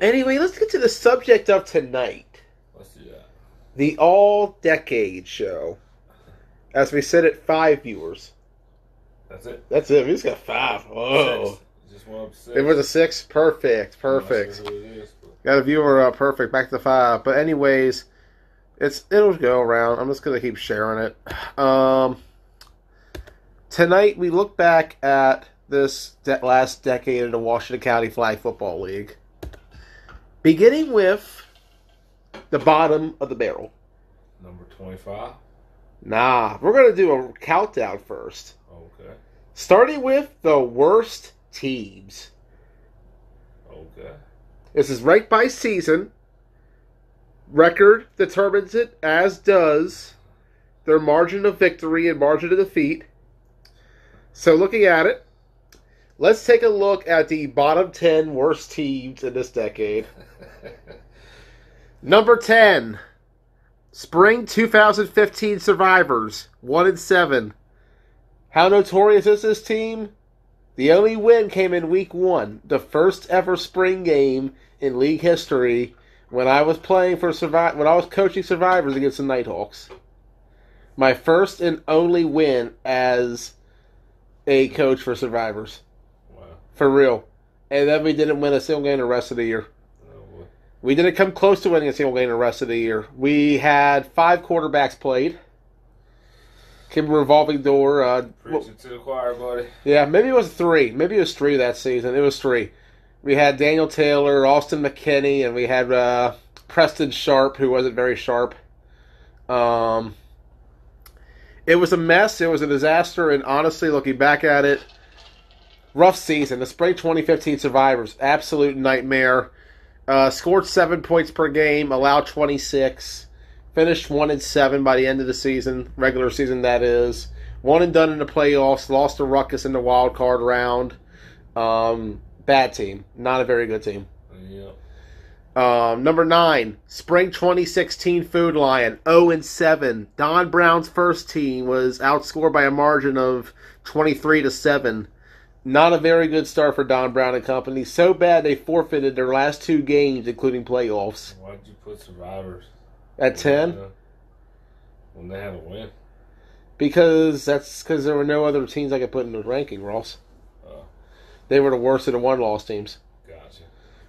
Anyway, let's get to the subject of tonight. Let's do that. The All-Decade Show. As we said at 5 viewers. That's it. That's it. We just got 5. Whoa. 6. Just went up 6. It was a 6? Perfect. I'm not Perfect. sure who it is, but Got a viewer perfect. Back to 5. But anyways, it'll go around. I'm just going to keep sharing it. Tonight, we look back at this last decade of the Washington County Flag Football League. Beginning with the bottom of the barrel. number 25. Nah, we're going to do a countdown first. Okay. Starting with the worst teams. Okay. This is right by season. Record determines it, as does their margin of victory and margin of defeat. So looking at it, let's take a look at the bottom 10 worst teams in this decade. Number 10, Spring 2015 Survivors, 1-7. How notorious is this team? The only win came in week 1, the first ever spring game in league history when I was playing for when I was coaching Survivors against the Nighthawks. My first and only win as a coach for Survivors. Wow. For real. And then we didn't win a single game the rest of the year. Oh, boy. We didn't come close to winning a single game the rest of the year. We had 5 quarterbacks played. Came a revolving door. Preach it to the choir, buddy. Yeah, maybe it was 3. Maybe it was 3 that season. It was 3. We had Daniel Taylor, Austin McKinney, and we had Preston Sharp, who wasn't very sharp. It was a mess. It was a disaster, and honestly, looking back at it, rough season. The spring 2015 Survivors, absolute nightmare. Scored 7 points per game, allowed 26. Finished 1-7 by the end of the season, regular season that is. 1 and done in the playoffs. Lost to Ruckus in the wild card round. Bad team, not a very good team. Yeah. Number 9, Spring 2016 Food Lion, 0-7. Don Brown's first team was outscored by a margin of 23-7. Not a very good start for Don Brown and company. So bad they forfeited their last 2 games, including playoffs. Why'd you put Survivors At 10? When they had a win? Because there were no other teams I could put in the ranking, Ross. Oh, They were the worst of the 1-loss teams. gotcha.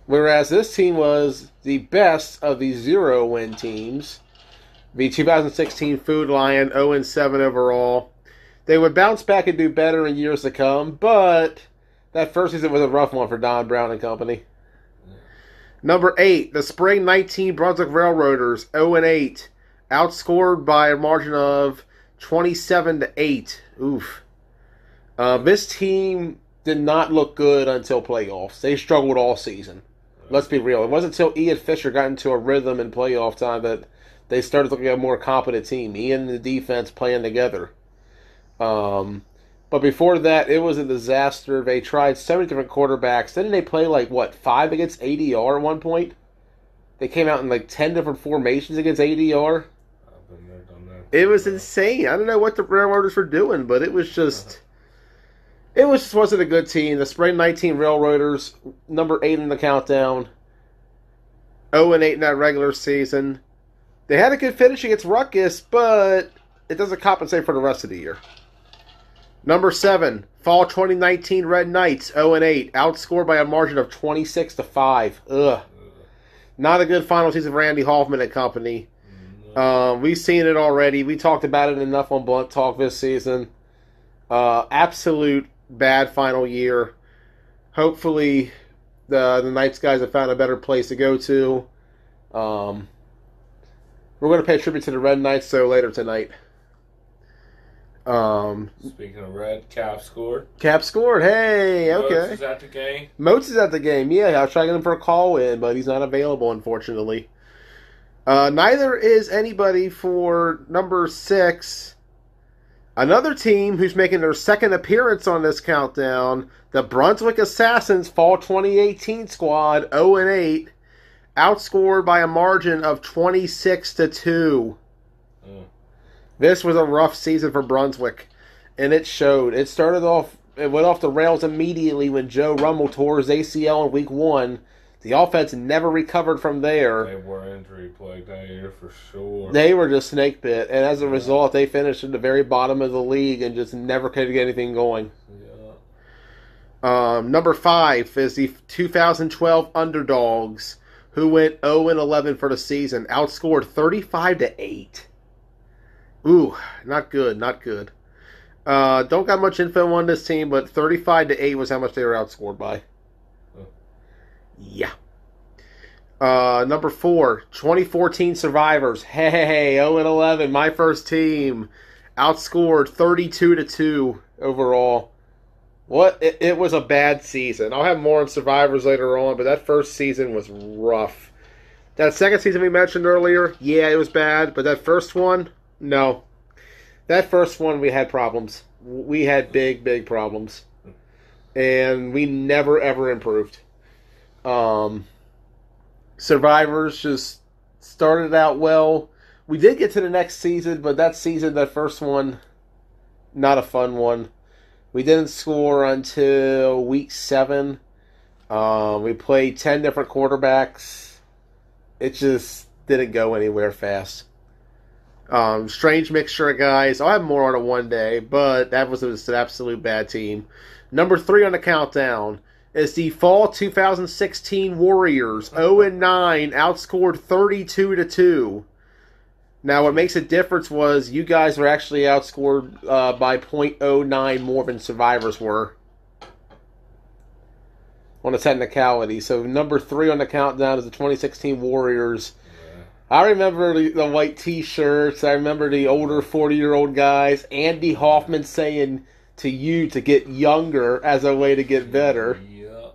Whereas this team was the best of the 0-win teams. The 2016 Food Lion, 0-7 overall. They would bounce back and do better in years to come, but that first season was a rough one for Don Brown and company. Yeah. Number 8, the Spring 19 Brunswick Railroaders, 0-8. Outscored by a margin of 27-8. Oof. This team did not look good until playoffs. They struggled all season. Let's be real. It wasn't until Ian Fisher got into a rhythm in playoff time that they started looking at a more competent team. Ian and the defense playing together. But before that, it was a disaster. They tried so many different quarterbacks. Didn't they play 5 against ADR at one point? They came out in 10 different formations against ADR. I've been there, done that. It was insane. I don't know what the Railroaders were doing, but it was just... It wasn't a good team. The Spring 19 Railroaders, number 8 in the countdown. 0-8 in that regular season. They had a good finish against Ruckus, but it doesn't compensate for the rest of the year. Number 7, Fall 2019 Red Knights, 0-8. Outscored by a margin of 26-5. Ugh. Not a good final season for Andy Hoffman and company. We've seen it already. We talked about it enough on Blunt Talk this season. Absolute bad final year. Hopefully, the Knights guys have found a better place to go to. We're going to pay tribute to the Red Knights, so later tonight. Speaking of red, Cap scored. Cap scored. Hey, okay. Moats is at the game. Moats is at the game. Yeah, I was trying to get him for a call in, but he's not available, unfortunately. Neither is anybody for number 6. Another team who's making their second appearance on this countdown, the Brunswick Assassins Fall 2018 squad, 0-8, outscored by a margin of 26-2. This was a rough season for Brunswick, and it showed. It went off the rails immediately when Joe Rummel tore his ACL in week 1. The offense never recovered from there. They were injury plagued that year for sure. They were just snake bit, and as a result, they finished at the very bottom of the league and just never could get anything going. Number 5 is the 2012 Underdogs, who went 0-11 for the season, outscored 35-8. Ooh, not good, not good. Don't got much info on this team, but 35-8 was how much they were outscored by. Yeah. Number 4, 2014 Survivors. Hey, 0-11, my first team. Outscored 32-2 overall. It was a bad season. I'll have more on Survivors later on, but that first season was rough. That second season we mentioned earlier, yeah, it was bad, but that first one, no. That first one, we had problems. We had big problems. And we never, ever improved. Survivors just started out well. We did get to the next season, but that first one, not a fun one. We didn't score until week 7. We played 10 different quarterbacks. It just didn't go anywhere fast. Strange mixture of guys. I'll have more on it one day, but that was an absolute bad team. Number 3 on the countdown is the fall 2016 Warriors. 0-9, outscored 32-2. Now, what makes a difference was you guys were actually outscored by .09 more than Survivors were on a technicality. So, number 3 on the countdown is the 2016 Warriors. Yeah. I remember the white T-shirts. I remember the older 40-year-old guys. Andy Hoffman saying to you to get younger as a way to get better. Yeah.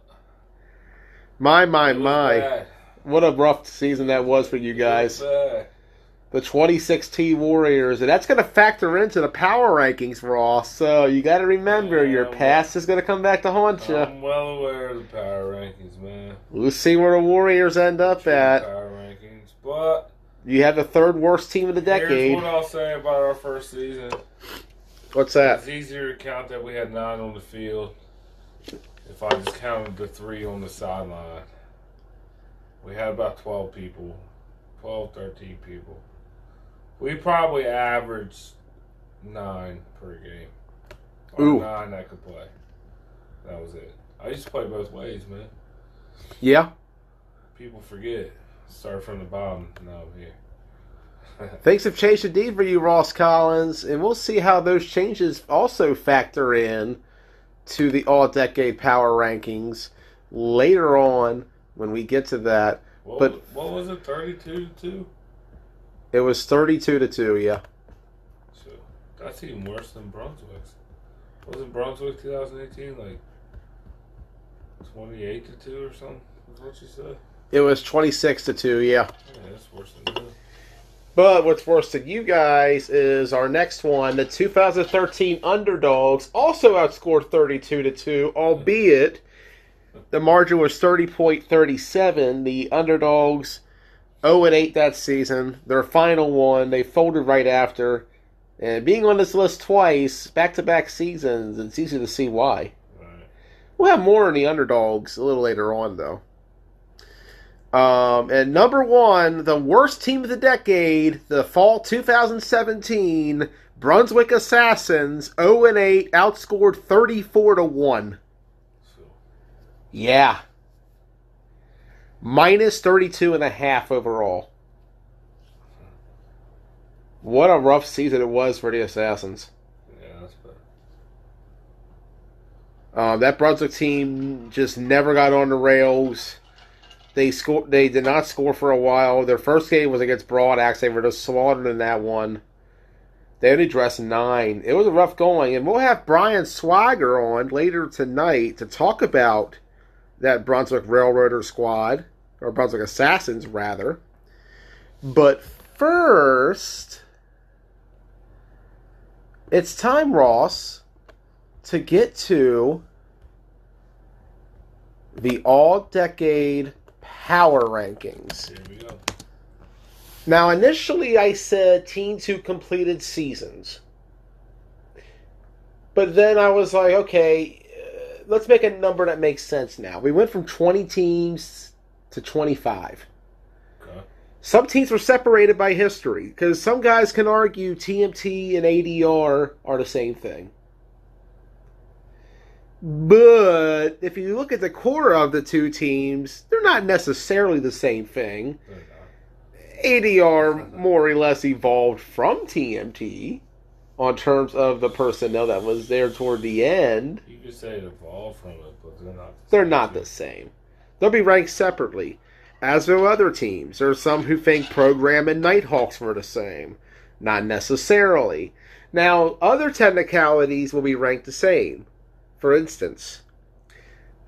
My. Bad. What a rough season that was for you guys. The 2016 Warriors, and that's going to factor into the power rankings, Ross. So you got to remember, your past is going to come back to haunt you. I'm well aware of the power rankings, man. We'll see where the Warriors end up at. Power rankings, but you have the 3rd worst team of the decade. Here's what I'll say about our first season. What's that? It's easier to count that we had 9 on the field if I just counted the 3 on the sideline. We had about 12 people, 12, 13 people. We probably averaged 9 per game. Or 9 that could play. That was it. I used to play both ways, man. Yeah. People forget. Start from the bottom. Now I'm here. Things have changed indeed for you, Ross Collins, and we'll see how those changes also factor in to the all-decade power rankings later on when we get to that. What was it, 32-2? It was 32-2, yeah. So that's even worse than Brunswick's. Wasn't Brunswick 2018 like 28-2 or something? Is what you said? It was 26-2, yeah. Yeah, that's worse than that. But what's worse than you guys is our next one. The 2013 Underdogs also outscored 32-2, albeit the margin was 30.37. The Underdogs 0-8 that season. Their final one, they folded right after. And being on this list twice, back-to-back seasons, it's easy to see why. Right. We'll have more on the Underdogs a little later on, though. And number 1, the worst team of the decade, the fall 2017 Brunswick Assassins, 0-8, outscored 34-1. Yeah. Minus 32.5 overall. What a rough season it was for the Assassins. Yeah, that's bad. That Brunswick team just never got on the rails. They did not score for a while. Their first game was against Broad Axe. They were just slaughtered in that one. They only dressed 9. It was a rough going. And we'll have Brian Swagger on later tonight to talk about that Brunswick Railroader squad. Or Brunswick Assassins, rather. But first, it's time, Ross, to get to the all-decade power rankings. Here we go. Now, initially I said teams who completed seasons. But then I was like, okay, let's make a number that makes sense now. We went from 20 teams to 25. Okay. Some teams were separated by history, because some guys can argue TMT and ADR are the same thing. But if you look at the core of the two teams, they're not necessarily the same thing. ADR more or less evolved from TMT on terms of the personnel that was there toward the end. You could say it evolved from it, but they're not. They're not the same. They'll be ranked separately. As will other teams. There are some who think Program and Nighthawks were the same. Not necessarily. Now, other technicalities will be ranked the same. For instance,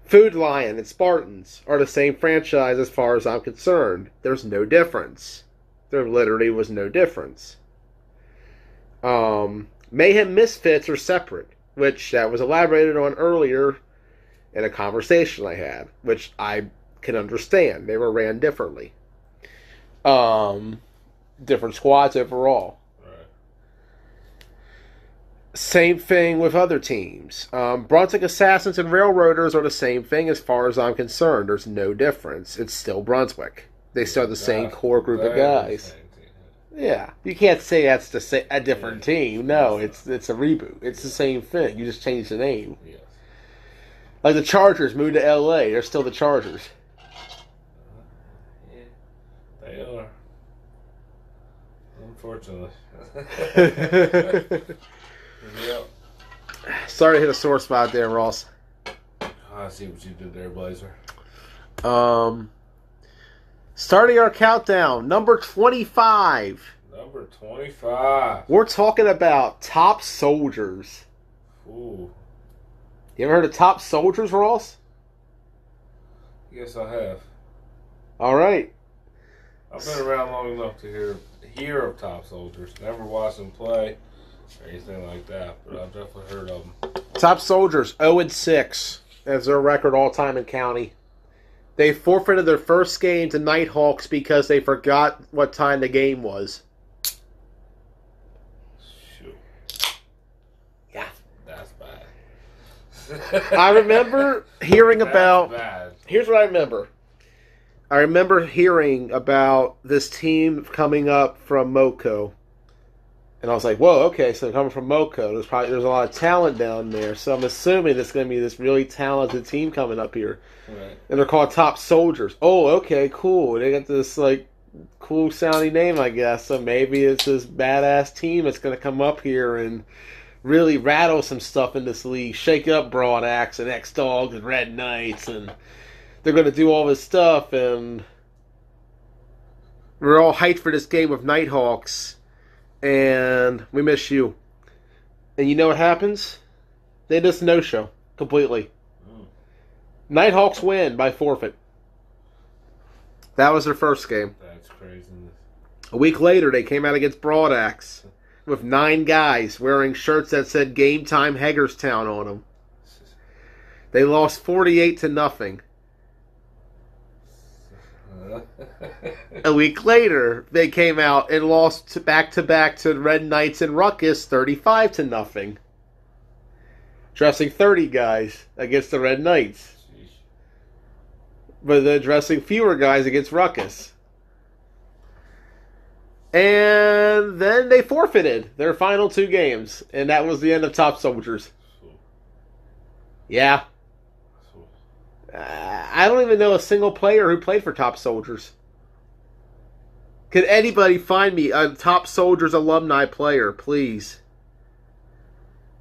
Food Lion and Spartans are the same franchise as far as I'm concerned. There's no difference. There literally was no difference. Mayhem Misfits are separate, which that was elaborated on earlier in a conversation I had, which I can understand. They were ran differently. Different squads overall. Same thing with other teams. Brunswick Assassins and Railroaders are the same thing as far as I'm concerned. There's no difference. It's still Brunswick. They still have the same core group of guys. Yeah, you can't say that's a different team. No, it's a reboot. It's the same thing. You just changed the name. Yes. Like the Chargers moved to LA. They're still the Chargers. Yeah, they are. Unfortunately. Yep. Sorry to hit a sore spot there, Ross. I see what you did there, Blazer. Starting our countdown, number 25. Number 25. We're talking about Top Soldiers. Ooh. You ever heard of Top Soldiers, Ross? Yes, I have. All right. I've been around long enough to hear of Top Soldiers. Never watched them play or anything like that, but I've definitely heard of them. Top Soldiers 0-6 as their record all time in county. They forfeited their first game to Nighthawks because they forgot what time the game was. Shoot. Yeah. That's bad. I remember hearing about... Bad. Here's what I remember. I remember hearing about this team coming up from Moco. And I was like, whoa, okay, so they're coming from Moco. There's a lot of talent down there. So I'm assuming there's going to be this really talented team coming up here. Right. And they're called Top Soldiers. Oh, okay, cool. They got this, like, cool sounding name, I guess. So maybe it's this badass team that's going to come up here and really rattle some stuff in this league. Shake up Broad Axe and X-Dogs and Red Knights. And they're going to do all this stuff. And we're all hyped for this game with Nighthawks. And we miss you. And you know what happens? They just no-show completely. Nighthawks win by forfeit. That was their first game. That's crazy. A week later, they came out against Broad Axe with 9 guys wearing shirts that said Game Time Hagerstown on them. They lost 48-0. A week later, they came out and lost back-to-back to Red Knights and Ruckus 35-0. Dressing 30 guys against the Red Knights. But they're dressing fewer guys against Ruckus. And then they forfeited their final 2 games. And that was the end of Top Soldiers. Yeah. I don't even know a single player who played for Top Soldiers. Could anybody find me a Top Soldiers alumni player, please?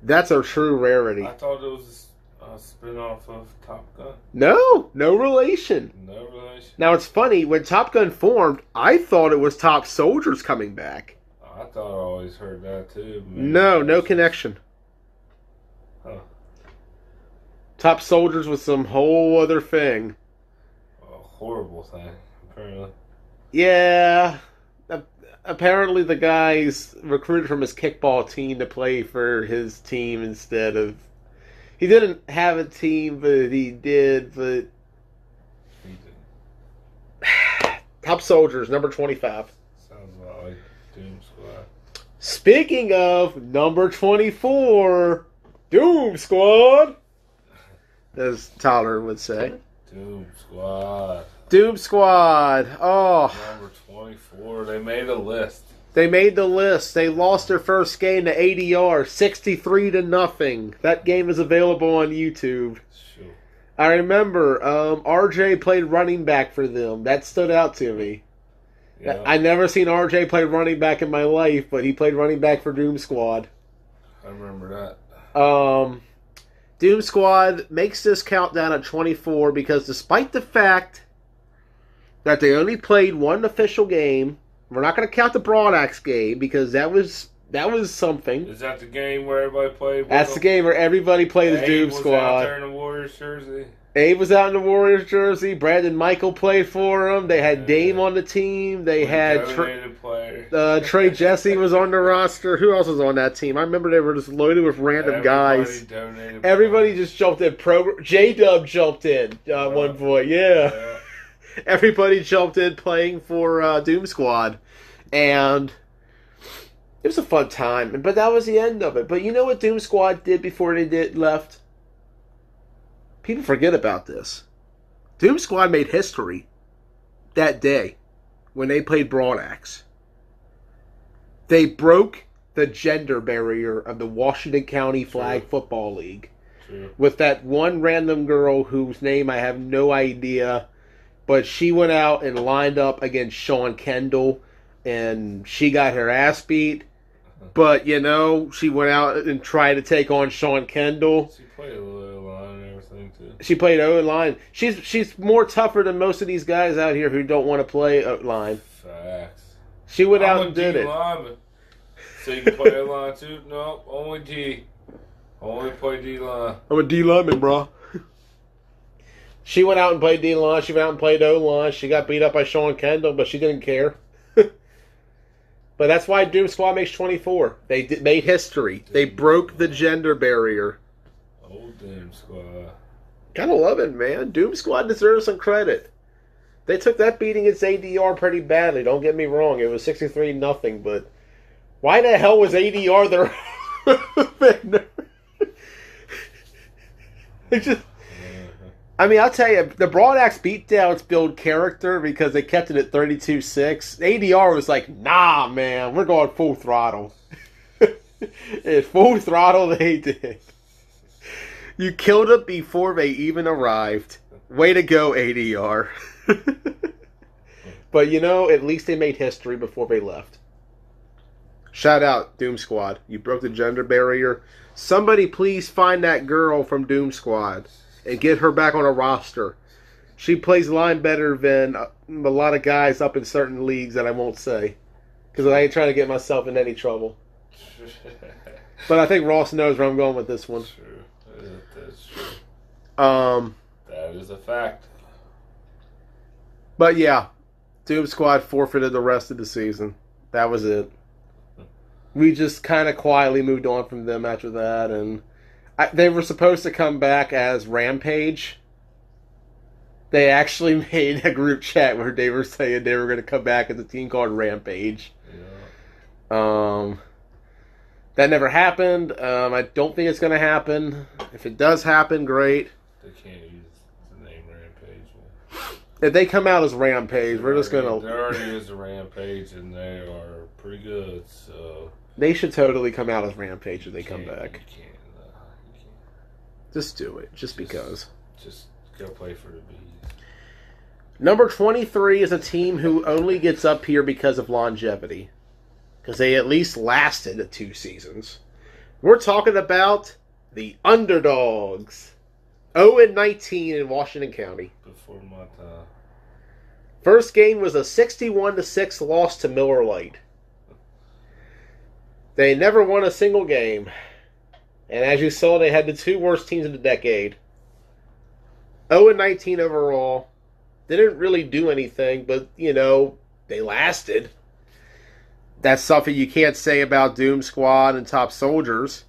That's a true rarity. I thought it was a spin-off of Top Gun. No relation. No relation. Now, it's funny, when Top Gun formed, I thought it was Top Soldiers coming back. I thought I always heard that, too. No connection. Huh. Top Soldiers was some whole other thing. A horrible thing, apparently. Yeah. Apparently the guy's recruited from his kickball team to play for his team instead of... He didn't have a team, but he did, but... He did. Top Soldiers, number 25. Sounds a lot like Doom Squad. Speaking of number 24, Doom Squad, as Tyler would say. Doom Squad. Doom Squad. Oh, Number 24. They made a list. they made the list. They lost their first game to ADR, 63-0. That game is available on YouTube. Shoot. I remember RJ played running back for them. That stood out to me. Yeah. I never seen RJ play running back in my life, but he played running back for Doom Squad. I remember that. Doom Squad makes this countdown at 24 because despite the fact that they only played one official game, we're not going to count the Broadaxe game because that was something. Is that the game where everybody played? That's the game where everybody played as Doom was Squad. out there in the Warriors jersey. Abe was out in the Warriors jersey. Brandon Michael played for him. They had Dame on the team. They had Trey Jesse was on the roster. Who else was on that team? I remember they were just loaded with random guys. Everybody just jumped in. J-Dub jumped in at one point. Yeah. Everybody jumped in playing for Doom Squad. And it was a fun time. But that was the end of it. But you know what Doom Squad did before they left? People forget about this. Doom Squad made history that day when they played Broadaxe. They broke the gender barrier of the Washington County Flag Football League with that one random girl whose name I have no idea, but she went out and lined up against Sean Kendall, and she got her ass beat. But, you know, she went out and tried to take on Sean Kendall. She played a little line and everything, too. She played O-line. She's more tougher than most of these guys out here who don't want to play O-line. Facts. She went out and did it. Lineman. So you can play O-line, too? No, only D. Only play D-line. I'm a D-lineman, bro. She went out and played D-line. She went out and played O-line. She got beat up by Sean Kendall, but she didn't care. But that's why Doom Squad makes 24. They made history. They broke the gender barrier. Old Doom Squad. Gotta love it, man. Doom Squad deserves some credit. They took that beating against ADR pretty badly. Don't get me wrong. It was 63-0, but why the hell was ADR their I mean, I'll tell you, the Broadaxe beatdowns build character because they kept it at 32-6. ADR was like, nah, man, we're going full throttle. It's full throttle they did. You killed it before they even arrived. Way to go, ADR. But, you know, at least they made history before they left. Shout out, Doom Squad. You broke the gender barrier. Somebody please find that girl from Doom Squad and get her back on a roster. She plays line better than a lot of guys up in certain leagues that I won't say. Because I ain't trying to get myself in any trouble. But I think Ross knows where I'm going with this one. True. That's true. That is a fact. But yeah, Doom Squad forfeited the rest of the season. That was it. We just kind of quietly moved on from them after that, and they were supposed to come back as Rampage. They actually made a group chat where they were saying they were going to come back as a team called Rampage. Yeah. That never happened. I don't think it's going to happen. If it does happen, great. They can't use the name Rampage. If they come out as Rampage, we're just going to... There already is a Rampage, and they are pretty good, so... They should totally come out as Rampage if they come back. You can't. Just do it, just because. Just go play for the Bees. Number 23 is a team who only gets up here because of longevity. Because they at least lasted 2 seasons. We're talking about the Underdogs. 0-19 in Washington County. Before my time. First game was a 61-6 loss to Miller Lite. They never won a single game. And as you saw, they had the 2 worst teams in the decade. 0-19 overall. They didn't really do anything, but, you know, they lasted. That's something you can't say about Doom Squad and Top Soldiers.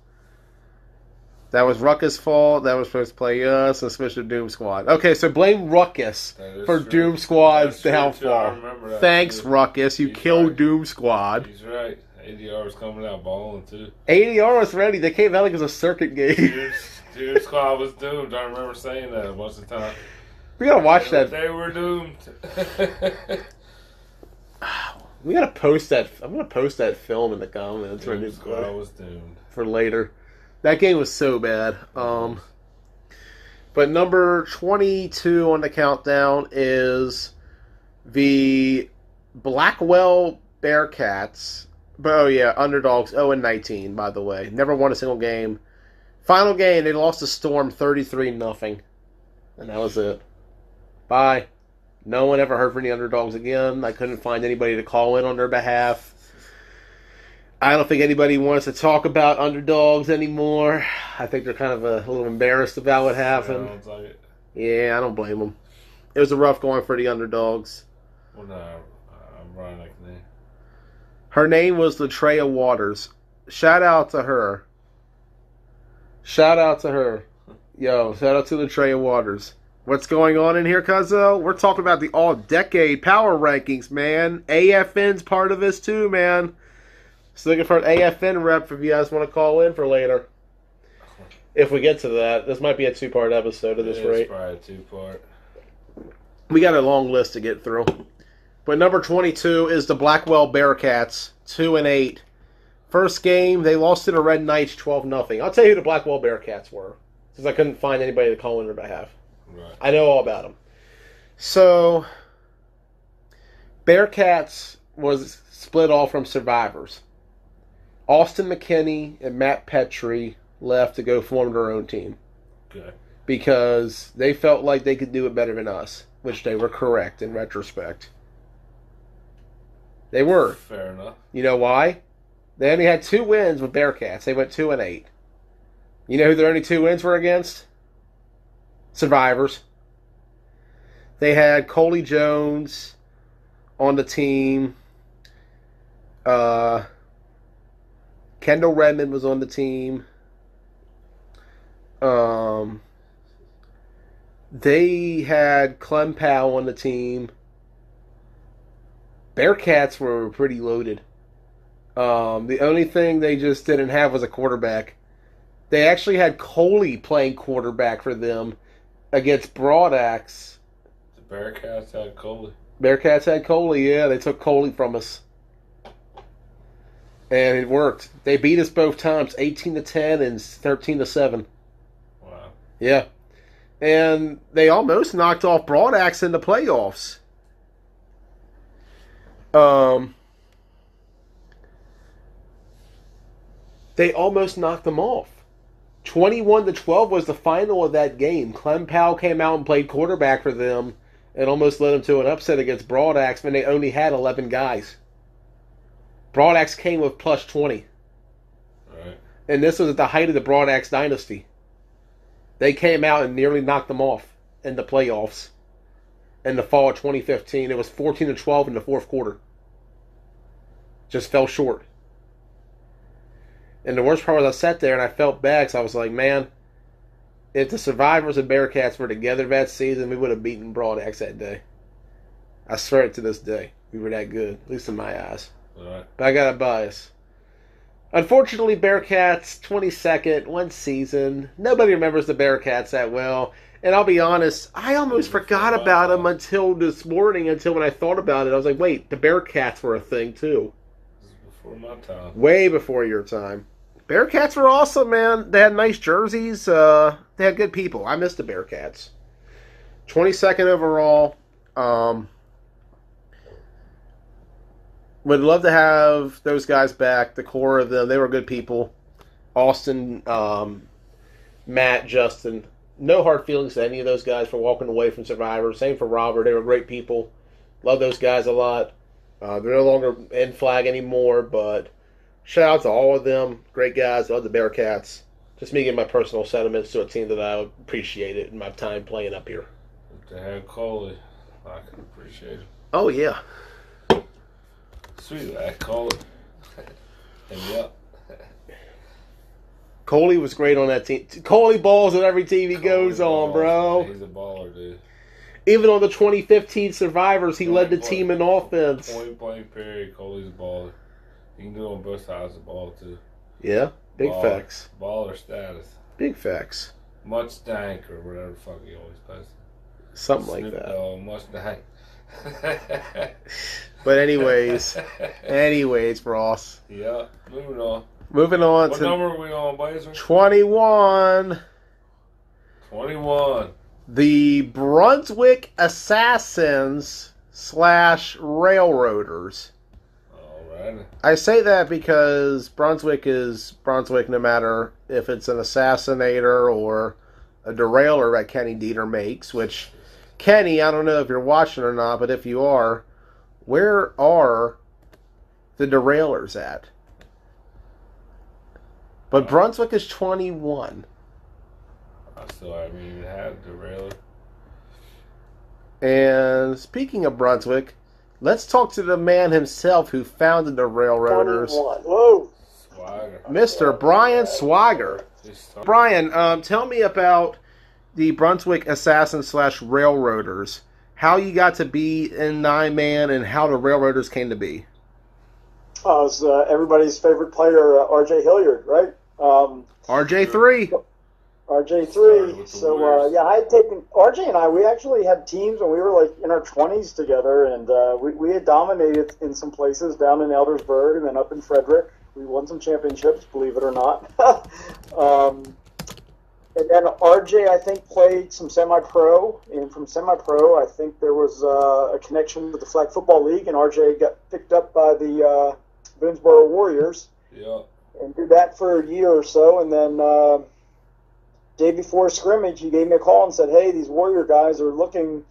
That was Ruckus' fault. That was supposed to play us, and switch to Doom Squad. Okay, so blame Ruckus for true. Doom Squad's downfall. Thanks, too. Ruckus. You killed Doom Squad. He's right. ADR was coming out balling, too. ADR was ready. They came out like it was a circuit game. Doom Squad was doomed. I remember saying that a bunch of times. We gotta watch that. They were doomed. We gotta post that. I'm gonna post that film in the comments I was doomed for later. That game was so bad. But number 22 on the countdown is the Blackwell Bearcats. But oh yeah, underdogs 0-19. By the way, never won a single game. Final game, they lost to Storm 33-0, and that was it. Bye. No one ever heard from the underdogs again. I couldn't find anybody to call in on their behalf. I don't think anybody wants to talk about underdogs anymore. I think they're kind of a little embarrassed about what happened. Yeah, I don't blame them. It was a rough going for the underdogs. Well, no, I'm running like that. Her name was Latreia Waters. Shout out to her. Shout out to her. Yo, shout out to Latreia Waters. What's going on in here, Cuzzo? We're talking about the all-decade power rankings, man. AFN's part of this too, man. Still looking for an AFN rep if you guys want to call in for later. If we get to that. This might be a two-part episode at this rate. It's probably a two-part. We got a long list to get through. But number 22 is the Blackwell Bearcats, 2-8. First game, they lost to the Red Knights 12-0. I'll tell you who the Blackwell Bearcats were, since I couldn't find anybody to call in their behalf. Right. I know all about them. So, Bearcats was split off from Survivors. Austin McKinney and Matt Petrie left to go form their own team. Okay. Because they felt like they could do it better than us, which they were correct in retrospect. They were. Fair enough. You know why? They only had 2 wins with Bearcats. They went 2-8. You know who their only 2 wins were against? Survivors. They had Coley Jones on the team. Kendall Redmond was on the team. They had Clem Powell on the team. Bearcats were pretty loaded. The only thing they just didn't have was a quarterback. They actually had Coley playing quarterback for them against Broadaxe. The Bearcats had Coley. Bearcats had Coley, yeah. They took Coley from us. And it worked. They beat us both times, 18-10 and 13-7. Wow. Yeah. And they almost knocked off Broadaxe in the playoffs. They almost knocked them off. 21-12 was the final of that game. Clem Powell came out and played quarterback for them and almost led them to an upset against Broadaxe when they only had 11 guys. Broadaxe came with plus 20. Right. And this was at the height of the Broadaxe dynasty. They came out and nearly knocked them off in the playoffs in the fall of 2015. It was 14-12 in the fourth quarter. Just fell short. And the worst part was I sat there and I felt bad because I was like, man, if the Survivors and Bearcats were together that season, we would have beaten Broadaxe that day. I swear it to this day. We were that good, at least in my eyes. Right. But I got a bias. Unfortunately, Bearcats, 22nd, one season. Nobody remembers the Bearcats that well. And I'll be honest, I almost forgot about them until this morning, until when I thought about it. I was like, wait, the Bearcats were a thing too. This is before my time. Way before your time. Bearcats were awesome, man. They had nice jerseys. They had good people. I miss the Bearcats. 22nd overall. Would love to have those guys back. The core of them, they were good people. Austin, Matt, Justin. No hard feelings to any of those guys for walking away from Survivor. Same for Robert. They were great people. Love those guys a lot. They're no longer in Flag anymore, but shout out to all of them. Great guys. Love the Bearcats. Just me giving my personal sentiments to a team that I appreciated in my time playing up here. If they had Coley, I can appreciate it. Oh, yeah. Sweet lad, Coley. Hit me up. Coley was great on that team. Coley balls on every team he goes on, bro. He's a baller, dude. Even on the 2015 Survivors, he led the team in offense. Point blank period, Coley's a baller. You can do it on both sides of the ball, too. Yeah, big facts. Baller status. Big facts. Much dank or whatever the fuck he always plays. Something like Snoop that. Dogg Mustang. But anyways, Ross. Yeah, moving on. Moving on What to number are we on, Blazer? 21. 21. The Brunswick Assassins / Railroaders. All right. I say that because Brunswick is Brunswick no matter if it's an assassinator or a derailer that Kenny Dieter makes, which, Kenny, I don't know if you're watching or not, but if you are, where are the derailers at? But Brunswick is 21. I still haven't even had a derailer. And speaking of Brunswick, let's talk to the man himself who founded the Railroaders, 21. Whoa. Swagger. Mr. Brian Swagger. Brian, tell me about the Brunswick Assassins / Railroaders, how you got to be in 9-man and how the Railroaders came to be. Oh, it's everybody's favorite player, R.J. Hilliard, right? RJ3. RJ3. So, yeah, I had taken RJ and I. We actually had teams when we were like in our 20s together, and we had dominated in some places down in Eldersburg and then up in Frederick. We won some championships, believe it or not. And then RJ, I think, played some semi-pro, and from semi-pro, I think there was a connection with the Flag Football League, and RJ got picked up by the Boonesboro Warriors. Yeah. And did that for a year or so, and then day before scrimmage, he gave me a call and said, "Hey, these Warrior guys are looking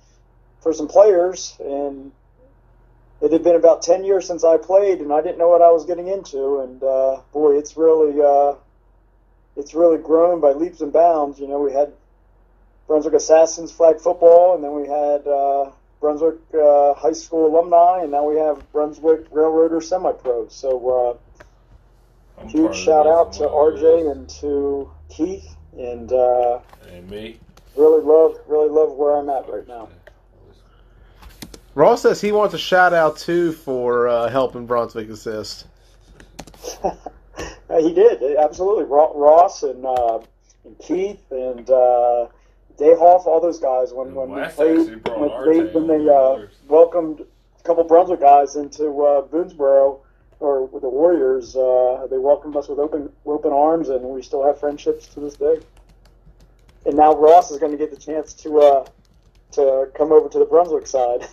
for some players," and it had been about 10 years since I played, and I didn't know what I was getting into, and boy, it's really grown by leaps and bounds. You know, we had Brunswick Assassins flag football, and then we had Brunswick High School alumni, and now we have Brunswick Railroader semi-pro. So huge shout out to RJ and to Keith, and me. Really love where I'm at right now. Ross says he wants a shout out too for helping Brunswick assist. He did, absolutely. Ross and Keith and Dayhoff, all those guys. When they welcomed a couple Brunswick guys into Boonesboro or with the Warriors, they welcomed us with open arms, and we still have friendships to this day. And now Ross is going to get the chance to come over to the Brunswick side.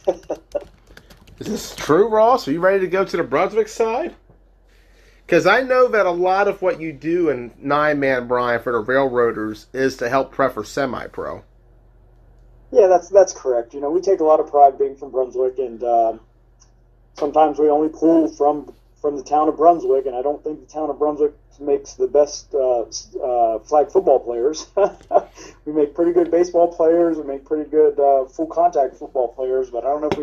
Is this true, Ross? Are you ready to go to the Brunswick side? Because I know that a lot of what you do in 9-man, Brian, for the Railroaders is to help prep for semi-pro. Yeah, that's correct. You know, we take a lot of pride being from Brunswick, and sometimes we only pull from the town of Brunswick, and I don't think the town of Brunswick makes the best flag football players. We make pretty good baseball players. We make pretty good full contact football players, but I don't know if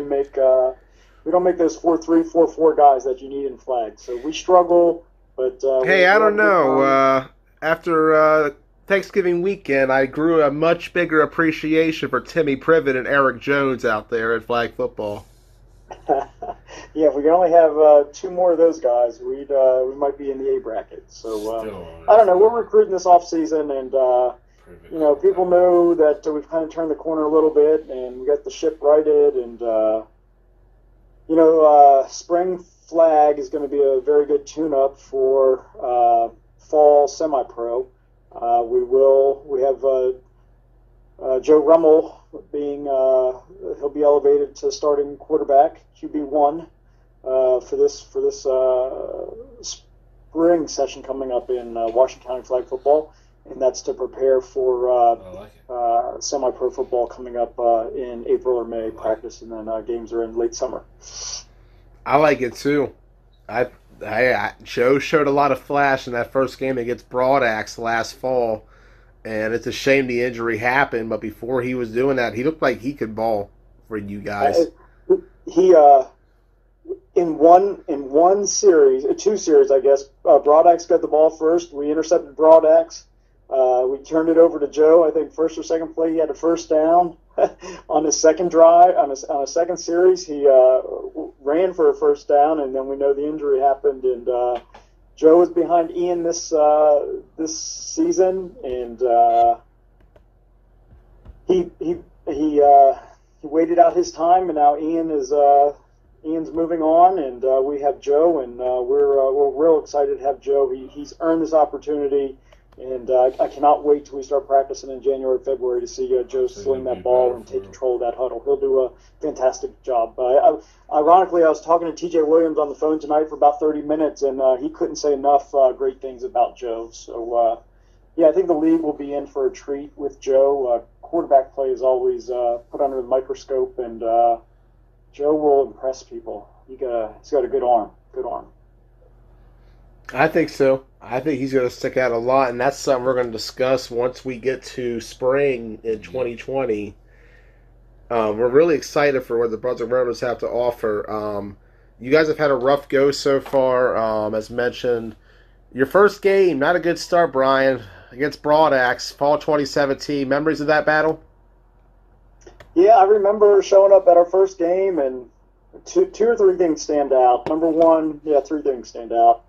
we don't make those 4-3, 4-4 guys that you need in flag. So we struggle, but hey, I don't know. After Thanksgiving weekend, I grew a much bigger appreciation for Timmy Privet and Eric Jones out there at flag football. Yeah, if we can only have 2 more of those guys, we might be in the A bracket. So I don't know. We're recruiting this off season, and you know, people know that we've kind of turned the corner a little bit, and we got the ship righted, and you know, spring flag is going to be a very good tune-up for fall semi-pro. We have Joe Rummel he'll be elevated to starting quarterback, QB1, for this spring session coming up in Washington County flag football, and that's to prepare for semi-pro football coming up in April or May practice, and then games are in late summer. I like it too. Joe showed a lot of flash in that first game against Broadaxe last fall, and it's a shame the injury happened. But before he was doing that, he looked like he could ball for you guys. He in one series, 2 series, I guess. Broadaxe got the ball first. We intercepted Broadaxe. We turned it over to Joe. I think first or second play, he had a first down. On his second drive, on a second series, he ran for a first down, and then we know the injury happened. And Joe was behind Ian this season, and he he waited out his time, and now Ian's moving on, and we have Joe, and we're real excited to have Joe. He's earned this opportunity, and I cannot wait till we start practicing in January, February to see Joe sling that ball and take control of that huddle. He'll do a fantastic job. Ironically, I was talking to T.J. Williams on the phone tonight for about 30 minutes, and he couldn't say enough great things about Joe. So, yeah, I think the league will be in for a treat with Joe. Quarterback play is always put under the microscope, and Joe will impress people. He's got a good arm. Good arm. I think so. I think he's going to stick out a lot, and that's something we're going to discuss once we get to spring in 2020. We're really excited for what the Brunswick Railroaders have to offer. You guys have had a rough go so far, as mentioned. Your first game, not a good start, Brian, against Broad Axe, fall 2017. Memories of that battle? Yeah, I remember showing up at our first game, and two or three things stand out. Three things stand out.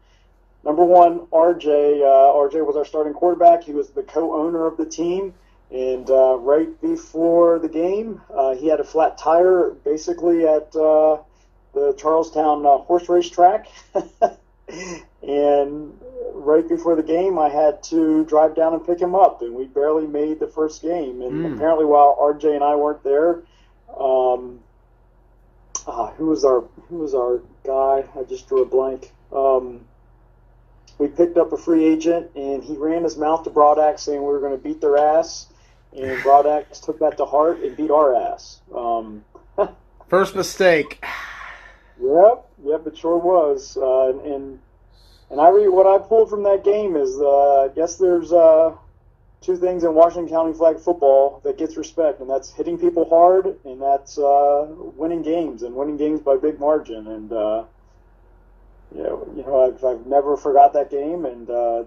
Number one, RJ was our starting quarterback. He was the co-owner of the team, and right before the game, he had a flat tire basically at the Charlestown horse race track. And right before the game, I had to drive down and pick him up, and we barely made the first game. And apparently, while RJ and I weren't there, who was our guy? I just drew a blank. We picked up a free agent, and he ran his mouth to Broad Axe saying we were going to beat their ass, and Broad Axe took that to heart and beat our ass. First mistake. Yep, it sure was. And what I pulled from that game is I guess there's two things in Washington County flag football that gets respect, and that's hitting people hard, and that's winning games by big margin. And I've never forgot that game, and I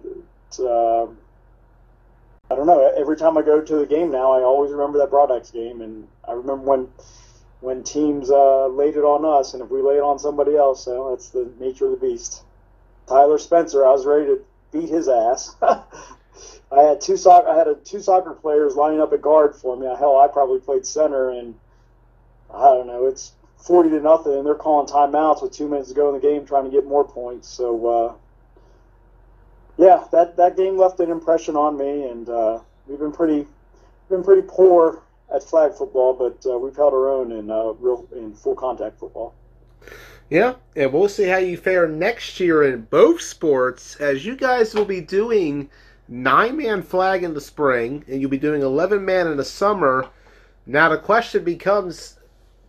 don't know. Every time I go to the game now, I always remember that Broad Axe game, and I remember when teams laid it on us, and if we lay it on somebody else, that's the nature of the beast. Tyler Spencer, I was ready to beat his ass. I had two soccer players lining up at guard for me. Hell, I probably played center, and I don't know, it's 40-0, and they're calling timeouts with 2 minutes to go in the game, trying to get more points. So, that game left an impression on me, and we've been pretty poor at flag football, but we've held our own in full contact football. Yeah, and we'll see how you fare next year in both sports, as you guys will be doing 9-man flag in the spring, and you'll be doing 11-man in the summer. Now the question becomes,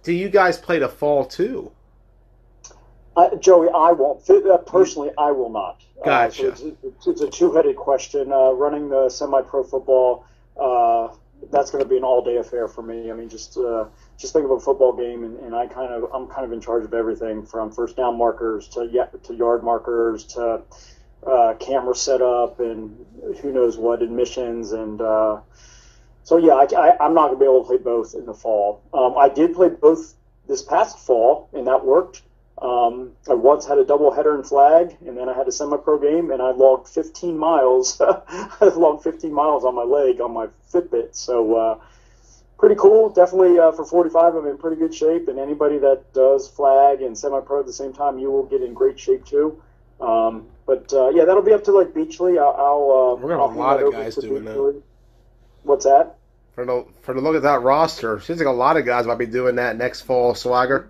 do you guys play the fall too? Joey, I won't. Personally, I will not. Gotcha. So it's a two-headed question. Running the semi-pro football, that's going to be an all-day affair for me. I mean, just think of a football game, and I'm kind of in charge of everything from first down markers to yard markers to camera setup and who knows what, admissions, and so yeah, I'm not going to be able to play both in the fall. I did play both this past fall, and that worked. I once had a doubleheader in flag, and then I had a semi-pro game, and I logged 15 miles. I logged 15 miles on my leg on my Fitbit. So pretty cool. Definitely for 45, I'm in pretty good shape. And anybody that does flag and semi-pro at the same time, you will get in great shape too. But that'll be up to like Beachley. We're gonna have a lot of guys doing that. What's that? For the look at that roster, seems like a lot of guys might be doing that next fall, Swagger.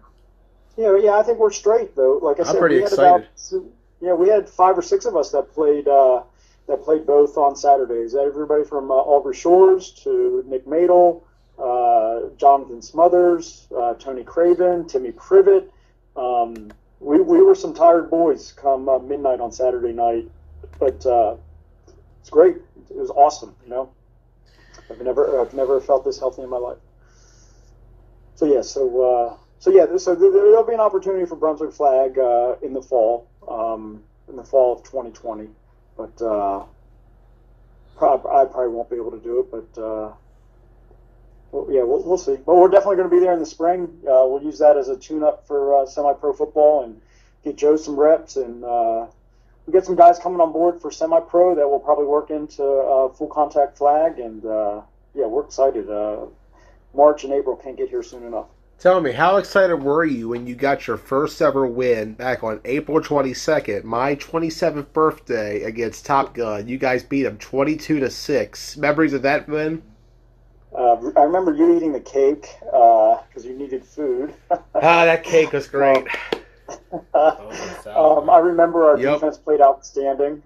Yeah, I think we're straight though. Like I said, I'm pretty excited. We had 5 or 6 of us that played both on Saturdays. Everybody from Aubrey Shores to Nick Madel, Jonathan Smothers, Tony Craven, Timmy Privet. We were some tired boys come midnight on Saturday night, but it's great. It was awesome. I've never felt this healthy in my life. So there'll be an opportunity for Brunswick flag in the fall of 2020, but I probably won't be able to do it. But we'll see. But we're definitely going to be there in the spring. We'll use that as a tune-up for semi-pro football and get Joe some reps, and we get some guys coming on board for semi-pro that will probably work into full contact flag, and we're excited. March and April can't get here soon enough. Tell me, how excited were you when you got your first ever win back on April 22nd, my 27th birthday, against Top Gun? You guys beat them 22-6. Memories of that win? I remember you eating the cake because you needed food. That cake was great. I remember our defense played outstanding.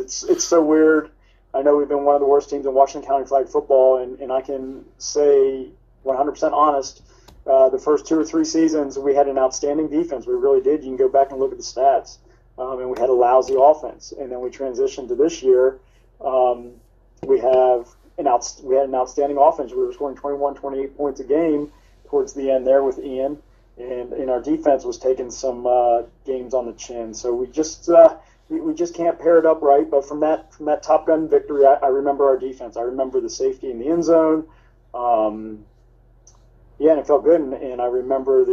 It's so weird. I know we've been one of the worst teams in Washington County flag football, and I can say 100% honest, the first 2 or 3 seasons we had an outstanding defense. We really did. You can go back and look at the stats. And we had a lousy offense. And then we transitioned to this year. We had an outstanding offense. We were scoring 21, 28 points a game towards the end there with Ian. And our defense was taking some games on the chin. So we just can't pair it up right. But from that Top Gun victory, I remember our defense. I remember the safety in the end zone. And it felt good. And I remember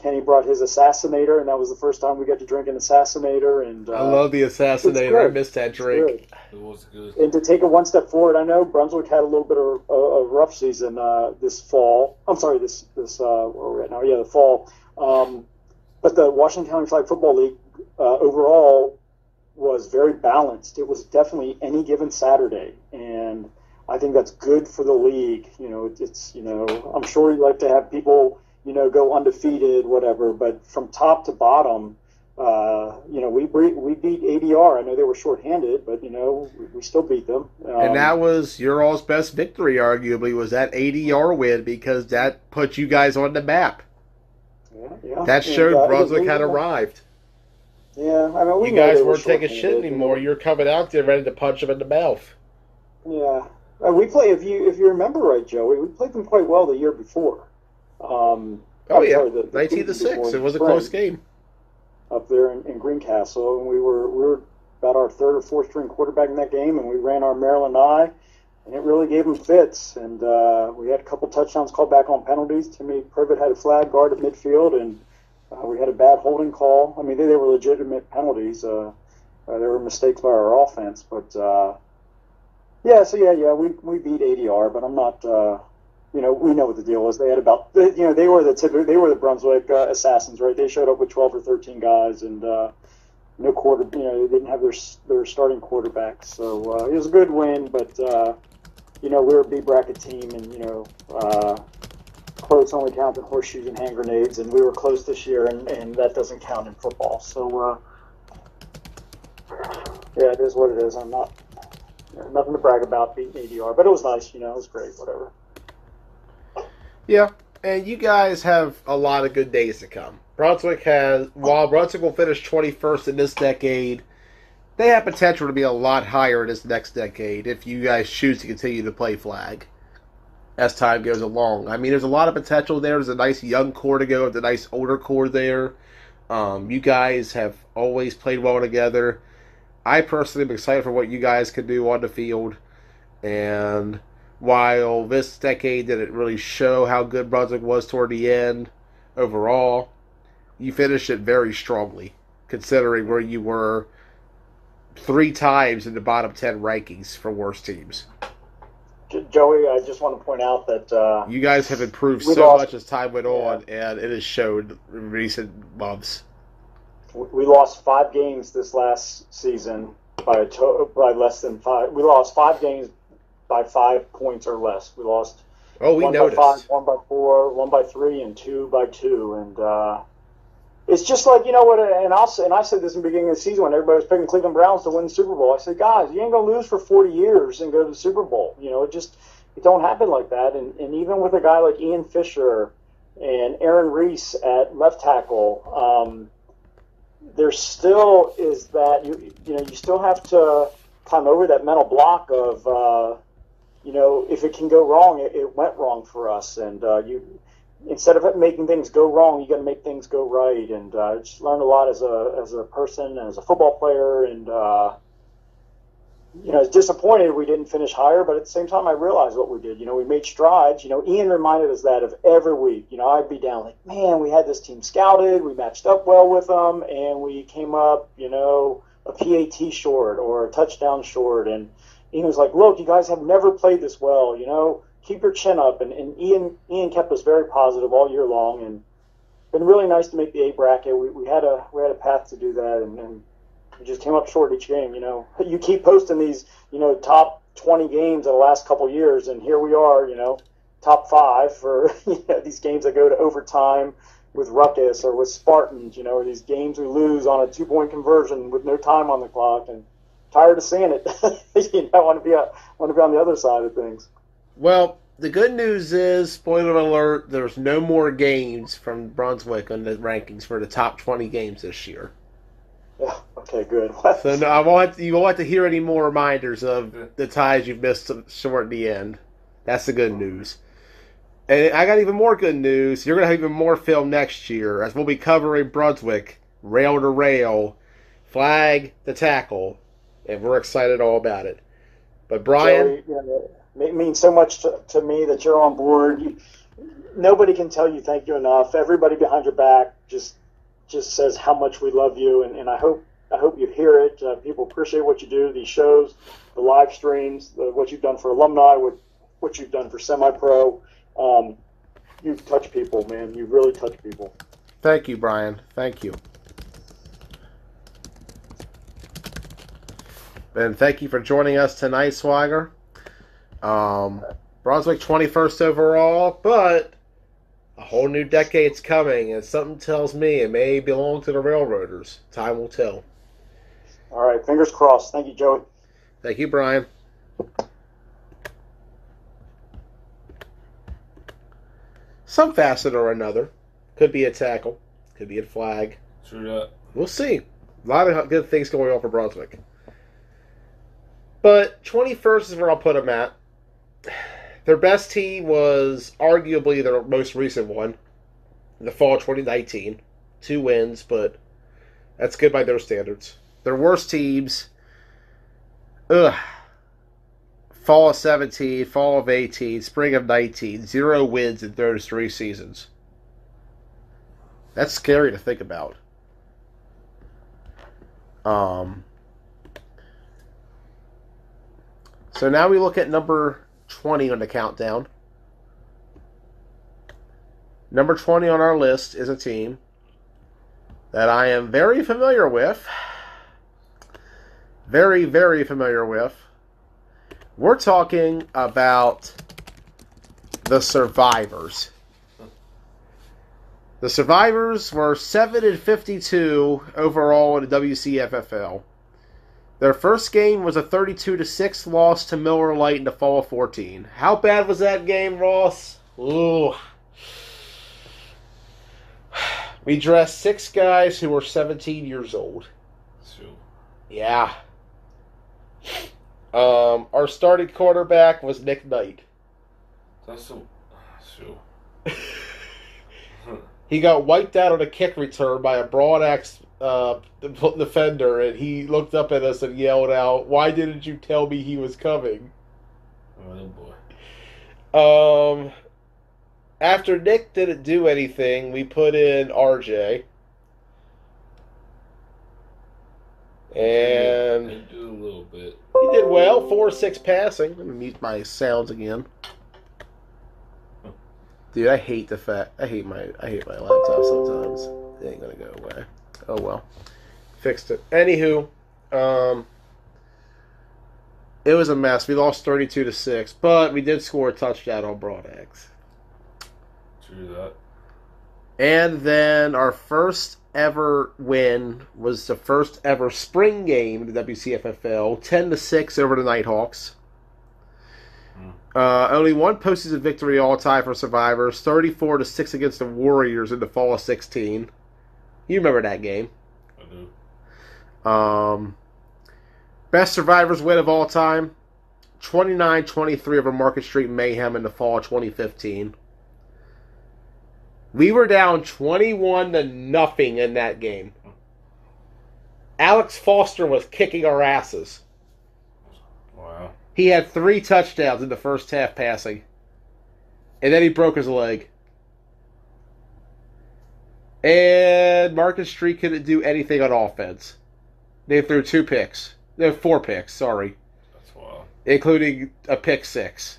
Kenny brought his Assassinator, and that was the first time we got to drink an Assassinator. And I love the Assassinator. I missed that drink. It was good. And to take it one step forward, I know Brunswick had a little bit of a rough season this fall. I'm sorry, this where we're at now. Yeah, the fall. But the Washington County Flag Football League overall was very balanced. It was definitely any given Saturday, and I think that's good for the league. I'm sure you like to have people, go undefeated, whatever. But from top to bottom, we beat ADR. I know they were shorthanded, but we still beat them. And that was your all's best victory, arguably, was that ADR win, because that put you guys on the map. Yeah. That showed Brunswick had arrived. Yeah, I mean, you guys weren't taking shit anymore. You're coming out there ready to punch them in the mouth. Yeah, we play. If you remember right, Joey, we played them quite well the year before. 19-6. It was a close game up there in Greencastle, and we were about our third or fourth string quarterback in that game, and we ran our Maryland eye, and it really gave them fits. And we had a couple touchdowns called back on penalties. Timmy Privet had a flag guard at midfield, and we had a bad holding call. I mean, they were legitimate penalties. There were mistakes by our offense, but we beat ADR, but I'm not. We know what the deal was. They had about, they were the Brunswick Assassins, right? They showed up with 12 or 13 guys, and no quarter. They didn't have their starting quarterback, so it was a good win. But we're a B bracket team, and quotes only count in horseshoes and hand grenades, and we were close this year, and that doesn't count in football. So it is what it is. I'm not nothing to brag about beating ADR, but it was nice. It was great. Whatever. Yeah, and you guys have a lot of good days to come. While Brunswick will finish 21st in this decade, they have potential to be a lot higher in this next decade if you guys choose to continue to play flag as time goes along. I mean, there's a lot of potential there. There's a nice young core to go, there's a nice older core there. You guys have always played well together. I personally am excited for what you guys can do on the field, and while this decade didn't really show how good Brunswick was toward the end overall, you finished it very strongly, considering where you were 3 times in the bottom 10 rankings for worst teams. Joey, I just want to point out that you guys have improved so much as time went on, and it has showed in recent months. We lost 5 games this last season by less than 5. We lost 5 games by 5 points or less. We lost one noticed. by 5, 1 by 4, 1 by 3, and 2 by 2. And it's just like, what, and I said this in the beginning of the season when everybody was picking Cleveland Browns to win the Super Bowl. I said, guys, you ain't going to lose for 40 years and go to the Super Bowl. It don't happen like that. And even with a guy like Ian Fisher and Aaron Reese at left tackle, there still is that, you still have to climb over that mental block of, if it can go wrong, it went wrong for us. And instead of making things go wrong, you got to make things go right. And I just learned a lot as a person and as a football player. And I was disappointed we didn't finish higher, but at the same time, I realized what we did. We made strides. Ian reminded us that of every week. I'd be down like, man, we had this team scouted, we matched up well with them, and we came up, a PAT short or a touchdown short. And Ian was like, look, you guys have never played this well. keep your chin up. And Ian kept us very positive all year long, and been really nice to make the A bracket. We had a path to do that, and we just came up short each game. You keep posting these top 20 games in the last couple of years, and here we are, top 5 for these games that go to overtime with Ruckus or with Spartans, or these games we lose on a 2-point conversion with no time on the clock, and tired of seeing it. I want to be on the other side of things. Well, the good news is, spoiler alert, there's no more games from Brunswick on the rankings for the top 20 games this year. Yeah, okay, good. So no, you won't have to hear any more reminders of the ties you've missed short at the end. That's the good news. And I got even more good news. You're going to have even more film next year, as we'll be covering Brunswick, rail to rail, flag to tackle, and we're excited all about it. But Brian... Joey, it means so much to me that you're on board. Nobody can tell you thank you enough. Everybody behind your back just says how much we love you, and I hope you hear it. People appreciate what you do, these shows, the live streams, what you've done for alumni, what you've done for semi-pro. You touch people, man. You really touch people. Thank you, Brian. Thank you. And thank you for joining us tonight, Swagger. Brunswick 21st overall, but a whole new decade's coming, and something tells me it may belong to the Railroaders. Time will tell. All right, fingers crossed. Thank you, Joey. Thank you, Brian. Some facet or another. Could be a tackle. Could be a flag. True that. We'll see. A lot of good things going on for Brunswick. But 21st is where I'll put them at. Their best team was arguably their most recent one, in the fall 2019. 2 wins, but that's good by their standards. Their worst teams, fall of 17, fall of 18, spring of 19, 0 wins in those 3 seasons. That's scary to think about. So now we look at number 20 on the countdown. Number 20 on our list is a team that I am very familiar with. Very, very familiar with. We're talking about the Survivors. The Survivors were 7-52 overall in the WCFFL. Their first game was a 32-6 loss to Miller Lite in the fall of 14. How bad was that game, Ross? Ooh. We dressed 6 guys who were 17 years old. Sure. Yeah. Our starting quarterback was Nick Knight. That's so... Sure. He got wiped out on a kick return by a broad axe defender, and he looked up at us and yelled out, "Why didn't you tell me he was coming?" Oh, boy. After Nick didn't do anything, we put in RJ. And he did a little bit. He did well, 4-6 passing. Let me mute my sounds again. Dude, I hate my laptop sometimes. It ain't gonna go away. Oh well. Fixed it. Anywho, it was a mess. We lost 32-6, but we did score a touchdown on Broad Axe. True that. And then our first ever win was the first ever spring game in the WCFFL, 10-6 over the Nighthawks. Only one postseason victory all time for Survivors, 34-6 against the Warriors in the fall of 16. You remember that game? I do. Best Survivors win of all time, 29-23 over Market Street Mayhem in the fall of 2015. We were down 21-0 in that game. Alex Foster was kicking our asses. Wow. He had 3 touchdowns in the first half passing. And then he broke his leg. And Market Street couldn't do anything on offense. They threw 2 picks. No, 4 picks, sorry. That's wild. Including a pick 6.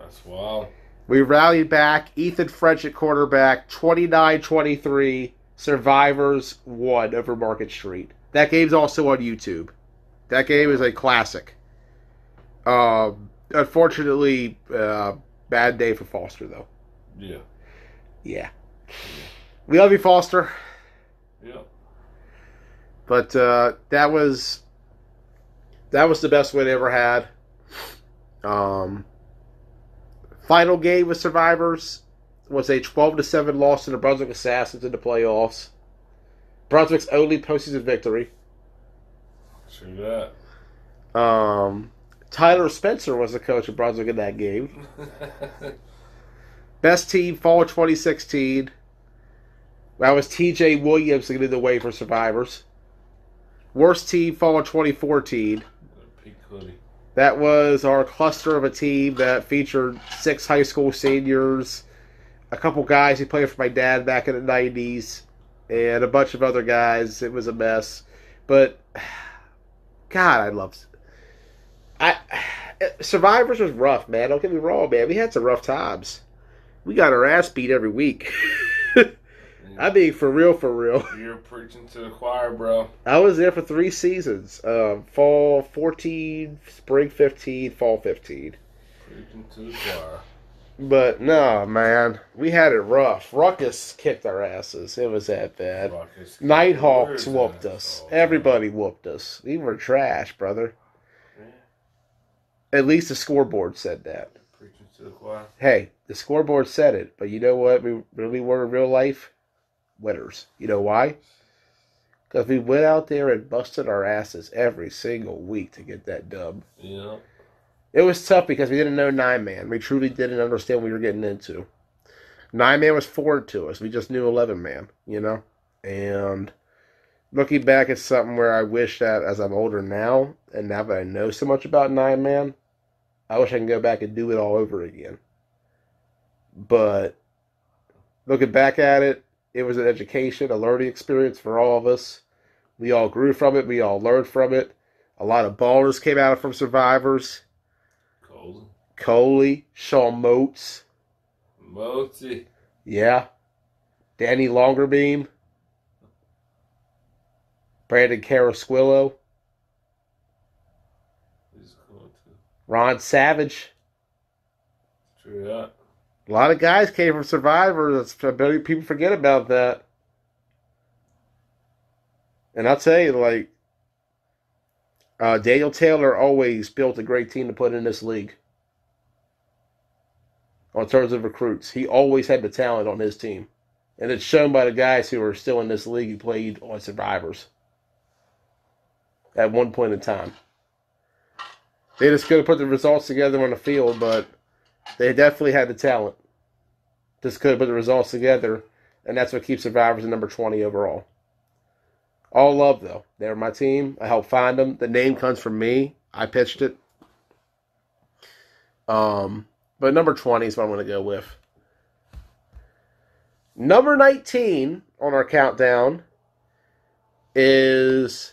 That's wild. We rallied back. Ethan French at quarterback. 29-23. Survivors won over Market Street. That game's also on YouTube. That game is a classic. Unfortunately, bad day for Foster, though. Yeah. Yeah. We love you, Foster. Yeah. But that was the best win ever had. Final game with Survivors was a 12-7 loss to the Brunswick Assassins in the playoffs. Brunswick's only postseason victory. True that. Tyler Spencer was the coach of Brunswick in that game. Best team, fall 2016. That was TJ Williams leading the way for Survivors. Worst team, fall 2014. That was our cluster of a team that featured 6 high school seniors, a couple guys who played for my dad back in the 90s, and a bunch of other guys. It was a mess. But, God, Survivors was rough, man. Don't get me wrong, man. We had some rough times. We got our ass beat every week. I mean, for real. You're preaching to the choir, bro. I was there for 3 seasons. Fall 14, spring 15, fall 15. Preaching to the choir. But, no, man. We had it rough. Ruckus kicked our asses. It was that bad. Nighthawks whooped us. Everybody whooped us. We were trash, brother. Yeah. At least the scoreboard said that. Preaching to the choir. Hey, the scoreboard said it. But you know what we really were in real life? Winners. You know why? Because we went out there and busted our asses every single week to get that dub. Yeah. It was tough because we didn't know 9-man. We truly didn't understand what we were getting into. 9-man was foreign to us. We just knew 11-man, you know? And looking back, it's something where I wish that as I'm older now, and now that I know so much about 9-man, I wish I can go back and do it all over again. But looking back at it, it was an education, a learning experience for all of us. We all grew from it. We all learned from it. A lot of ballers came out from Survivors. Coley, Sean Motes. Motsy. Yeah. Danny Longerbeam. Brandon Carasquillo. He's cool too. Ron Savage. True that. A lot of guys came from Survivors. I bet people forget about that. And I'll tell you, Daniel Taylor always built a great team to put in this league. On terms of recruits. He always had the talent on his team. And it's shown by the guys who are still in this league who played on Survivors. At one point in time. They just couldn't put the results together on the field, but they definitely had the talent. Just couldn't put the results together, and that's what keeps Survivors at number 20 overall. All love, though. They were my team. I helped find them. The name comes from me. I pitched it. But number 20 is what I'm going to go with. Number 19 on our countdown is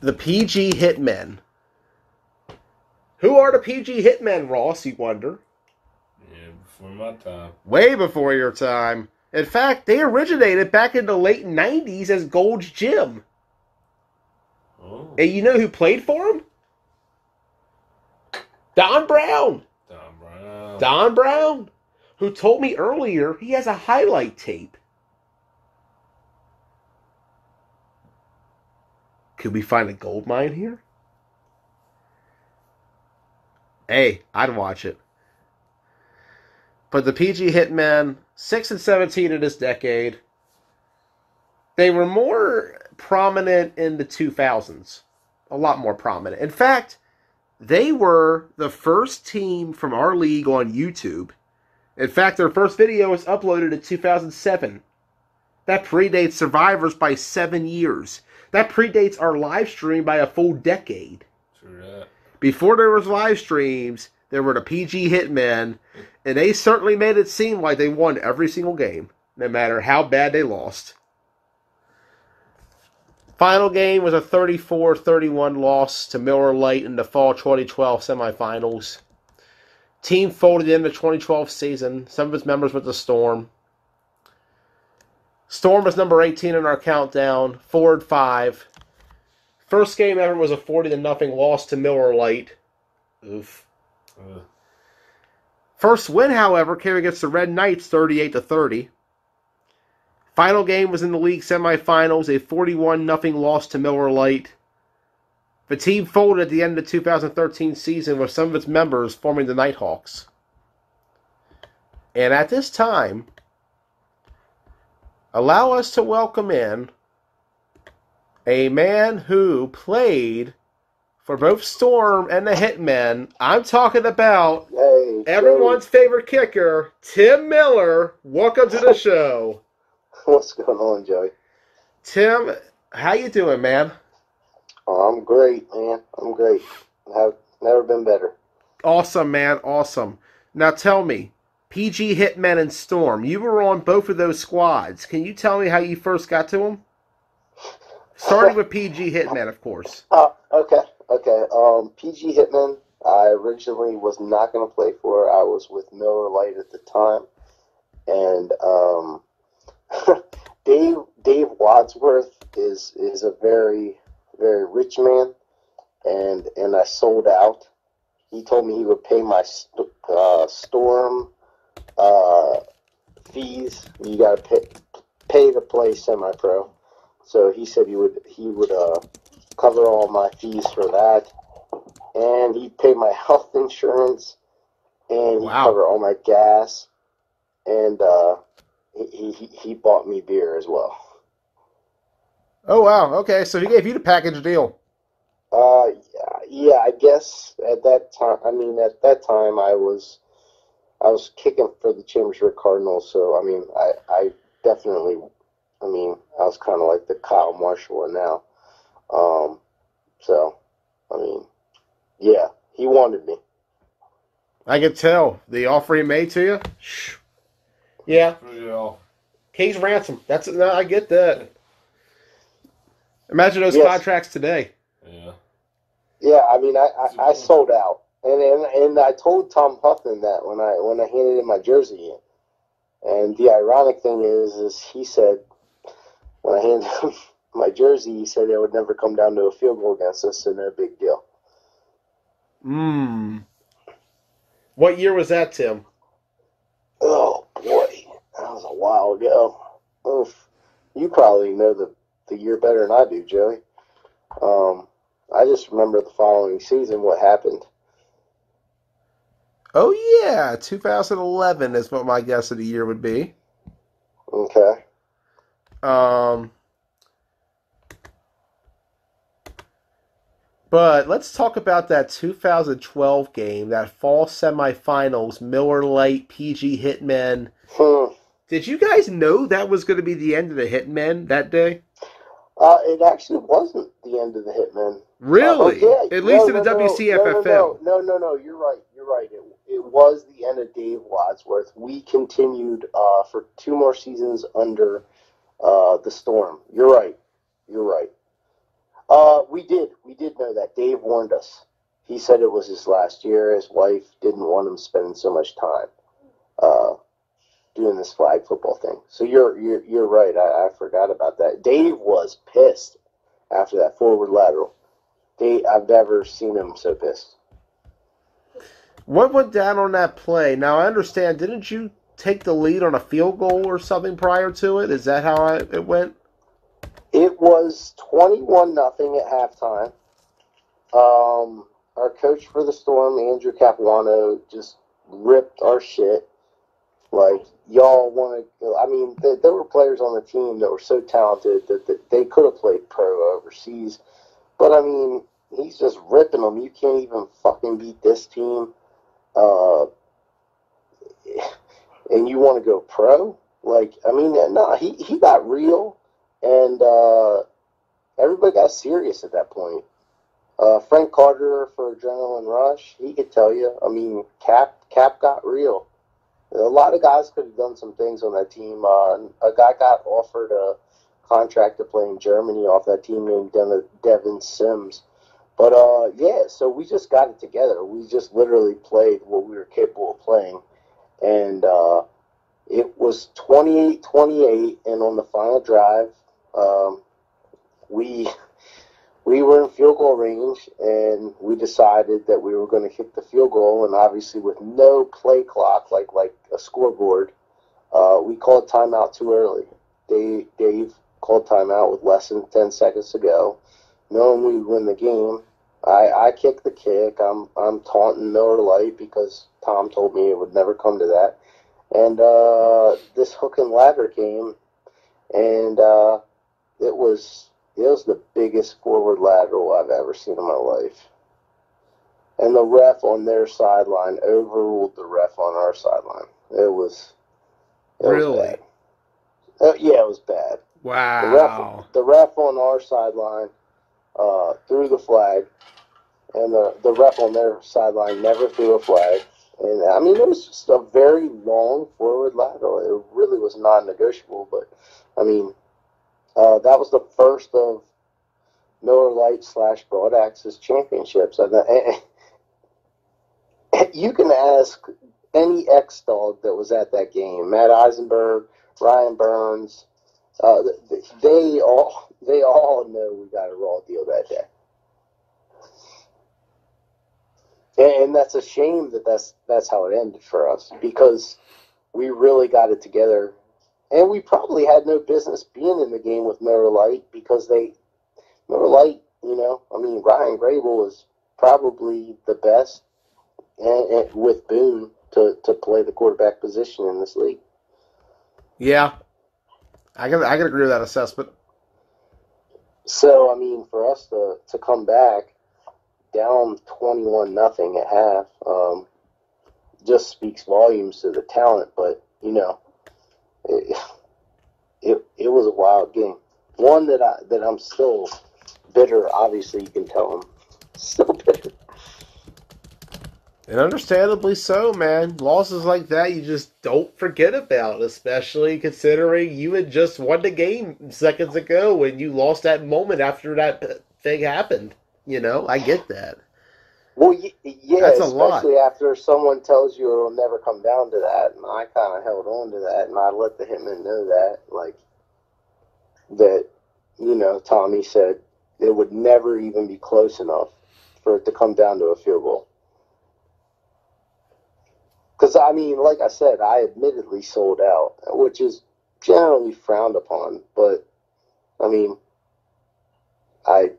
the PG Hitmen. Who are the PG Hitmen, Ross, you wonder? Yeah, before my time. Way before your time. In fact, they originated back in the late 90s as Gold's Gym. Oh. And you know who played for him? Don Brown. Don Brown, who told me earlier he has a highlight tape. Could we find a gold mine here? Hey, I'd watch it. But the PG Hitmen, 6 and 17 in this decade. They were more prominent in the 2000s. A lot more prominent. In fact, they were the first team from our league on YouTube. In fact, their first video was uploaded in 2007. That predates Survivors by 7 years. That predates our live stream by a full decade. True that. Before there was live streams, there were the PG Hitmen, and they certainly made it seem like they won every single game, no matter how bad they lost. Final game was a 34-31 loss to Miller Lite in the fall 2012 semifinals. Team folded in the 2012 season. Some of its members went to Storm. Storm was number 18 in our countdown, 4-5. First game ever was a 40-0 loss to Miller Lite. Oof. First win, however, came against the Red Knights, 38-30. Final game was in the league semifinals, a 41-0 loss to Miller Lite. The team folded at the end of the 2013 season with some of its members forming the Nighthawks. And at this time, allow us to welcome in a man who played for both Storm and the Hitmen. I'm talking about everyone's favorite kicker, Tim Miller. Welcome to the show. What's going on, Joey? Tim, how you doing, man? Oh, I'm great, man. I'm great. I've never been better. Awesome, man. Awesome. Now tell me, PG Hitmen and Storm, you were on both of those squads. Can you tell me how you first got to them? Starting with PG Hitmen, of course. Okay. PG Hitmen, I originally was not going to play for. I was with Miller Lite at the time. And Dave Wadsworth is a very, very rich man, and I sold out. He told me he would pay my Storm fees. You got to pay to play semi-pro. So he said he would cover all my fees for that, and he'd pay my health insurance, and he'd cover all my gas, and he bought me beer as well. Oh wow! Okay, so he gave you the package deal. Yeah, I guess at that time. I mean, at that time I was kicking for the Chambersburg Cardinals, so I mean, I definitely. I mean, I was kind of like the Kyle Marshall now. So, I mean, yeah, he wanted me. I could tell. The offer he made to you? Yeah. King's ransom. I get that. Imagine those contracts today. Yeah. Yeah, I mean, I sold out. And I told Tom Huffman that when I handed in my jersey in. And the ironic thing is he said, when I handed him my jersey, he said it would never come down to a field goal against us, so no big deal. What year was that, Tim? Oh, boy. That was a while ago. Oof. You probably know the year better than I do, Joey. I just remember the following season, what happened. Oh, yeah. 2011 is what my guess of the year would be. Okay. But let's talk about that 2012 game, that fall semifinals, Miller Lite, PG Hitmen. Did you guys know that was going to be the end of the Hitmen that day? It actually wasn't the end of the Hitmen. Really? At least in the WCFFL. No. You're right. It was the end of Dave Wadsworth. We continued for 2 more seasons under the Storm. You're right. We did know that. Dave warned us. He said it was his last year. His wife didn't want him spending so much time doing this flag football thing. So you're right. I forgot about that. Dave was pissed after that forward lateral. I've never seen him so pissed. What went down on that play? Now I understand. Didn't you take the lead on a field goal or something prior to it? Is that how it went? It was 21-0 at halftime. Our coach for the Storm, Andrew Capuano, just ripped our shit. Like, y'all want to... I mean, there were players on the team that were so talented that they could have played pro overseas. But, I mean, he's just ripping them. You can't even fucking beat this team. And you want to go pro? Like, I mean, no, he got real. And everybody got serious at that point. Frank Carter for Adrenaline Rush, he could tell you. I mean, Cap got real. A lot of guys could have done some things on that team. A guy got offered a contract to play in Germany off that team named Devin Sims. But, yeah, so we just got it together. We just literally played what we were capable of playing. And it was 28-28, and on the final drive, we were in field goal range, and we decided that we were going to kick the field goal, and obviously with no play clock like a scoreboard, we called timeout too early. Dave called timeout with less than 10 seconds to go. Knowing we would win the game, I kicked the kick. I'm taunting Miller Lite because Tom told me it would never come to that. And this hook and ladder came, and it was the biggest forward lateral I've ever seen in my life. And the ref on their sideline overruled the ref on our sideline. It was really bad. Yeah, it was bad. Wow. The ref on our sideline threw the flag, and the ref on their sideline never threw a flag. And, I mean, it was just a very long forward lateral. It really was non-negotiable, but, I mean, that was the first of Miller Lite / Broad Axis championships. And you can ask any ex-dog that was at that game, Matt Eisenberg, Ryan Burns, they all know we got a raw deal that day. And that's a shame that's how it ended for us, because we really got it together. And we probably had no business being in the game with Miller Lite, because Miller Lite, you know, I mean, Ryan Grable is probably the best, and with Boone to play the quarterback position in this league. Yeah, I can agree with that assessment. So, I mean, for us to come back down 21-0 at half, just speaks volumes to the talent. But, you know, it was a wild game. One that I'm still bitter. Obviously, you can tell I'm still bitter. And understandably so, man. Losses like that you just don't forget about, especially considering you had just won the game seconds ago when you lost that moment after that thing happened. You know, I get that. Well, yeah, that's a especially lot. after someone tells you it'll never come down to that, and I kind of held on to that, and I let the hitman know that, you know, Tommy said it would never even be close enough for it to come down to a field goal. Because, I mean, like I said, I admittedly sold out, which is generally frowned upon, but, I mean, I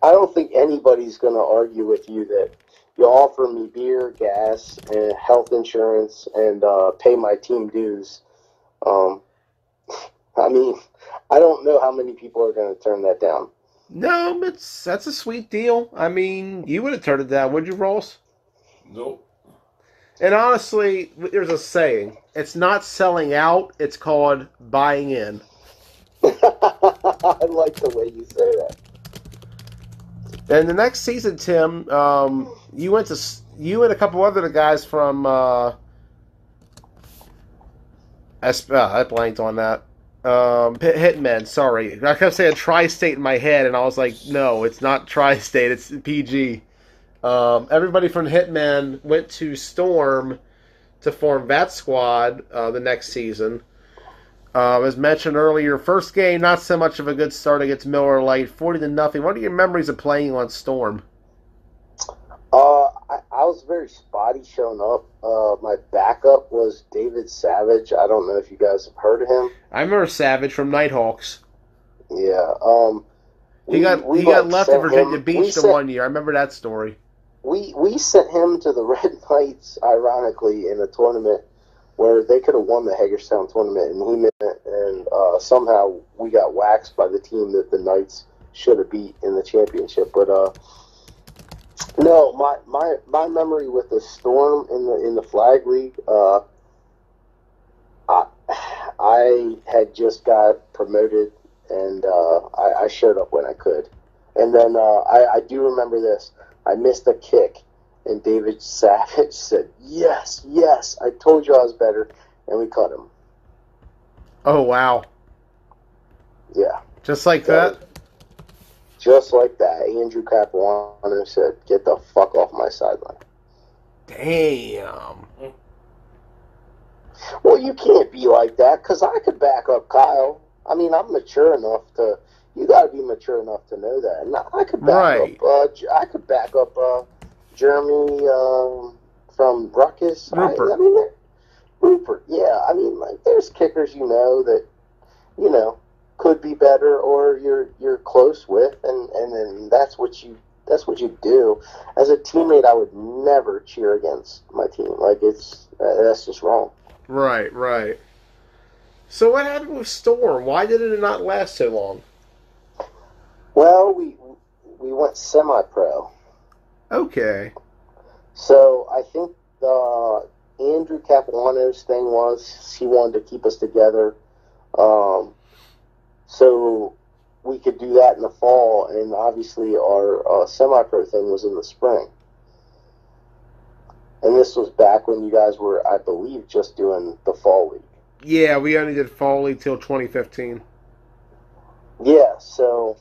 don't think anybody's going to argue with you that you offer me beer, gas, and health insurance, and pay my team dues. I mean, I don't know how many people are going to turn that down. No, that's a sweet deal. I mean, you would have turned it down, would you, Ross? Nope. And honestly, there's a saying. It's not selling out, it's called buying in. I like the way you say that. And the next season, Tim, you and a couple other guys from I blanked on that. Hitmen, sorry. I kept saying Tri-State in my head, and I was like, no, it's not Tri-State, it's PG. Everybody from Hitman went to Storm to form Bat Squad the next season. As mentioned earlier, first game, not so much of a good start against Miller Lite, 40-0. What are your memories of playing on Storm? I was very spotty showing up. My backup was David Savage. I don't know if you guys have heard of him. I remember Savage from Nighthawks. Yeah. He got left at Virginia Beach the 1 year. I remember that story. We sent him to the Red Knights, ironically, in a tournament where they could have won the Hagerstown tournament, and he missed it, and somehow we got waxed by the team that the Knights should have beat in the championship. But no, my memory with the Storm in the Flag League, I had just got promoted, and I showed up when I could. And then I do remember this. I missed a kick, and David Savage said, yes, I told you I was better, and we cut him. Oh, wow. Just like that? Just like that. Andrew Capuano said, "Get the fuck off my sideline." Damn. Well, you can't be like that, because I could back up Kyle. I mean, I'm mature enough to. You got to be mature enough to know that. And I could back up. I could back up Jeremy from Ruckus. Rupert. Rupert. Yeah, I mean, like, there's kickers that could be better, or you're close with, and then that's what you do. As a teammate, I would never cheer against my team. Like, that's just wrong. Right. So what happened with Storm? Why did it not last so long? Well, we went semi-pro. Okay. So I think Andrew Capuano's thing was he wanted to keep us together, so we could do that in the fall, and obviously our semi-pro thing was in the spring. And this was back when you guys were, I believe, just doing the fall league. Yeah, we only did fall league till 2015. Yeah, so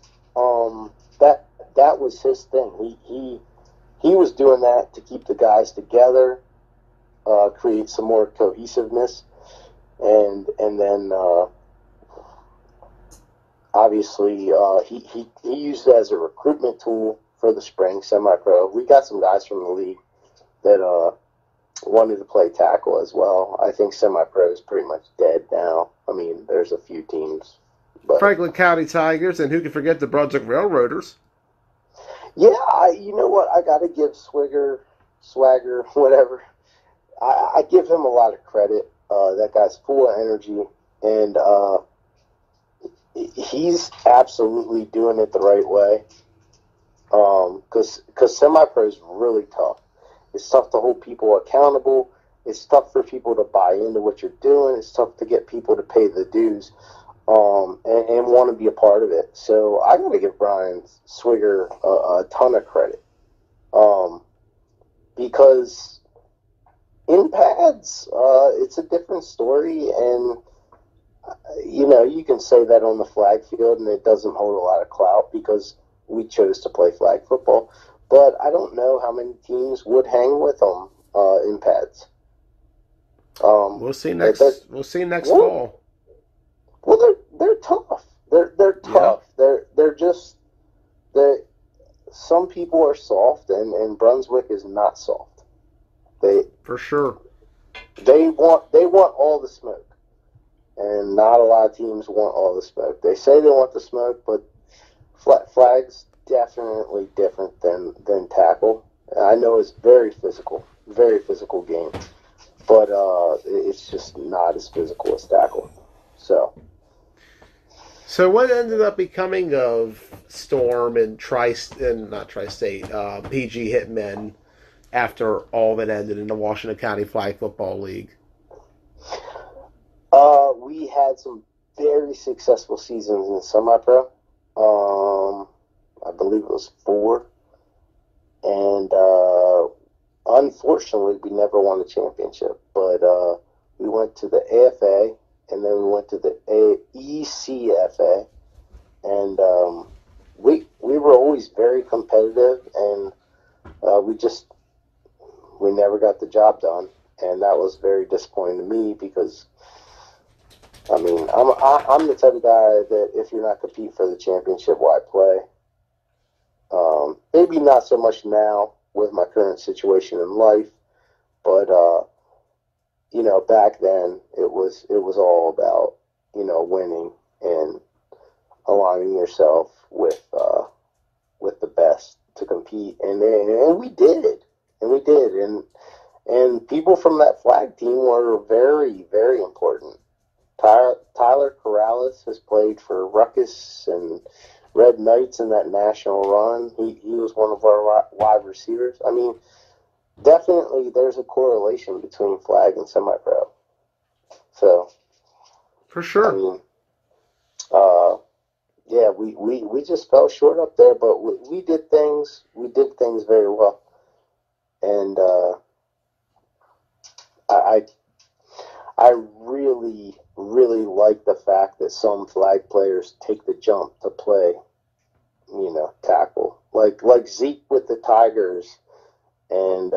that was his thing. He was doing that to keep the guys together, create some more cohesiveness, and then obviously he used it as a recruitment tool for the spring semi-pro. We got some guys from the league that wanted to play tackle as well. I think semi-pro is pretty much dead now. I mean, there's a few teams. But Franklin County Tigers, and who can forget the Brunswick Railroaders? Yeah, you know what? I got to give Swagger, whatever. I give him a lot of credit. That guy's full of energy, and he's absolutely doing it the right way. Because semi-pro is really tough. It's tough to hold people accountable. It's tough for people to buy into what you're doing. It's tough to get people to pay the dues and want to be a part of it. So I got to give Brian Swigger a ton of credit because in pads, it's a different story, and you can say that on the flag field, and it doesn't hold a lot of clout because we chose to play flag football. But I don't know how many teams would hang with them in pads. We'll see next fall. Well, they're tough. They're tough. Yeah. They're just some people are soft, and Brunswick is not soft. For sure. They want all the smoke, and not a lot of teams want all the smoke. They say they want the smoke, but flags definitely different than tackle. I know it's very physical game, but it's just not as physical as tackle. So what ended up becoming of Storm and not Tri-State, PG Hitmen after all that ended in the Washington County Flag Football League? We had some very successful seasons in semi-pro. I believe it was 4. And unfortunately, we never won a championship. But we went to the AFA, and then we went to the ECFA. And we were always very competitive, and we never got the job done. And that was very disappointing to me because, I mean, I'm the type of guy that if you're not competing for the championship, why play? Maybe not so much now with my current situation in life, but back then it was all about winning and aligning yourself with the best to compete, and we did, and people from that flag team were very, very important. Tyler Corrales has played for Ruckus and Red Knights in that national run. He was one of our wide receivers. I mean, definitely there's a correlation between flag and semi-pro. So, for sure. I mean, yeah, we just fell short up there, but we did things very well, and I really really like the fact that some flag players take the jump to play, tackle. Like Zeke with the Tigers, and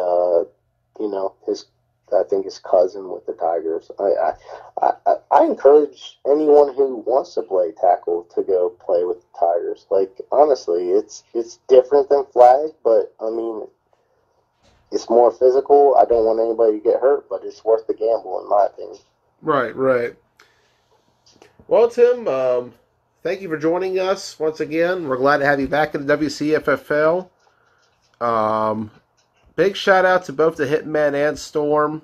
I think his cousin with the Tigers. I encourage anyone who wants to play tackle to go play with the Tigers. Like, honestly, it's different than flag, but I mean, it's more physical. I don't want anybody to get hurt, but it's worth the gamble, in my opinion. Right. Well, Tim, thank you for joining us once again. We're glad to have you back in the WCFFL. Big shout out to both the Hitmen and Storm.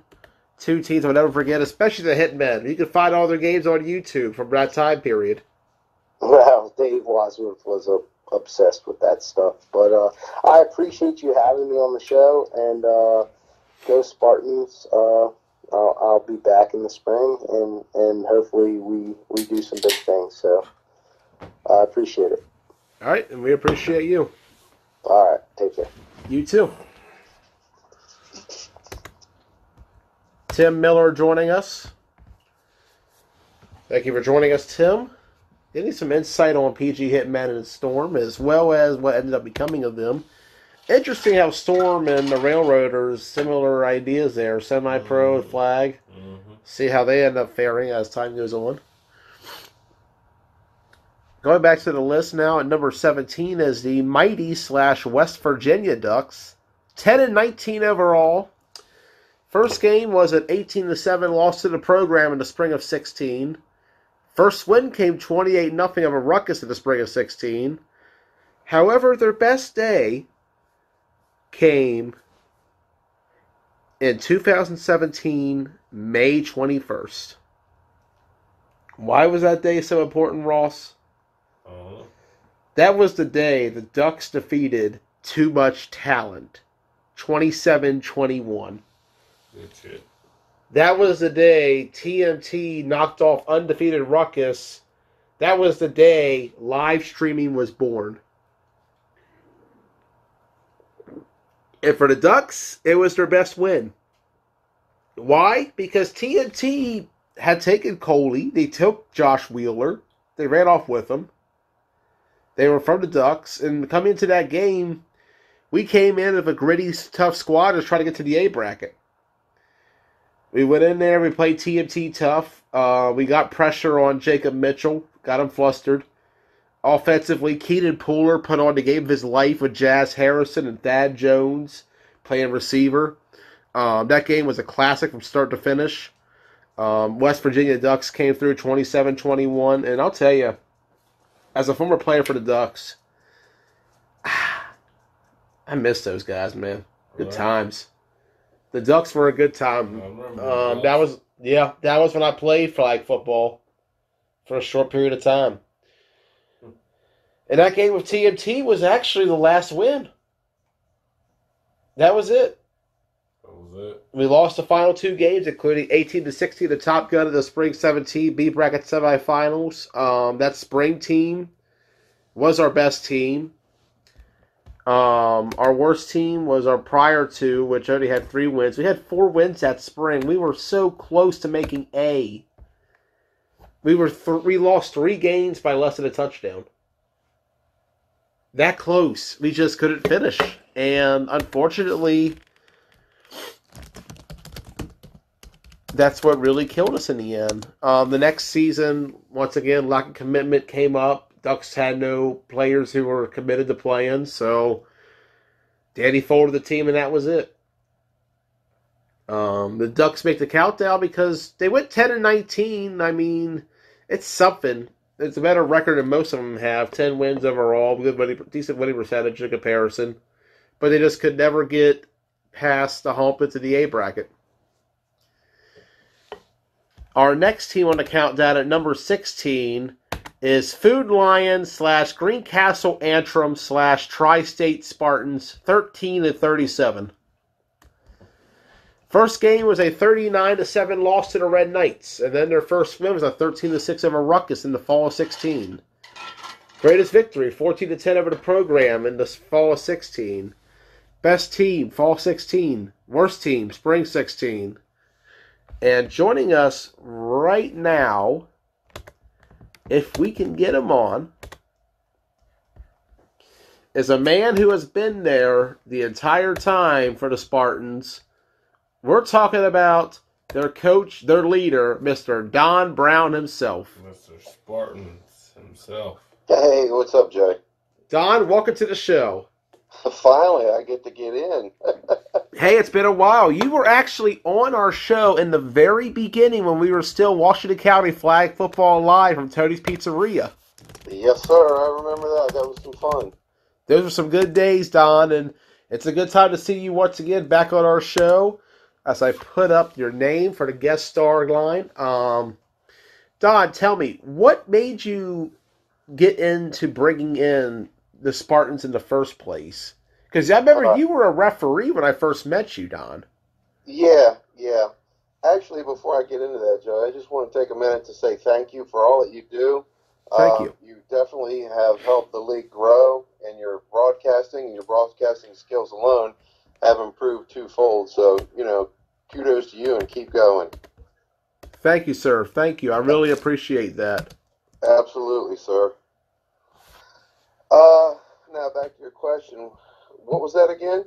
Two teams I'll never forget, especially the Hitmen. You can find all their games on YouTube from that time period. Well, Dave Wadsworth was obsessed with that stuff. But I appreciate you having me on the show, and go Spartans. I'll be back in the spring, and hopefully we do some big things. So I appreciate it. All right, and we appreciate you. All right, take care. You too. Tim Miller joining us. Thank you for joining us, Tim. Getting some insight on PG Hitman and Storm, as well as what ended up becoming of them. Interesting how Storm and the Railroaders, similar ideas there. Semi-pro, flag. Mm-hmm. See how they end up faring as time goes on. Going back to the list now, at number 17 is the mighty / West Virginia Ducks. 10-19 overall. First game was an 18-7 loss to the program in the spring of 16. First win came 28-0 of a ruckus in the spring of 16. However, their best day came in 2017, May 21st. Why was that day so important, Ross? That was the day the Ducks defeated Too Much Talent, 27-21. That's it. That was the day TMT knocked off undefeated Ruckus. That was the day live streaming was born. And for the Ducks, it was their best win. Why? Because TMT had taken Coley. They took Josh Wheeler. They ran off with him. They were from the Ducks. And coming into that game, we came in with a gritty, tough squad to try to get to the A bracket. We went in there. We played TMT tough. We got pressure on Jacob Mitchell. Got him flustered. Offensively, Keaton Pooler put on the game of his life with Jazz Harrison and Thad Jones playing receiver. That game was a classic from start to finish. West Virginia Ducks came through 27-21. And I'll tell you, as a former player for the Ducks, I miss those guys, man. Good times. The Ducks were a good time. That was when I played flag football for a short period of time. And that game with TMT was actually the last win. That was it. We lost the final two games, including 18-16, the Top Gun of the Spring 17 B bracket semifinals. That spring team was our best team. Our worst team was our prior two, which only had 3 wins. We had 4 wins that spring. We were so close to making A. We lost 3 games by less than a touchdown. That close. We just couldn't finish. And unfortunately, that's what really killed us in the end. The next season, once again, lack of commitment came up. Ducks had no players who were committed to playing, so Danny folded the team, and that was it. The Ducks make the countdown because they went 10-19. I mean, it's something. It's a better record than most of them have. 10 wins overall, decent winning percentage in comparison. But they just could never get past the hump into the A bracket. Our next team on the countdown at number 16 is Food Lions / Greencastle Antrim / Tri-State Spartans, 13-37. First game was a 39-7 loss to the Red Knights, and then their first win was a 13-6 over Ruckus in the fall of 16. Greatest victory, 14-10 over the program in the fall of 16. Best team, fall 16. Worst team, spring 16. And joining us right now, if we can get him on, is a man who has been there the entire time for the Spartans. We're talking about their coach, their leader, Mr. Don Brown himself. Mr. Spartans himself. Hey, what's up, Jay? Don, welcome to the show. Finally, I get to get in. Hey, it's been a while. You were actually on our show in the very beginning when we were still Washington County Flag Football Live from Tony's Pizzeria. Yes, sir. I remember that. That was some fun. Those were some good days, Don, and it's a good time to see you once again back on our show as I put up your name for the guest star line. Don, tell me, what made you get into bringing in the Spartans in the first place? Because I remember you were a referee when I first met you, Don. Yeah. Actually, before I get into that, Joe, I just want to take a minute to say thank you for all that you do. Thank you. You definitely have helped the league grow, and your broadcasting skills alone have improved twofold. So, kudos to you and keep going. Thank you, sir. Thank you. I really appreciate that. Absolutely, sir. Now back to your question. What was that again?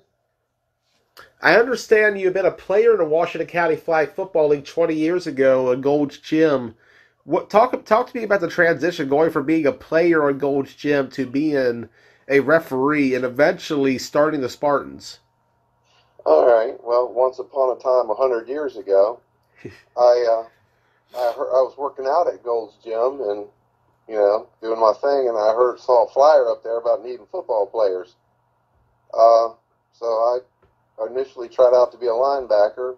I understand you've been a player in the Washington County Flag Football League 20 years ago at Gold's Gym. Talk to me about the transition going from being a player on Gold's Gym to being a referee and eventually starting the Spartans. All right. Well, once upon a time, 100 years ago, I was working out at Gold's Gym and doing my thing, and I saw a flyer up there about needing football players. So I initially tried out to be a linebacker.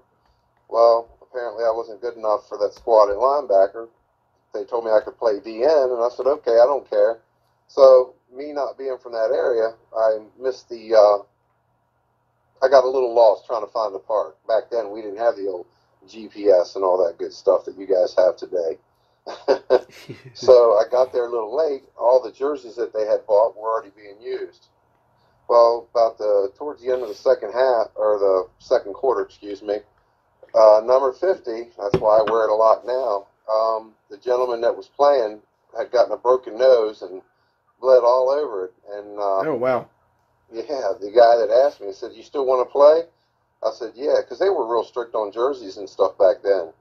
Well, apparently I wasn't good enough for that squad at linebacker. They told me I could play DN, and I said, okay, I don't care. So me not being from that area, I missed I got a little lost trying to find the park. Back then, we didn't have the old GPS and all that good stuff that you guys have today. So I got there a little late. All the jerseys that they had bought were already being used. Well, towards the end of the second half, or the second quarter, excuse me, number 50, that's why I wear it a lot now, the gentleman that was playing had gotten a broken nose and bled all over it. And oh, wow. Yeah, the guy that asked me, he said, you still want to play? I said, yeah, because they were real strict on jerseys and stuff back then.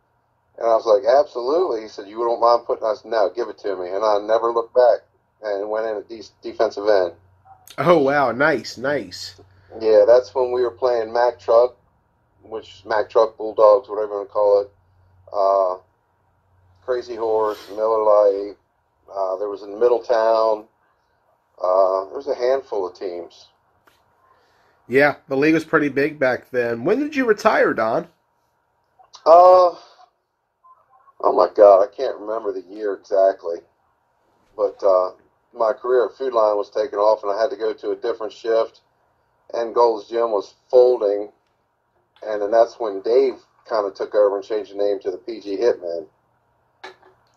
And I was like, absolutely. He said, you don't mind putting us? No, give it to me. And I never looked back and went in at defensive end. Oh, wow. Nice. Yeah, that's when we were playing Mack Truck, Mack Truck Bulldogs, whatever you want to call it. Crazy Horse, Miller Lite. There was in Middletown. There was a handful of teams. Yeah, the league was pretty big back then. When did you retire, Don? Oh my God, I can't remember the year exactly. But my career at Food Line was taken off, and I had to go to a different shift. And Gold's Gym was folding, and then that's when Dave kind of took over and changed the name to the PG Hitmen.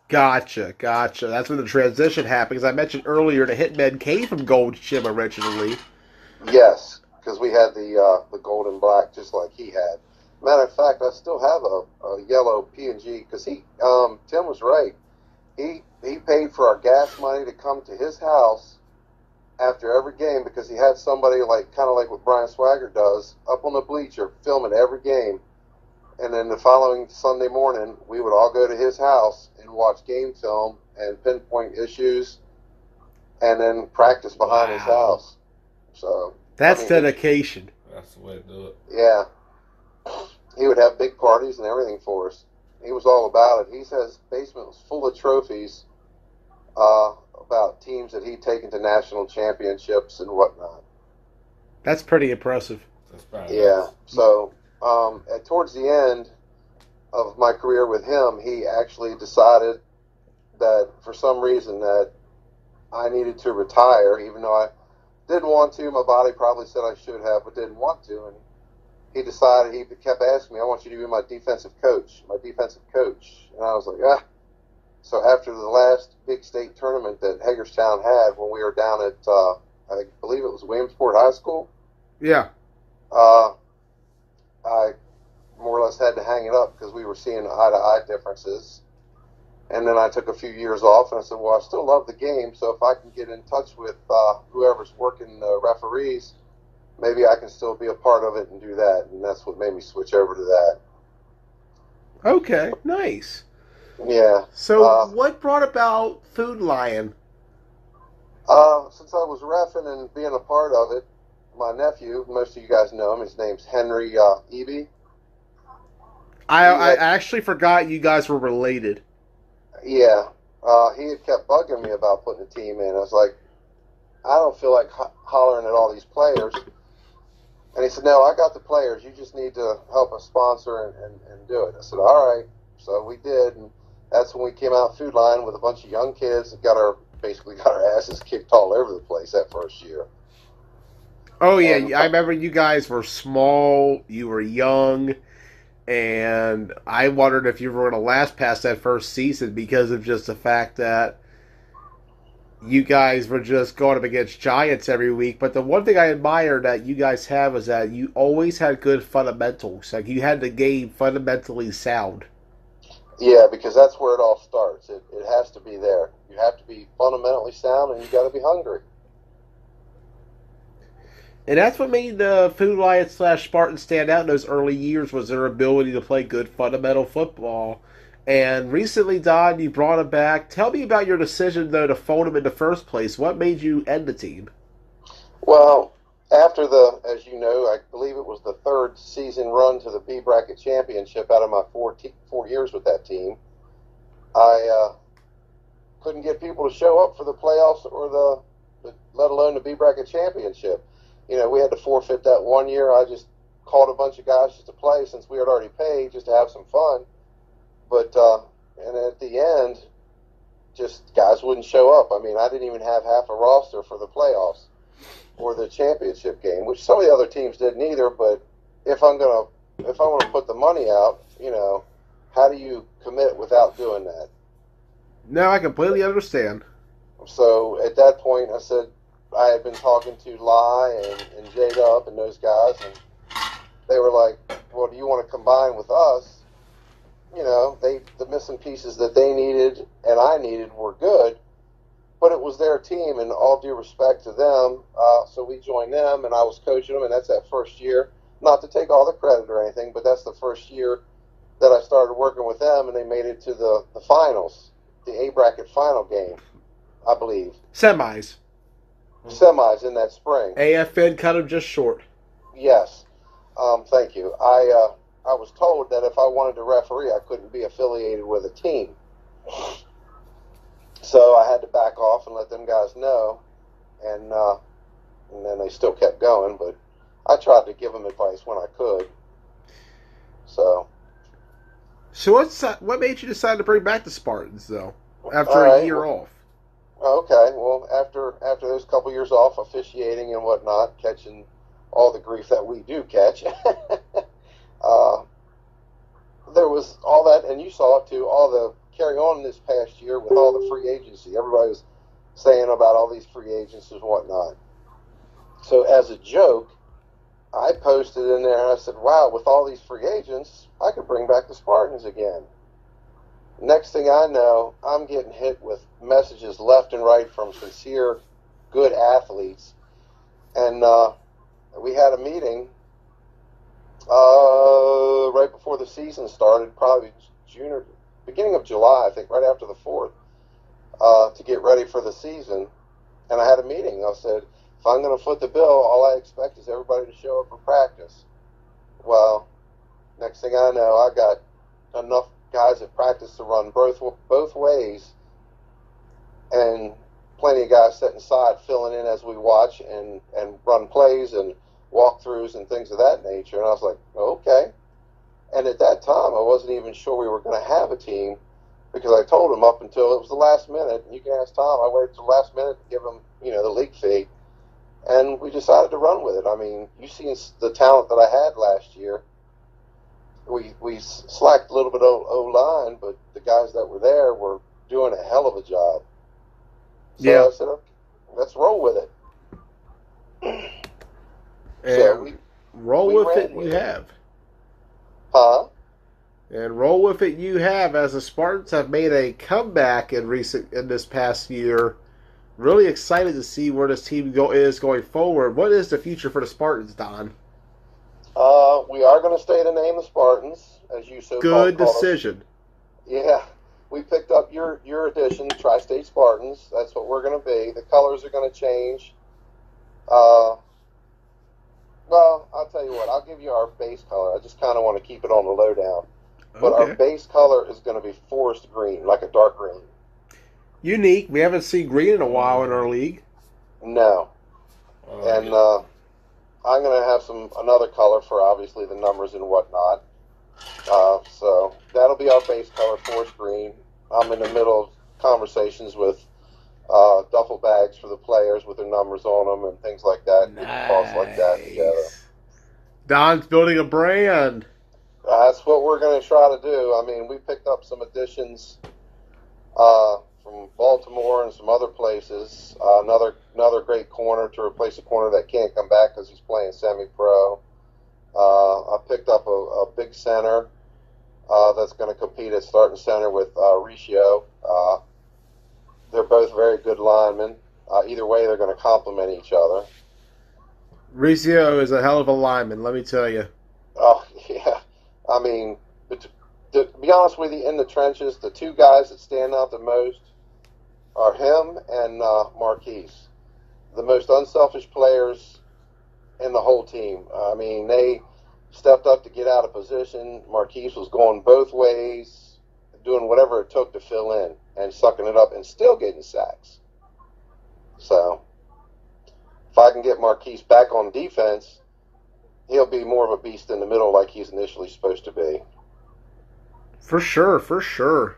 Gotcha. That's when the transition happened, because I mentioned earlier the Hitmen came from Gold's Gym originally. Yes, because we had the gold and black just like he had. Matter of fact, I still have a yellow P&G, because Tim was right. He paid for our gas money to come to his house after every game, because he had somebody kind of like what Brian Swagger does, up on the bleacher filming every game. And then the following Sunday morning, we would all go to his house and watch game film and pinpoint issues, and then practice behind his house. So that's dedication. That's the way to do it. Yeah. He would have big parties and everything for us. He was all about it. He says his basement was full of trophies about teams that he'd taken to national championships and whatnot. That's pretty impressive. That's bad. Yeah. So towards the end of my career with him, he actually decided that for some reason that I needed to retire, even though I didn't want to. My body probably said I should have, but didn't want to. And he decided, he kept asking me, I want you to be my defensive coach. And I was like, ah. So after the last big state tournament that Hagerstown had, when we were down at, I believe it was Williamsport High School. Yeah. I more or less had to hang it up because we were seeing eye-to-eye differences. And then I took a few years off, and I said, well, I still love the game, so if I can get in touch with whoever's working the referees, maybe I can still be a part of it and do that. And that's what made me switch over to that. Okay, nice. Yeah. So what brought about Food Lion? Since I was reffing and being a part of it, my nephew, most of you guys know him, his name's Henry Eby. I actually forgot you guys were related. Yeah. He had kept bugging me about putting a team in. I was like, I don't feel like hollering at all these players. And he said, no, I got the players. You just need to help us sponsor and do it. I said, all right. So we did. And that's when we came out Food Lion with a bunch of young kids that basically got our asses kicked all over the place that first year. Oh, yeah. I remember you guys were small. You were young. And I wondered if you were going to last past that first season because of just the fact that you guys were just going up against giants every week. But the one thing I admire that you guys have is that you always had good fundamentals. Like, you had the game fundamentally sound. Yeah, because that's where it all starts. It has to be there. You have to be fundamentally sound, and you got to be hungry. And that's what made the Food Lion / Spartans stand out in those early years was their ability to play good fundamental football. And recently, Don, you brought him back. Tell me about your decision, though, to fold him in the first place. What made you end the team? Well, after as you know, I believe it was the third season run to the B Bracket Championship out of my 4 years with that team, I couldn't get people to show up for the playoffs or let alone the B Bracket Championship. You know, we had to forfeit that 1 year. I just called a bunch of guys just to play since we had already paid just to have some fun. But, and at the end, just guys wouldn't show up. I mean, I didn't even have half a roster for the playoffs or the championship game, which some of the other teams didn't either. But if I want to put the money out, you know, how do you commit without doing that? No, I completely understand. So at that point, I said, I had been talking to Lai and J-Dub and those guys, and they were like, well, do you want to combine with us? You know, the missing pieces that they needed and I needed were good, but it was their team, and all due respect to them, so we joined them, and I was coaching them, and that's that first year. Not to take all the credit or anything, but that's the first year that I started working with them, and they made it to the finals, the A bracket final game, I believe. Semis in that spring. AFN cut him just short. Yes. Thank you. I was told that if I wanted to referee, I couldn't be affiliated with a team. So I had to back off and let them guys know. And then they still kept going, but I tried to give them advice when I could. So what made you decide to bring back the Spartans, though, after a year off? Okay, well, after those couple years off officiating and whatnot, catching all the grief that we do catch, there was all that, and you saw it too, all the carry on this past year with all the free agency. Everybody was saying about all these free agents and whatnot. So as a joke, I posted in there and I said, wow, with all these free agents, I could bring back the Spartans again. Next thing I know, I'm getting hit with messages left and right from sincere, good athletes. And we had a meeting right before the season started, probably June or beginning of July, I think, right after the 4th, to get ready for the season. And I had a meeting. I said, if I'm going to foot the bill, all I expect is everybody to show up for practice. Well, next thing I know, I got enough guys at practice to run both ways, and plenty of guys set aside filling in as we watch and run plays and walkthroughs and things of that nature. And I was like, okay. And at that time, I wasn't even sure we were going to have a team, because I told him up until it was the last minute, and you can ask Tom, I waited till the last minute to give him, the league fee, and we decided to run with it. I mean, you've seen the talent that I had last year. We slacked a little bit O-line, but the guys that were there were doing a hell of a job. So I said, okay, let's roll with it. And so roll with it you have. Huh? And roll with it you have, as the Spartans have made a comeback in this past year. Really excited to see where this team is going forward. What is the future for the Spartans, Don? We are going to stay the name the Spartans, as you so Good decision. Yeah, we picked up your edition, Tri-State Spartans. That's what we're going to be. The colors are going to change. Well, I'll tell you what. I'll give you our base color. I just kind of want to keep it on the lowdown. But our base color is going to be forest green, like a dark green. Unique. We haven't seen green in a while in our league. No. And I'm going to have another color for obviously the numbers and whatnot. So that'll be our base color, forest green. I'm in the middle of conversations with duffel bags for the players with their numbers on them and things like that. Nice. Costs like that together. Don's building a brand. That's what we're going to try to do. I mean, we picked up some additions from Baltimore and some other places. Another great corner to replace a corner that can't come back because he's playing semi-pro. I picked up a big center that's going to compete at starting center with Riccio. They're both very good linemen. Either way, they're going to complement each other. Riccio is a hell of a lineman, let me tell you. Oh, yeah. I mean, to be honest with you, in the trenches, the two guys that stand out the most are him and Marquise. The most unselfish players in the whole team. I mean, they stepped up to get out of position. Marquise was going both ways, doing whatever it took to fill in and sucking it up and still getting sacks. So, if I can get Marquise back on defense, he'll be more of a beast in the middle like he's initially supposed to be. For sure, for sure.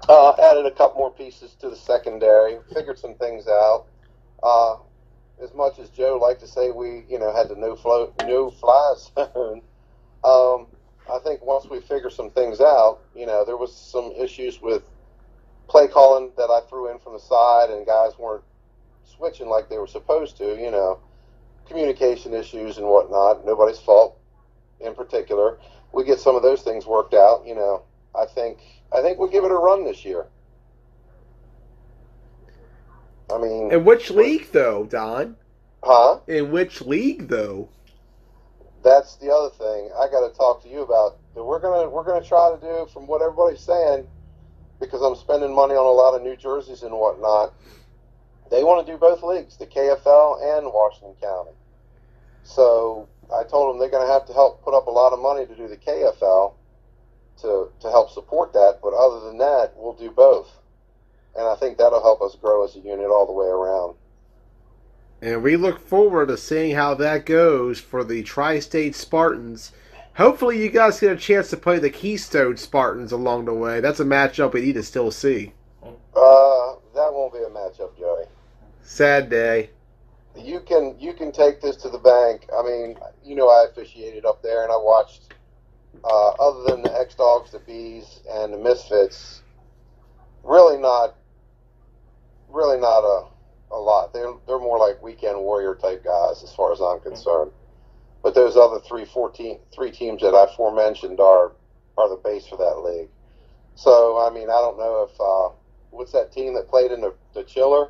Added a couple more pieces to the secondary, figured some things out. As much as Joe liked to say we, had the no-fly zone, I think once we figure some things out, there was some issues with play calling that I threw in from the side, and guys weren't switching like they were supposed to, communication issues and whatnot. Nobody's fault in particular. We get some of those things worked out, I think we'll give it a run this year. I mean, in which league, though, Don? Huh? In which league, though? That's the other thing I got to talk to you about. That we're gonna try to do, from what everybody's saying, because I'm spending money on a lot of new jerseys and whatnot. They want to do both leagues, the KFL and Washington County. So I told them they're going to have to help put up a lot of money to do the KFL to help support that. But other than that, we'll do both. And I think that'll help us grow as a unit all the way around. And we look forward to seeing how that goes for the Tri-State Spartans. Hopefully you guys get a chance to play the Keystone Spartans along the way. That's a matchup we need to still see. That won't be a matchup, Joey. Sad day. You can take this to the bank. I mean, I officiated up there, and I watched, other than the X-Dogs, the Bees, and the Misfits, really not a lot. They're more like weekend warrior type guys as far as I'm concerned. But those other three teams that I aforementioned are the base for that league. So, I mean, I don't know if, what's that team that played in the Chiller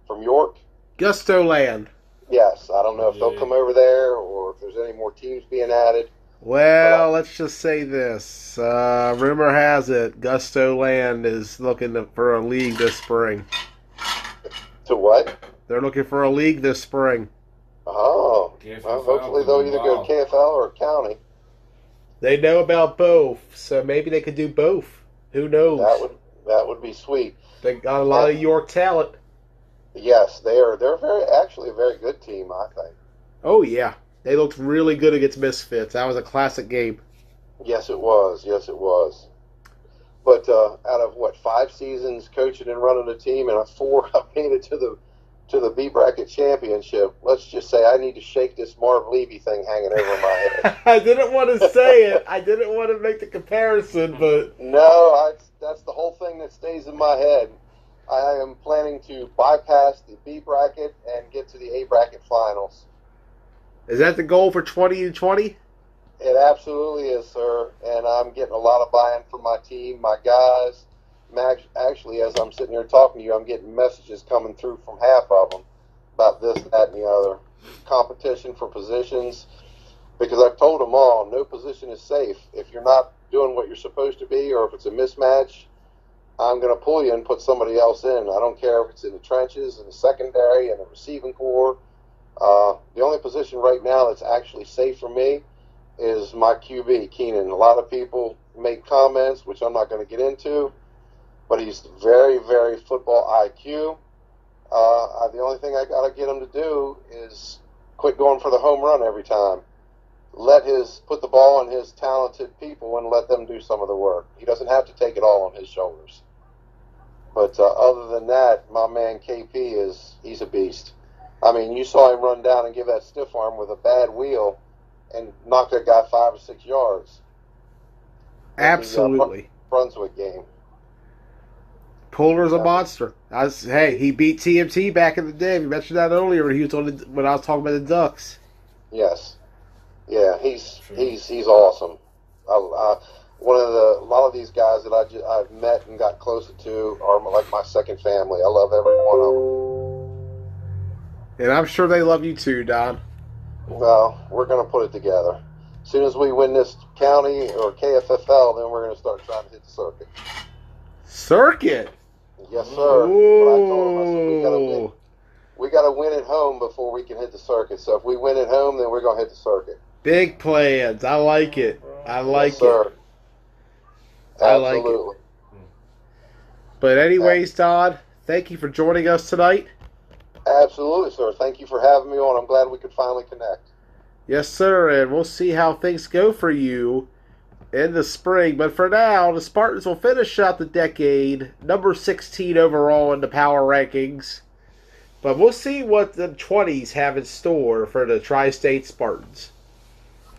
from York? Gusto Land. Yes, I don't know if they'll come over there or if there's any more teams being added. Well, let's just say this. Rumor has it Gusto Land is looking for a league this spring. To what? They're looking for a league this spring. Oh. Well, hopefully they'll either go KFL or county. They know about both, so maybe they could do both. Who knows? That would be sweet. They got a lot of York talent. Yes, they're actually a very good team, I think. Oh yeah, they looked really good against Misfits. That was a classic game. Yes, it was. But out of 5 seasons coaching and running a team, and 4 I made it to the B bracket championship. Let's just say I need to shake this Marv Levy thing hanging over my head. I didn't want to say it. I didn't want to make the comparison, but no, that's the whole thing that stays in my head. I am planning to bypass the B bracket and get to the A bracket finals. Is that the goal for 2020? It absolutely is, sir. And I'm getting a lot of buy-in from my team, my guys. Actually, as I'm sitting here talking to you, I'm getting messages coming through from half of them about this, that, and the other. Competition for positions. Because I've told them all, no position is safe. If you're not doing what you're supposed to be, or if it's a mismatch, I'm going to pull you and put somebody else in. I don't care if it's in the trenches, in the secondary, in the receiving corps. The only position right now that's actually safe for me is my QB, Keenan. A lot of people make comments, which I'm not going to get into, but he's very, very football IQ. The only thing I got to get him to do is quit going for the home run every time. Put the ball on his talented people and let them do some of the work. He doesn't have to take it all on his shoulders. But other than that, my man KP he's a beast. I mean, you saw him run down and give that stiff arm with a bad wheel and knock that guy 5 or 6 yards. Absolutely. The Brunswick game. Polar's a monster. He beat TMT back in the day. We mentioned that earlier when I was talking about the Ducks. Yes. Yeah, he's awesome. A lot of these guys that I've met and got closer to are like my second family. I love every one of them. And I'm sure they love you too, Don. Well, we're going to put it together. As soon as we win this county or KFFL, then we're going to start trying to hit the circuit. Circuit? Yes, sir. But I told them, I said, we got to win at home before we can hit the circuit. So if we win at home, then we're going to hit the circuit. Big plans. I like it. I like yes, sir. it. Absolutely. I like it. But anyways, Don, thank you for joining us tonight. Absolutely, sir. Thank you for having me on. I'm glad we could finally connect. Yes, sir. And we'll see how things go for you in the spring. But for now, the Spartans will finish out the decade, number 16 overall in the power rankings. But we'll see what the 20s have in store for the Tri-State Spartans.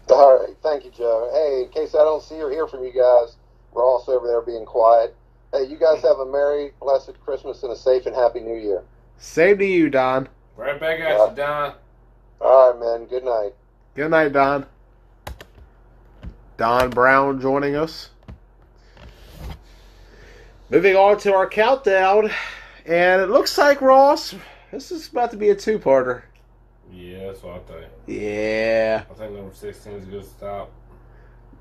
All right. Thank you, Joe. Hey, in case I don't see or hear from you guys, we're also over there being quiet. Hey, you guys have a merry, blessed Christmas and a safe and happy New Year. Same to you, Don. Right back at you, Don. All right, man. Good night. Good night, Don. Don Brown joining us. Moving on to our countdown. And it looks like, Ross, this is about to be a two-parter. Yeah, that's what I think. Yeah. I think number 16 is a good stop.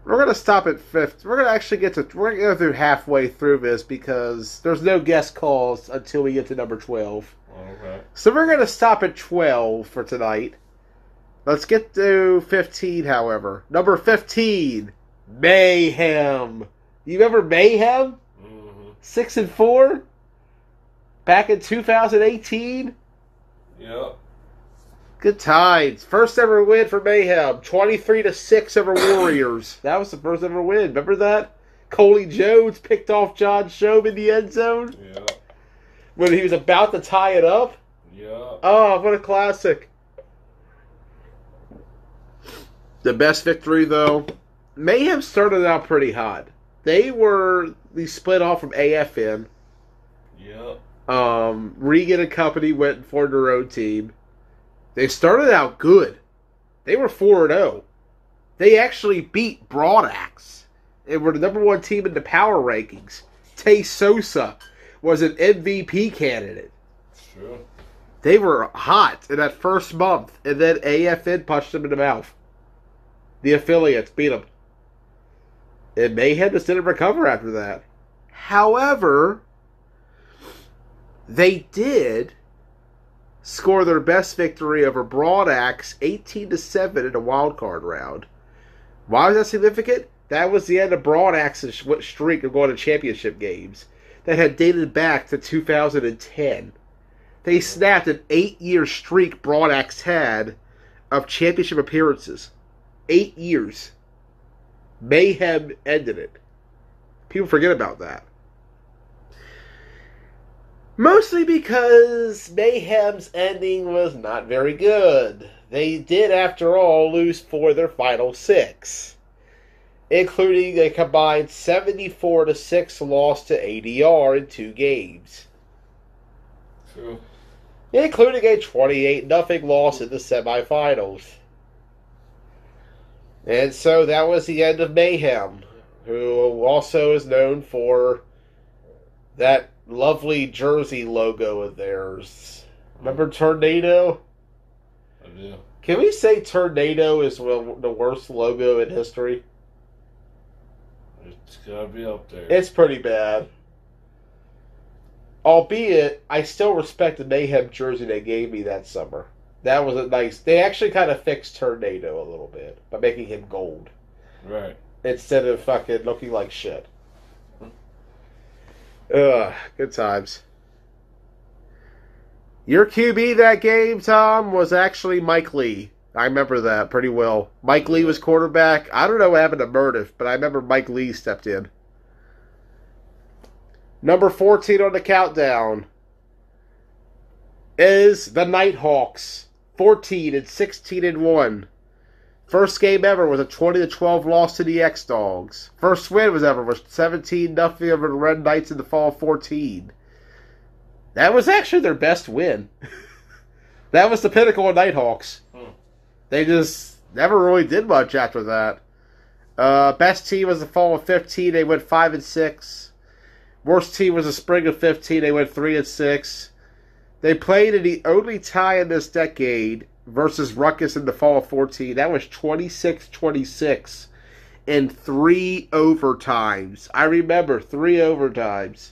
We're going to stop at 5th. We're going to actually we're going to go through halfway through this because there's no guest calls until we get to number 12. Okay. So we're going to stop at 12 for tonight. Let's get to 15, however. Number 15, Mayhem. You remember Mayhem? Mm-hmm. 6-4? Back in 2018? Yep. Good times. First ever win for Mayhem. 23-6 over Warriors. That was the first ever win. Remember that? Coley Jones picked off John Shome in the end zone? Yep. When he was about to tie it up? Yep. Oh, what a classic. The best victory, though, Mayhem started out pretty hot. They split off from AFN. Yep. Regan and company went and formed their own team. They started out good. They were 4-0. They actually beat Broadaxe. They were the number one team in the power rankings. Tay Sosa was an MVP candidate. True. They were hot in that first month, and then AFN punched them in the mouth. The affiliates beat them. And Mayhem just didn't recover after that. However, they did score their best victory over Broadaxe 18-7 in a wild card round. Why was that significant? That was the end of Broadaxe's streak of going to championship games that had dated back to 2010. They snapped an 8-year streak Broadaxe had of championship appearances. 8 years. Mayhem ended it. People forget about that. Mostly because Mayhem's ending was not very good. They did, after all, lose 4 of their final 6, including a combined 74-6 loss to ADR in 2 games. True. Including a 28-0 loss in the semifinals. And so that was the end of Mayhem, who also is known for that lovely jersey logo of theirs. Remember Tornado? I do. Can we say Tornado is the worst logo in history? It's gotta be up there. It's pretty bad. Albeit, I still respect the Mayhem jersey they gave me that summer. That was a nice... They actually kind of fixed Tornado a little bit by making him gold. Right. Instead of fucking looking like shit. Ugh, good times. Your QB that game, Tom, was actually Mike Lee. I remember that pretty well. Mike Lee was quarterback. I don't know what happened to Murdiff, but I remember Mike Lee stepped in. Number 14 on the countdown is the Nighthawks. 14 and 16 and 1. First game ever was a 20-12 loss to the X-Dogs. First win was 17-0 over the Red Knights in the fall of 14. That was actually their best win. That was the pinnacle of Nighthawks. They just never really did much after that. Best team was the fall of 15. They went 5 and 6. Worst team was the spring of 15. They went 3 and 6. They played in the only tie in this decade versus Ruckus in the fall of 14. That was 26-26 in 3 overtimes. I remember 3 overtimes.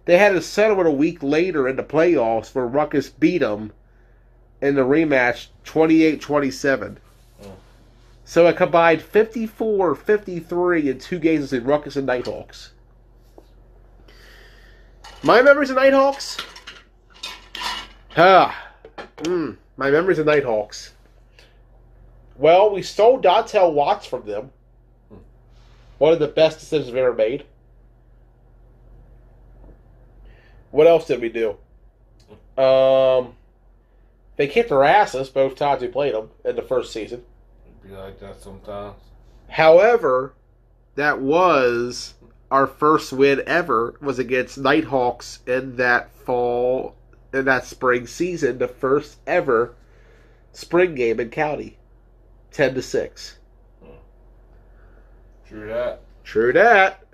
They had to settle it a week later in the playoffs where Ruckus beat them in the rematch 28-27. So a combined 54-53 in 2 games between Ruckus and Nighthawks. My memories of Nighthawks? My memories of Nighthawks. Well, we stole Dontel Watts from them. One of the best decisions we've ever made. What else did we do? They kicked their asses both times we played them in the first season. It'd be like that sometimes. However, that was our first win ever was against Nighthawks in that spring season, the first ever spring game in County. 10-6. True that.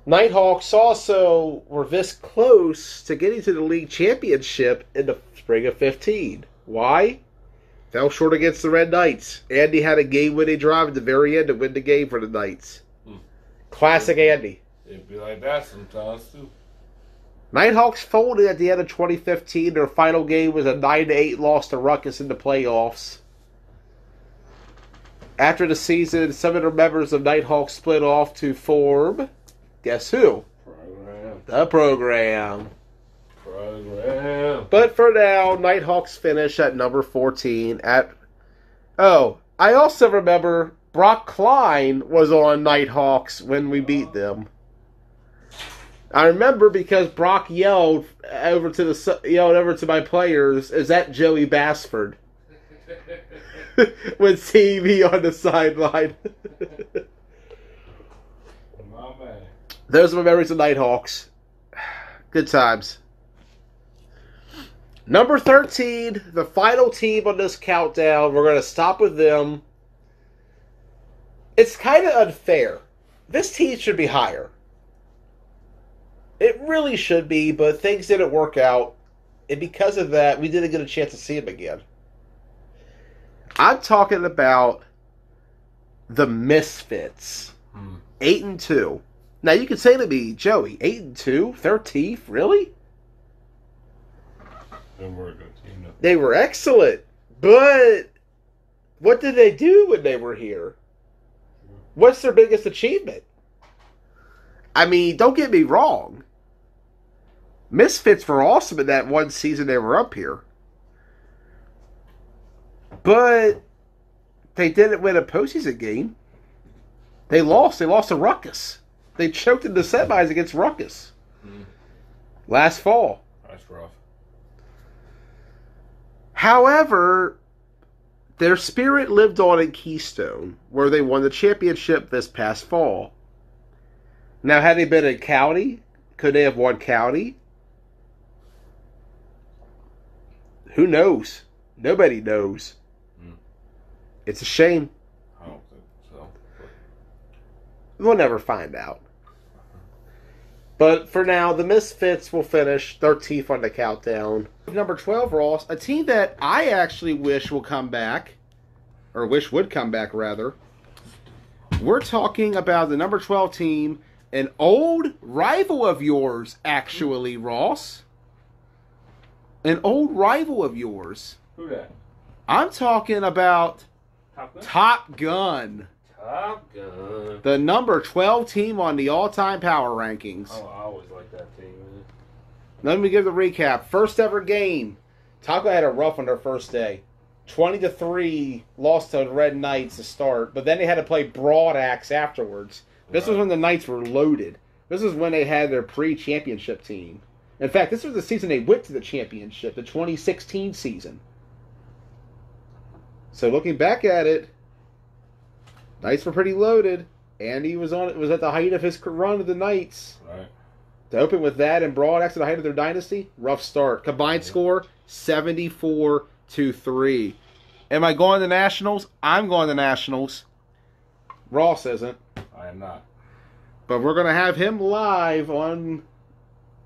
Nighthawks also were this close to getting to the league championship in the spring of 15. Why? Fell short against the Red Knights. Andy had a game-winning drive at the very end to win the game for the Knights. Classic Andy. It'd be like that sometimes, too. Nighthawks folded at the end of 2015. Their final game was a 9-8 loss to Ruckus in the playoffs. After the season, some of the members of Nighthawks split off to form... Guess who? The Program. But for now, Nighthawks finish at number 14 at... Oh, I also remember Brock Klein was on Nighthawks when we beat them. I remember because Brock yelled over to my players, "Is that Joey Bassford?" When seeing me on the sideline. My man. Those are my memories of Nighthawks. Good times. Number 13, the final team on this countdown. We're going to stop with them. It's kind of unfair. This team should be higher. It really should be, but things didn't work out. And because of that, we didn't get a chance to see him again. I'm talking about the Misfits. 8-2. Now you can say to me, Joey, 8-2, 13th, really? They were a good team. They were excellent, but what did they do when they were here? What's their biggest achievement? I mean, don't get me wrong. Misfits were awesome in that one season they were up here. But they didn't win a postseason game. They lost. They lost to Ruckus. They choked in the semis against Ruckus. Last fall. That's rough. However, their spirit lived on in Keystone, where they won the championship this past fall. Now, had they been in County, could they have won County? Who knows? Nobody knows. It's a shame. We'll never find out. But for now, the Misfits will finish 13th on the countdown. Number 12, Ross, a team that I actually wish will come back, or wish would come back, rather. We're talking about the number 12 team, an old rival of yours, actually, Ross. An old rival of yours. Who that? I'm talking about Top Gun? Top Gun. Top Gun. The number 12 team on the all-time power rankings. Oh, I always like that team, man. Let me give the recap. First ever game. Top Gun had a rough on their first day. 20-3 lost to the Red Knights to start, but then they had to play Broad Axe afterwards. This was when the Knights were loaded. This is when they had their pre-championship team. In fact, this was the season they went to the championship, the 2016 season. So looking back at it, Knights were pretty loaded. Andy was at the height of his run of the Knights. Right. To open with that and Broad Axe at the height of their dynasty, rough start. Combined score 74-3. Am I going to Nationals? I'm going to Nationals. Ross isn't. I am not. But we're going to have him live on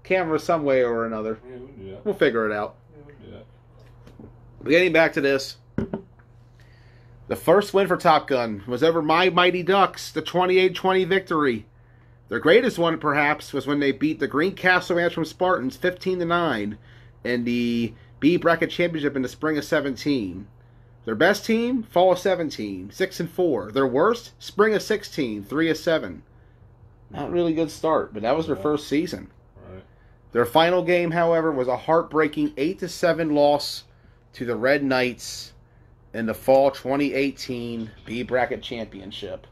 camera some way or another. Yeah, we can do that. We'll figure it out. Yeah, we can do that. But getting back to this. The first win for Top Gun was over my Mighty Ducks, the 28-20 victory. Their greatest one, perhaps, was when they beat the Greencastle Antrim Spartans 15-9 in the B Bracket Championship in the spring of 17. Their best team, fall of 17, 6-4. Their worst, spring of 16, 3-7. Not a really good start, but that was their first season. Right. Their final game, however, was a heartbreaking 8-7 loss to the Red Knights in the fall 2018 B Bracket Championship.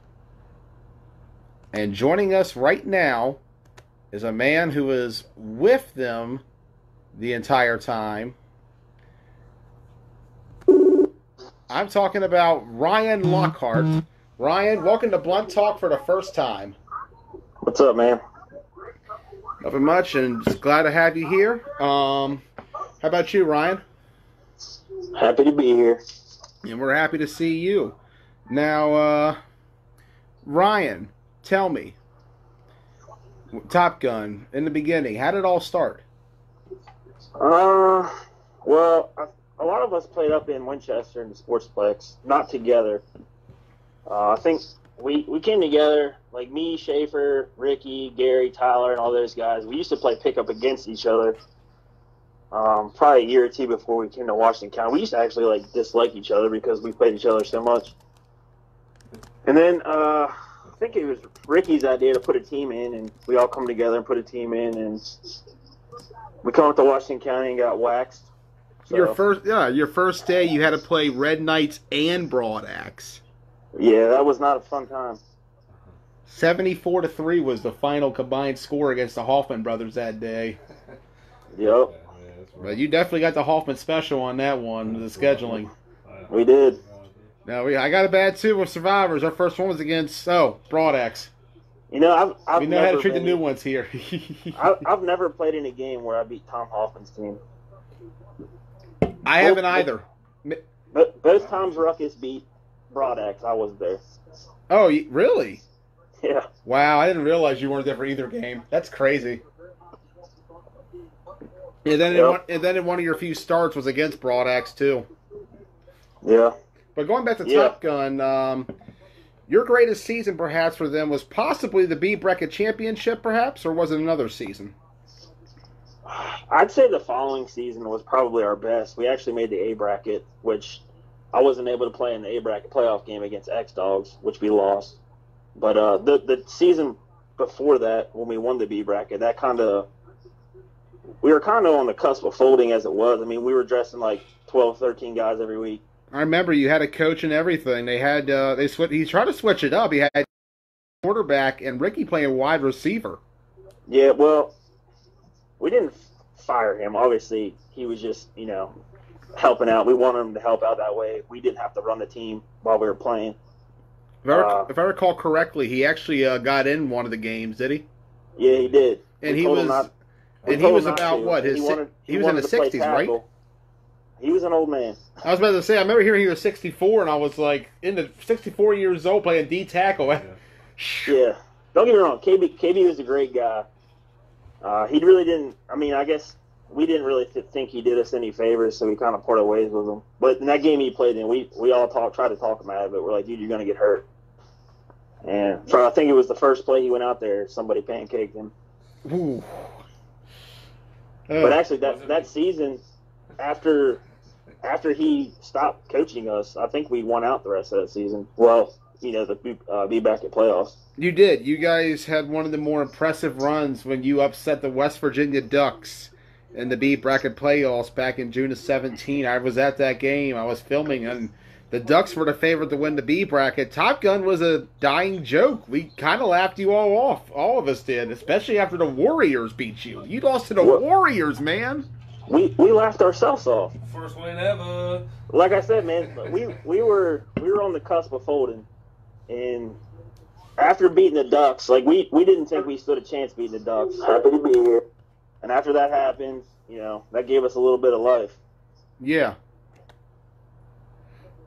And joining us right now is a man who was with them the entire time. I'm talking about Ryan Lockhart. Ryan, welcome to Blunt Talk for the first time. What's up, man? Nothing much, and just glad to have you here. How about you, Ryan? Happy to be here. And we're happy to see you. Now, Ryan, tell me, Top Gun, in the beginning, how did it all start? Well, a lot of us played up in Winchester in the Sportsplex, not together. I think we came together, like me, Schaefer, Ricky, Gary, Tyler, and all those guys. We used to play pickup against each other. Probably a year or two before we came to Washington County. We used to actually dislike each other because we played each other so much. And then I think it was Ricky's idea to put a team in, and we all come together and put a team in, and we come up to Washington County and got waxed. So, Your first day you had to play Red Knights and Broad Axe. Yeah, that was not a fun time. 74-3 was the final combined score against the Hoffman brothers that day. Yep. But you definitely got the Hoffman special on that one, the scheduling. We did. Now, I got a bad two with Survivors. Our first one was against, Broad Axe. You know, I've We know how to treat the new ones here. I've never played in a game where I beat Tom Hoffman's team. I haven't either. But both times Ruckus beat Broad Axe, I was there. Oh, really? Yeah. Wow, I didn't realize you weren't there for either game. That's crazy. And then, in one of your few starts was against Broad Axe, too. Yeah. But going back to Top Gun, your greatest season, perhaps, for them was possibly the B Bracket Championship, perhaps, or was it another season? I'd say the following season was probably our best. We actually made the A Bracket, which I wasn't able to play in the A Bracket playoff game against X-Dogs, which we lost. But the season before that, when we won the B Bracket, we were kind of on the cusp of folding as it was. I mean, we were dressing like 12, 13 guys every week. I remember you had a coach and everything. They had he tried to switch it up. He had quarterback and Ricky playing wide receiver. Yeah, well, we didn't fire him. Obviously, he was just, helping out. We wanted him to help out that way. We didn't have to run the team while we were playing. If I recall correctly, he actually got in one of the games, did he? Yeah, he did. And he was about what? He was in the 60s, right? He was an old man. I was about to say, I remember hearing he was 64, and I was like, 64 years old playing D tackle. Yeah. don't get me wrong, KB was a great guy. He really didn't. I mean, I guess we didn't really think he did us any favors, so we kind of parted ways with him. But in that game he played in, we all tried to talk him out of it. We're like, dude, you're gonna get hurt. And I think it was the first play he went out there, somebody pancaked him. Ooh. But actually, that season, after he stopped coaching us, I think we won out the rest of that season. Well, the be back at playoffs. You did. You guys had one of the more impressive runs when you upset the West Virginia Ducks in the B bracket playoffs back in June of 2017. I was at that game. I was filming, and the Ducks were the favorite to win the B bracket. Top Gun was a dying joke. We kind of laughed you all off. All of us did, especially after the Warriors beat you. You lost to the Warriors, man. We laughed ourselves off. First win ever. Like I said, man, we were on the cusp of folding, and after beating the Ducks, like we didn't think we stood a chance beating the Ducks. Happy to be here. And after that happened, that gave us a little bit of life. Yeah.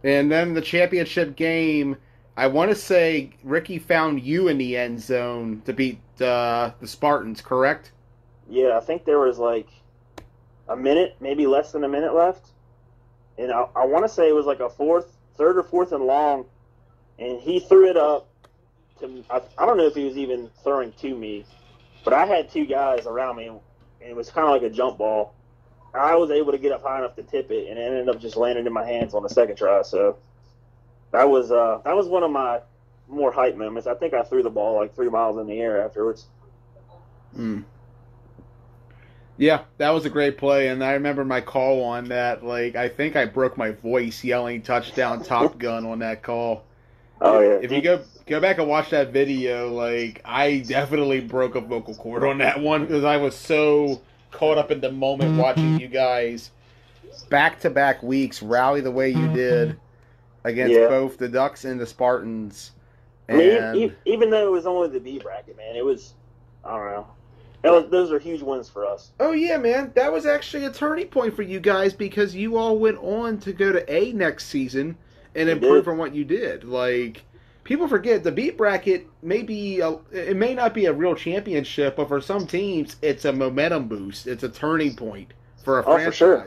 And then the championship game, I want to say Ricky found you in the end zone to beat the Spartans, correct? Yeah, I think there was like a minute, maybe less than a minute left. And I want to say it was like a third or fourth and long, and he threw it up to, I don't know if he was even throwing to me, but I had two guys around me, and it was kind of like a jump ball. I was able to get up high enough to tip it, and it ended up just landing in my hands on the second try. So that was one of my more hype moments. I think I threw the ball like 3 miles in the air afterwards. Yeah, that was a great play, and I remember my call on that. Like, I think I broke my voice yelling touchdown Top Gun on that call. Oh, yeah. If you go back and watch that video, like, I definitely broke a vocal cord on that one because I was so caught up in the moment watching you guys back-to-back weeks rally the way you did against both the Ducks and the Spartans. And I mean, even though it was only the B bracket, man, it was, I don't know. Those are huge wins for us. Oh, yeah, man. That was actually a turning point for you guys because you all went on to go to A next season and improve on what you did. Like, people forget the B bracket it may not be a real championship, but for some teams, it's a momentum boost. It's a turning point for a franchise. For sure.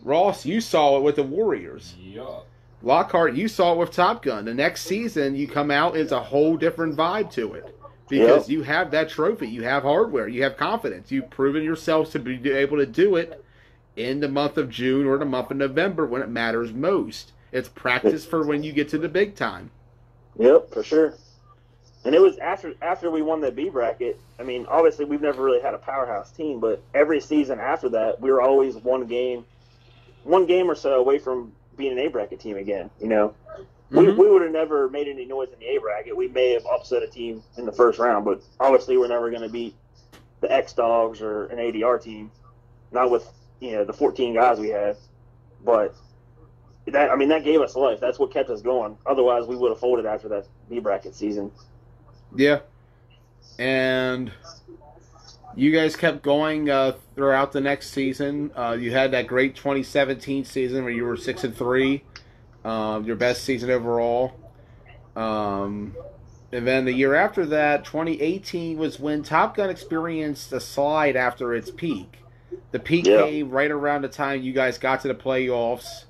Ross, you saw it with the Warriors. Yeah. Lockhart, you saw it with Top Gun. The next season, you come out, it's a whole different vibe to it. Because you have that trophy, you have hardware, you have confidence. You've proven yourselves to be able to do it in the month of June or the month of November when it matters most. It's practice for when you get to the big time. Yep, for sure. And it was after we won the B bracket. I mean, obviously we've never really had a powerhouse team, but every season after that, we were always one game or so away from being an A bracket team again. We would have never made any noise in the A bracket. We may have upset a team in the first round, but obviously we're never going to beat the X Dogs or an ADR team, not with the 14 guys we had. But that gave us life. That's what kept us going. Otherwise, we would have folded after that B bracket season. Yeah, and you guys kept going throughout the next season. You had that great 2017 season where you were 6-3. Your best season overall. And then the year after that, 2018, was when Top Gun experienced a slide after its peak. The peak came right around the time you guys got to the playoffs.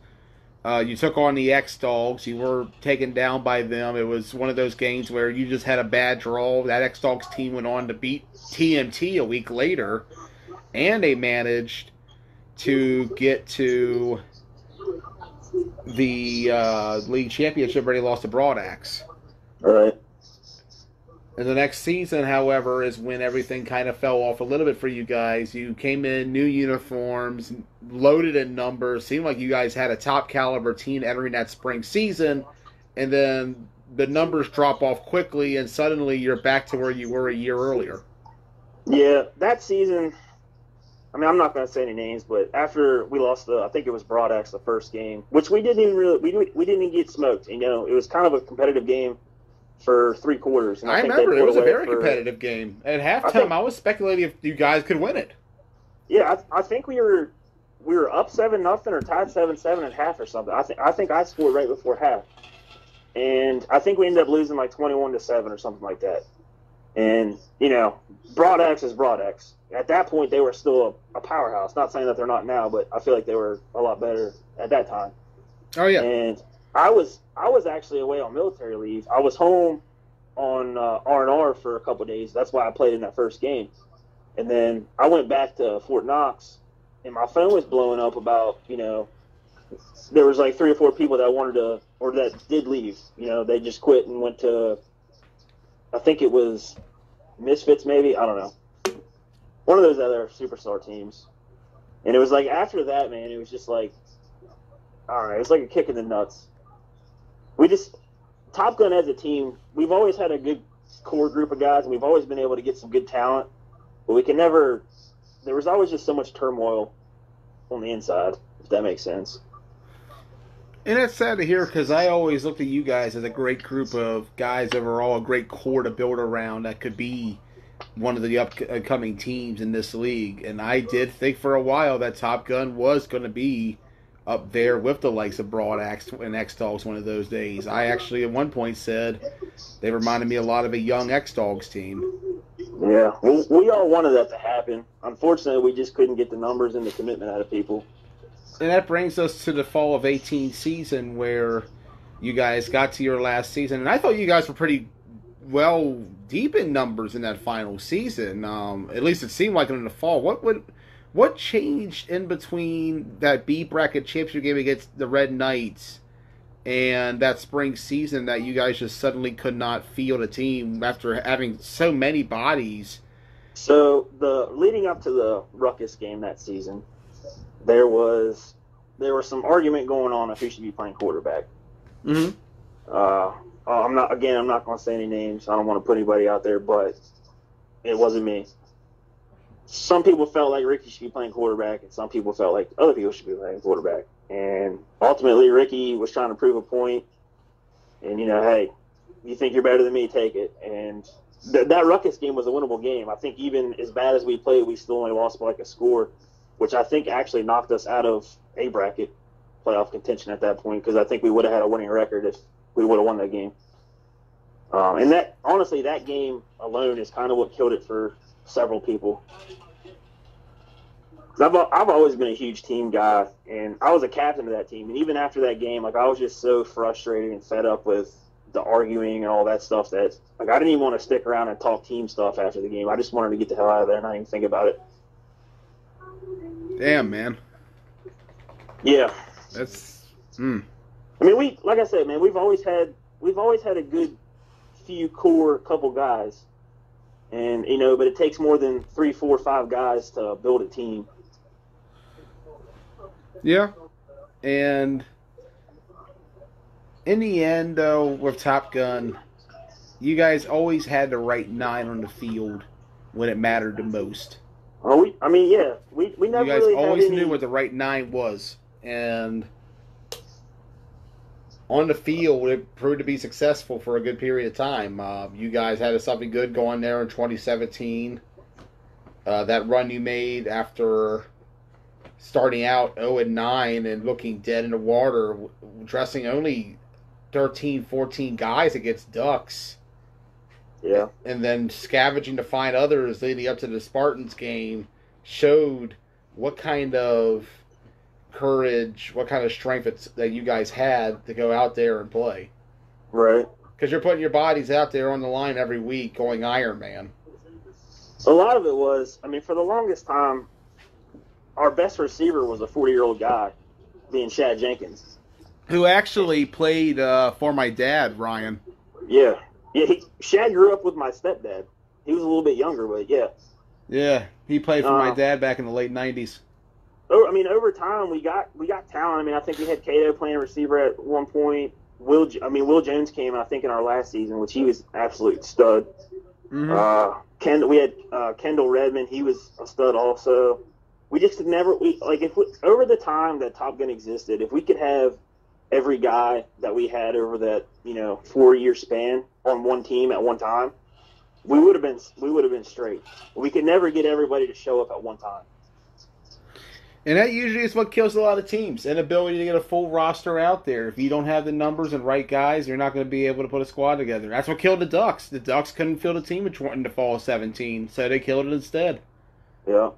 You took on the X-Dogs. You were taken down by them. It was one of those games where you just had a bad draw. That X-Dogs team went on to beat TMT a week later, and they managed to get to the league championship where they lost to Broad Axe. All right. And the next season, however, is when everything kind of fell off a little bit for you guys. You came in, new uniforms, loaded in numbers. Seemed like you guys had a top caliber team entering that spring season. And then the numbers drop off quickly, and suddenly you're back to where you were a year earlier. Yeah, that season, I mean, I'm not going to say any names, but after we lost I think it was Broad Axe the first game, which we didn't even get smoked. It was kind of a competitive game for 3 quarters. And I remember it was a very competitive game. At halftime, I was speculating if you guys could win it. Yeah, I think we were up 7-0 or tied 7-7 at half or something. I think I scored right before half, and I think we ended up losing like 21-7 or something like that. And, you know, Broad X is Broad X. At that point, they were still a powerhouse. Not saying that they're not now, but I feel like they were a lot better at that time. Oh, yeah. And I was actually away on military leave. I was home on R&R for a couple of days. That's why I played in that first game. And then I went back to Fort Knox, and my phone was blowing up about, you know, there was like 3 or 4 people that wanted to, or that did leave. You know, they just quit and went to, I think it was Misfits maybe. I don't know. One of those other superstar teams. And it was like after that, man, it was just like, all right, it was like a kick in the nuts. Top Gun as a team, we've always had a good core group of guys, and we've always been able to get some good talent. But we can never, there was always just so much turmoil on the inside, if that makes sense. And it's sad to hear because I always looked at you guys as a great group of guys that were all a great core to build around that could be one of the upcoming teams in this league. And I did think for a while that Top Gun was going to be up there with the likes of Broad Axe and X-Dogs one of those days. I actually at one point said they reminded me a lot of a young X-Dogs team. Yeah, we all wanted that to happen. Unfortunately, we just couldn't get the numbers and the commitment out of people. And that brings us to the fall of 18 season where you guys got to your last season. And I thought you guys were pretty well deep in numbers in that final season. At least it seemed like it in the fall. What changed in between that B bracket championship game against the Red Knights and that spring season that you guys just suddenly could not field a team after having so many bodies? So leading up to the Ruckus game that season, there was some argument going on of who should be playing quarterback. Mm-hmm. I'm not going to say any names. I don't want to put anybody out there, but it wasn't me. Some people felt like Ricky should be playing quarterback, and some people felt like other people should be playing quarterback. And ultimately, Ricky was trying to prove a point. And, you know, hey, you think you're better than me, take it. And that Ruckus game was a winnable game. I think even as bad as we played, we still only lost by like a score, which I think actually knocked us out of A bracket playoff contention at that point, because I think we would have had a winning record if we would have won that game. And that, honestly, that game alone is kind of what killed it for several people. I've always been a huge team guy, and I was a captain of that team. And even after that game, like, I was just so frustrated and fed up with the arguing and all that stuff that, like, I didn't even want to stick around and talk team stuff after the game. I just wanted to get the hell out of there and not even think about it. Damn, man. Yeah. That's. I mean, like I said, man, we've always had a good few core couple guys, and you know, but it takes more than 3, 4, 5 guys to build a team. Yeah, and in the end, though, with Top Gun, you guys always had the right 9 on the field when it mattered the most. Oh, we never You guys really always had any... knew what the right 9 was, and on the field, it proved to be successful for a good period of time. You guys had something good going there in 2017. That run you made after starting out 0-9 and looking dead in the water, dressing only 13, 14 guys against Ducks. Yeah. And then scavenging to find others leading up to the Spartans game showed what kind of courage, what kind of strength that you guys had to go out there and play. Right. Because you're putting your bodies out there on the line every week going Iron Man. A lot of it was, I mean, for the longest time, our best receiver was a 40-year-old guy, being Shad Jenkins. Who actually played for my dad, Ryan. Yeah. Shad grew up with my stepdad. He was a little bit younger, but yeah. Yeah, he played for my dad back in the late 90s. I mean, over time, we got talent. I mean, I think we had Cato playing receiver at one point. Will Jones came, I think, in our last season, which he was absolute stud. Mm-hmm. We had Kendall Redmond. He was a stud also. We just could never over the time that Top Gun existed, if we could have every guy that we had over that 4-year span on one team at one time, we would have been straight. We could never get everybody to show up at one time. And that usually is what kills a lot of teams. Inability to get a full roster out there. If you don't have the numbers and right guys, you're not going to be able to put a squad together. That's what killed the Ducks. The Ducks couldn't field a team in the fall of 17, so they killed it instead. Yeah.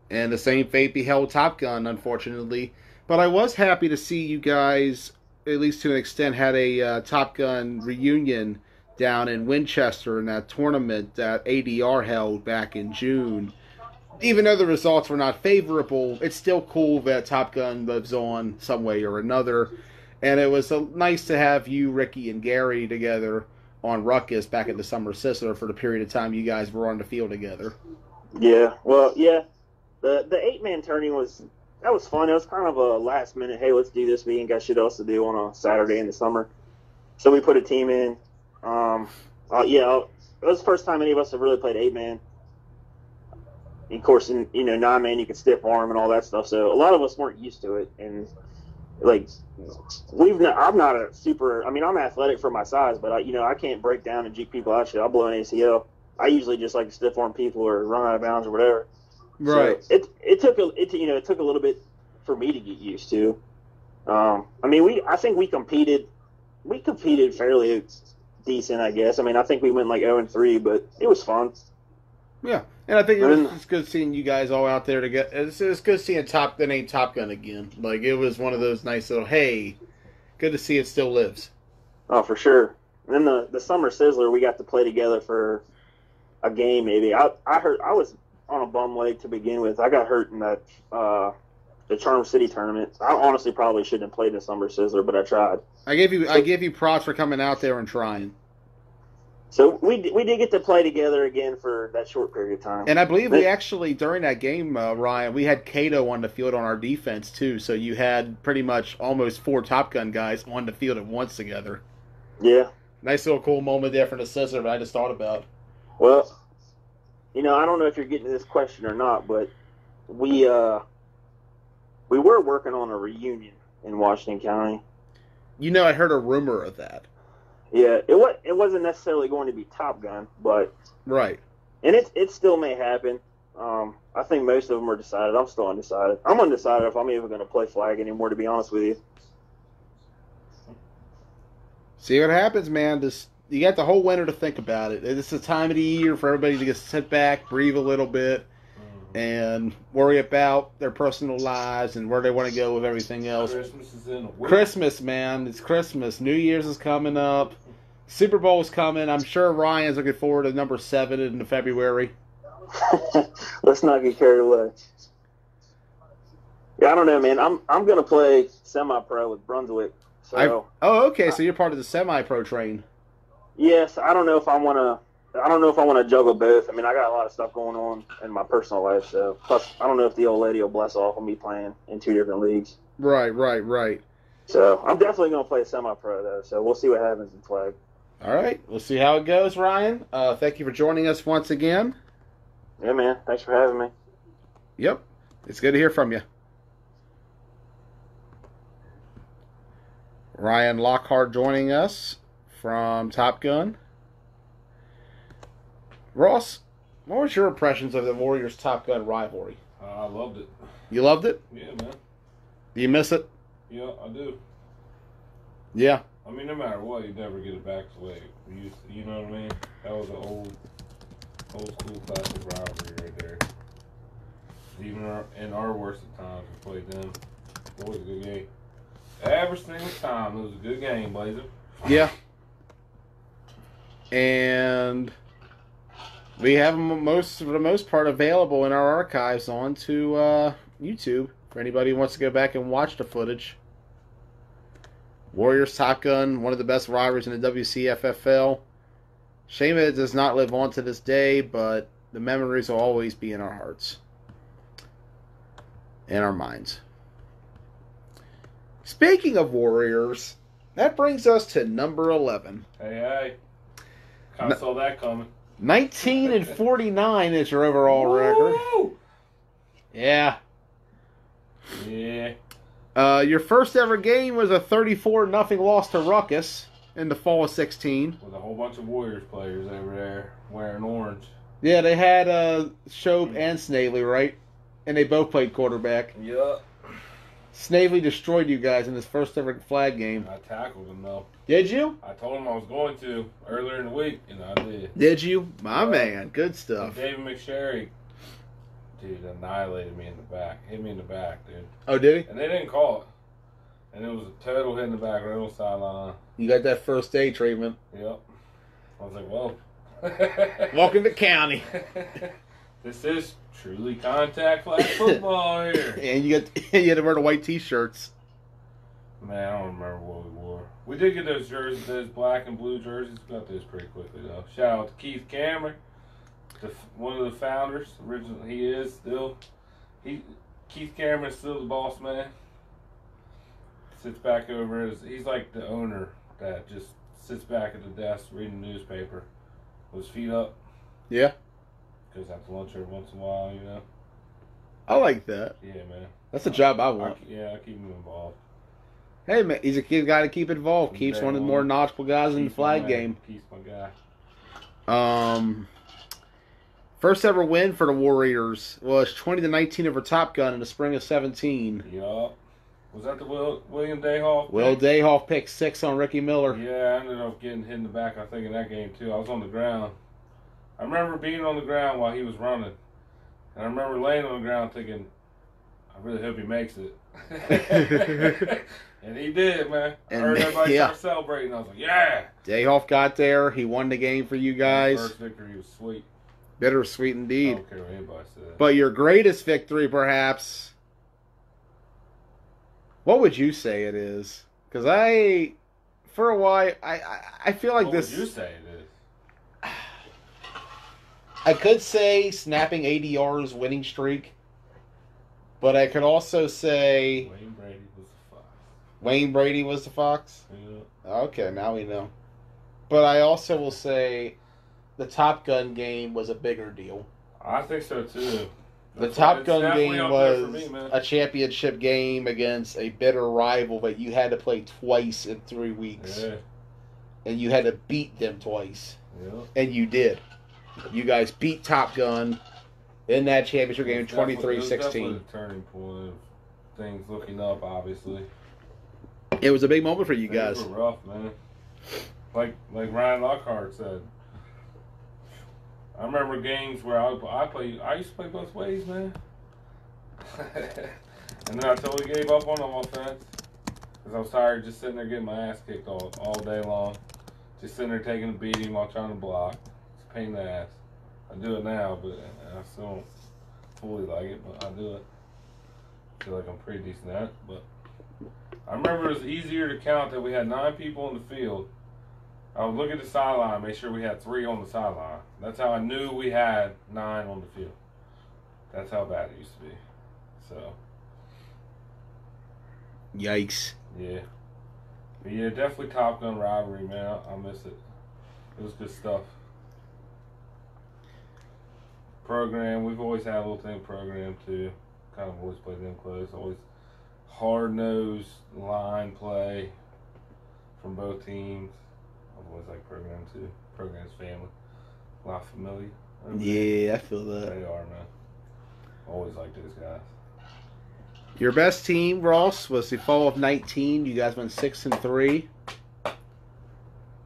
And the same fate beheld Top Gun, unfortunately. But I was happy to see you guys, at least to an extent, had a Top Gun reunion down in Winchester in that tournament that ADR held back in June. Even though the results were not favorable, it's still cool that Top Gun lives on some way or another. And it was nice to have you, Ricky, and Gary together on Ruckus back at the Summer Sizzler for the period of time you guys were on the field together. Yeah, well, yeah. The 8-man tourney was fun. It was kind of a last minute, hey, let's do this. We ain't got shit else to do on a Saturday in the summer. So we put a team in. It was the first time any of us have really played 8-man. Of course, in 9-man you can stiff arm and all that stuff. So a lot of us weren't used to it, and like I'm not a super. I mean, I'm athletic for my size, but I can't break down and juke people out. Shit, I'll blow an ACL. I usually just like to stiff arm people or run out of bounds or whatever. Right. So it took a little bit for me to get used to. I think we competed fairly decent, I guess. I mean, I think we went like 0-3, but it was fun. Yeah, and I think it's good seeing you guys all out there together. It's good seeing Top Gun again. Like, it was one of those nice little, hey, good to see it still lives. Oh, for sure. And then the Summer Sizzler, we got to play together for a game maybe. I was on a bum leg to begin with. I got hurt in that the Charm City tournament. I honestly probably shouldn't have played the Summer Sizzler, but I tried. I gave you props for coming out there and trying. So we did get to play together again for that short period of time. And I believe we actually, during that game, Ryan, we had Cato on the field on our defense, too. So you had pretty much almost 4 Top Gun guys on the field at once together. Yeah. Nice little cool moment there for the Sizzler that I just thought about. Well, I don't know if you're getting to this question or not, but we were working on a reunion in Washington County. I heard a rumor of that. Yeah, it wasn't necessarily going to be Top Gun, but right, and it still may happen. I think most of them are decided. I'm still undecided. I'm undecided if I'm even going to play flag anymore, to be honest with you. See what happens, man. You got the whole winter to think about it. It's the time of the year for everybody to just sit back, breathe a little bit, and worry about their personal lives and where they want to go with everything else. Christmas is in a week. Christmas, man. It's Christmas. New Year's is coming up. Super Bowl is coming. I'm sure Ryan's looking forward to number 7 in February. Let's not get carried away. Yeah, I don't know, man. I'm going to play semi-pro with Brunswick. So. Okay. So you're part of the semi-pro train. Yes, I don't know if I want to juggle both. I mean, I got a lot of stuff going on in my personal life, so plus I don't know if the old lady will bless off on me playing in 2 different leagues. Right. So I'm definitely going to play semi-pro though. So we'll see what happens in flag. All right, we'll see how it goes, Ryan. Thank you for joining us once again. Yeah, man. Thanks for having me. Yep, it's good to hear from you. Ryan Lockhart joining us from Top Gun. Ross, what was your impressions of the Warriors Top Gun rivalry? I loved it. You loved it? Yeah, man. Do you miss it? Yeah, I do. Yeah. I mean, no matter what, you'd never get it back the way we used to, you know what I mean? That was an old school classic rivalry right there. Even in our worst of times, we played them. It was a good game. Every single time, it was a good game, Blazer. Yeah. And we have them for the most part available in our archives onto YouTube for anybody who wants to go back and watch the footage. Warriors Top Gun, one of the best rivalries in the WCFFL. Shame it does not live on to this day, but the memories will always be in our hearts and our minds. Speaking of Warriors, that brings us to number 11. Hey. Kind of saw that coming. 19-49 is your overall record. Yeah. Your first ever game was a 34-0 loss to Ruckus in the fall of 16. With a whole bunch of Warriors players over there wearing orange. Yeah, they had Shope and Snavely, right? and they both played quarterback. Yup. Snavely destroyed you guys in his first ever flag game. I tackled him, though. Did you? I told him I was going to earlier in the week, and I did. Did you? My man. Good stuff. David McSherry, dude, annihilated me in the back. Hit me in the back, dude. Oh, did he? And they didn't call it. And it was a total hit in the back, right on the sideline. You got that first day treatment. Yep. I was like, well. Welcome to county. This is truly contact flag football here. And you had to wear the white T-shirts. Man, I don't remember what we wore. We did get those jerseys, those black and blue jerseys. We got those pretty quickly, though. Shout out to Keith Cameron, one of the founders. Originally, he is still. Keith Cameron's still the boss man. Sits back over he's like the owner that just sits back at the desk reading the newspaper with his feet up. Yeah. Goes out to lunch every once in a while, you know. I like that. Yeah, man. That's the job I want. I keep him involved. Hey, man, he's a guy to keep involved. Keeps one of the more knowledgeable guys in the flag game. Keith's my guy. First ever win for the Warriors was 20-19 over Top Gun in the spring of 17. Yup. Was that the William Dayhoff? Will Dayhoff picked 6 on Ricky Miller. Yeah, I ended up getting hit in the back, I think, in that game, too. I was on the ground. I remember being on the ground while he was running. And I remember laying on the ground thinking, I really hope he makes it. And he did, man. I heard everybody start celebrating. I was like, yeah. Dayhoff got there. He won the game for you guys. The first victory was sweet. Bittersweet indeed. I don't care what anybody says. But your greatest victory, perhaps, what would you say it is? Because for a while, I feel like this. What would you say it is? I could say snapping ADR's winning streak, but I could also say Wayne Brady was the fox. Wayne Brady was the fox? Yeah. Okay, now we know. But I also will say the Top Gun game was a bigger deal. I think so, too. The Top Gun game was a championship game against a bitter rival that you had to play twice in 3 weeks. Yeah. And you had to beat them twice. Yeah. And you did. You guys beat Top Gun in that championship game 23-16. It was definitely a turning point of things looking up, obviously. It was a big moment for you guys. Things were rough, man. Like Ryan Lockhart said. I remember games where I used to play both ways, man. And then I totally gave up on offense because I was tired of just sitting there getting my ass kicked all day long. Just sitting there taking a beating while trying to block. It's a pain in the ass. I do it now, but I still don't fully like it, but I do it. I feel like I'm pretty decent at it. But I remember it was easier to count that we had 9 people on the field. I would look at the sideline, make sure we had 3 on the sideline. That's how I knew we had 9 on the field. That's how bad it used to be. So. Yikes. Yeah. But yeah, definitely Top Gun rivalry, man. I miss it. It was good stuff. Program, we've always had a little thing program too. Kind of always played them close. Always hard-nosed line play from both teams. I've always liked program too. Program's family. A lot familiar. Yeah, I feel that. They are, man. Always liked those guys. Your best team, Ross, was the fall of 19. You guys went 6-3.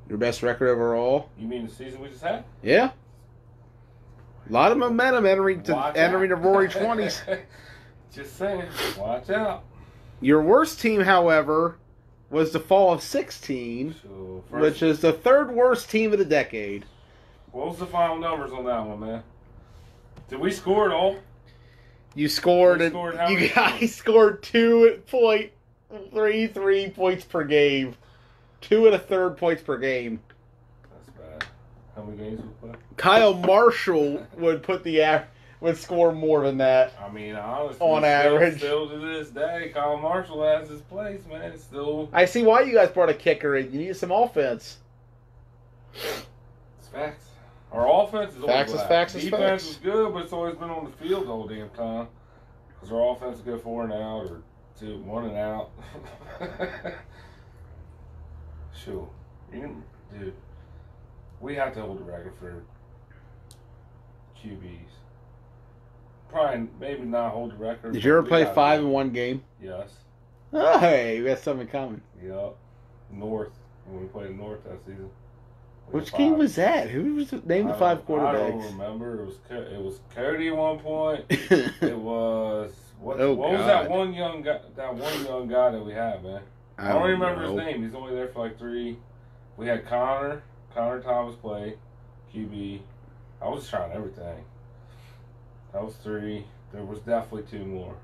Your best record overall. You mean the season we just had? Yeah. A lot of momentum entering the Roaring 20s. Just saying, watch out. Your worst team, however, was the fall of 16, which is the 3rd worst team of the decade. What was the final numbers on that one, man? Did we score at all? You scored. You guys scored 2.33 points per game. 2 1/3 points per game. That's bad. How many games we play? Kyle Marshall would score more than that. I mean, honestly, on average, still to this day, Kyle Marshall has his place, man. It's still. I see why you guys brought a kicker in. You need some offense. It's facts. Our offense is always facts. Defense is good, but it's always been on the field the whole damn time. Because our offense will go 4 and out or 1 and out. Sure. Dude, we have to hold the record for QBs. probably maybe not hold the record. Did you ever play 5 in one game? Yes. Oh, hey, we got something in common. Yep. North, when we played North that season. Which game was that? Who was name the 5 quarterbacks? I don't remember. It was Cody at one point. It was what was that one young guy? That one young guy that we had, man. I don't remember his name. He's only there for like 3. We had Connor Thomas play QB. I was trying everything. That was 3. There was definitely 2 more.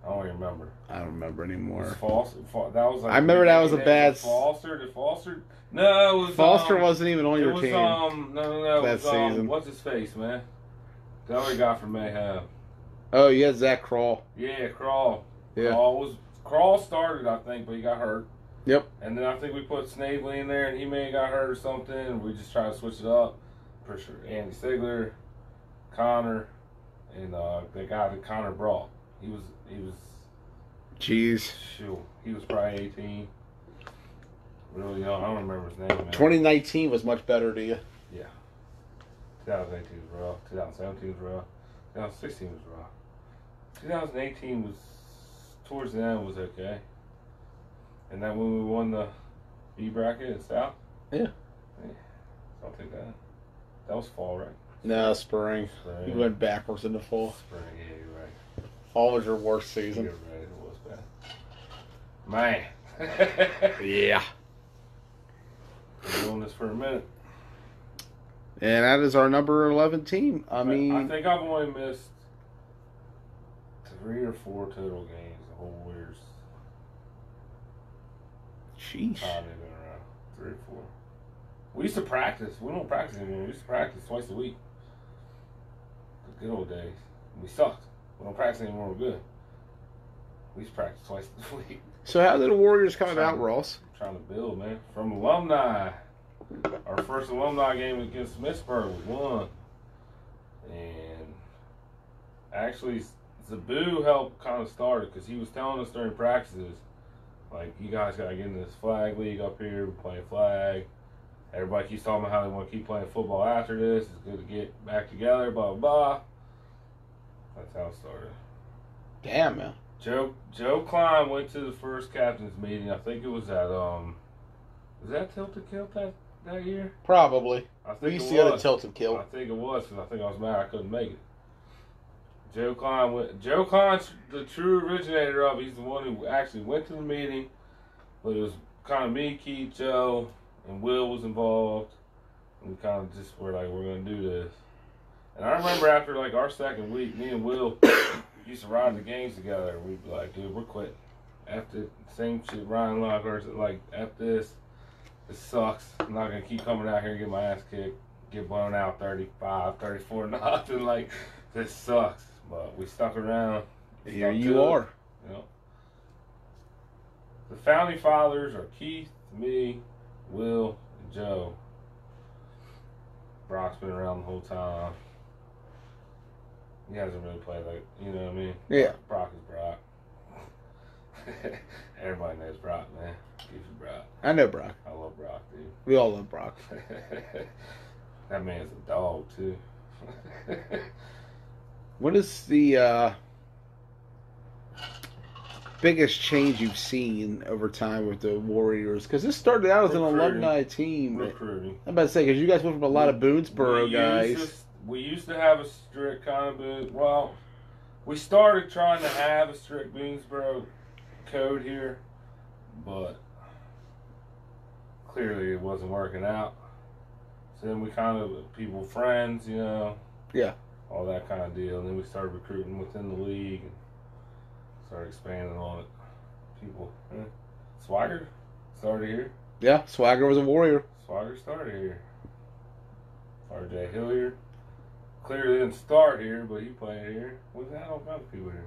I don't remember. I don't remember anymore. Foster. That was like I remember that was a bad. Foster. Did Foster? No, it was. Foster wasn't even on your team. No. That it was, season. What's his face, man? The other guy from Mayhem. Oh, you had Zach Kroll. Yeah, Kroll. Yeah. Kroll started, I think, but he got hurt. Yep. And then I think we put Snavely in there, and he may have got hurt or something. And we just tried to switch it up. Pretty sure Andy Sigler, Connor, and the guy that Connor brought. He was. Jeez. Shoot, he was probably 18. Really young. I don't remember his name, man. 2019 was much better to you. Yeah. 2018 was rough. 2017 was rough. 2016 was rough. 2018 was, towards the end, was okay. And then when we won the B bracket in South? Yeah. I'll take that. That was fall, right? No, spring. You went backwards into fall. Spring, yeah, you're right. Fall was your worst season. You're right, it was bad. Man. Yeah. Been doing this for a minute. And that is our number 11 team. I mean, I think I've only missed 3 or 4 total games the whole year's sheesh. time they've been around. 3 or 4. We used to practice. We don't practice anymore. We used to practice twice a week. The good old days. We sucked. We don't practice anymore. We're good. We used to practice twice a week. So how did the Warriors come about, Ross? I'm trying to build, man. From alumni. Our first alumni game against Smithsburg was won. And actually, Zabu helped kind of start it because he was telling us during practices, like, you guys got to get in this flag league up here. We're playing flag. Everybody keeps talking about how they want to keep playing football after this. It's good to get back together, blah, blah, blah. That's how it started. Damn, man. Joe Klein went to the first captain's meeting. I think it was at, was that Tilted Kilt that year? Probably. I think we used to go to Tilted Kilt. I think it was because I think I was mad I couldn't make it. Joe Klein's the true originator of it. He's the one who actually went to the meeting. But it was kind of me, Keith, Joe, and Will was involved. And we kind of just were like, we're going to do this. And I remember after like our second week, me and Will used to ride the games together. We'd be like, dude, we're quitting. After same shit, Ryan Lockhart, like, after this sucks. I'm not going to keep coming out here and get my ass kicked, get blown out 35, 34, nothing. Like, this sucks. But we stuck around. Here you are. You know. The founding fathers are Keith, me, Will, and Joe. Brock's been around the whole time. He hasn't really played like, you know what I mean? Yeah. Brock is Brock. Everybody knows Brock, man. Keith is Brock. I know Brock. I love Brock, dude. We all love Brock. That man's a dog, too. What is the biggest change you've seen over time with the Warriors? Because this started out as an alumni team. Recruiting. I'm about to say, because you guys went from a lot of Boonesboro guys. We used to have a strict kind of well, we started trying to have a strict Boonesboro code here, but clearly it wasn't working out. So then we kind of, people friends, you know. Yeah. All that kind of deal. And then we started recruiting within the league and started expanding on it. People. Swagger started here. Yeah, Swagger was a Warrior. Swagger started here. RJ Hilliard. Clearly didn't start here, but he played here. We've had all kinds of people here.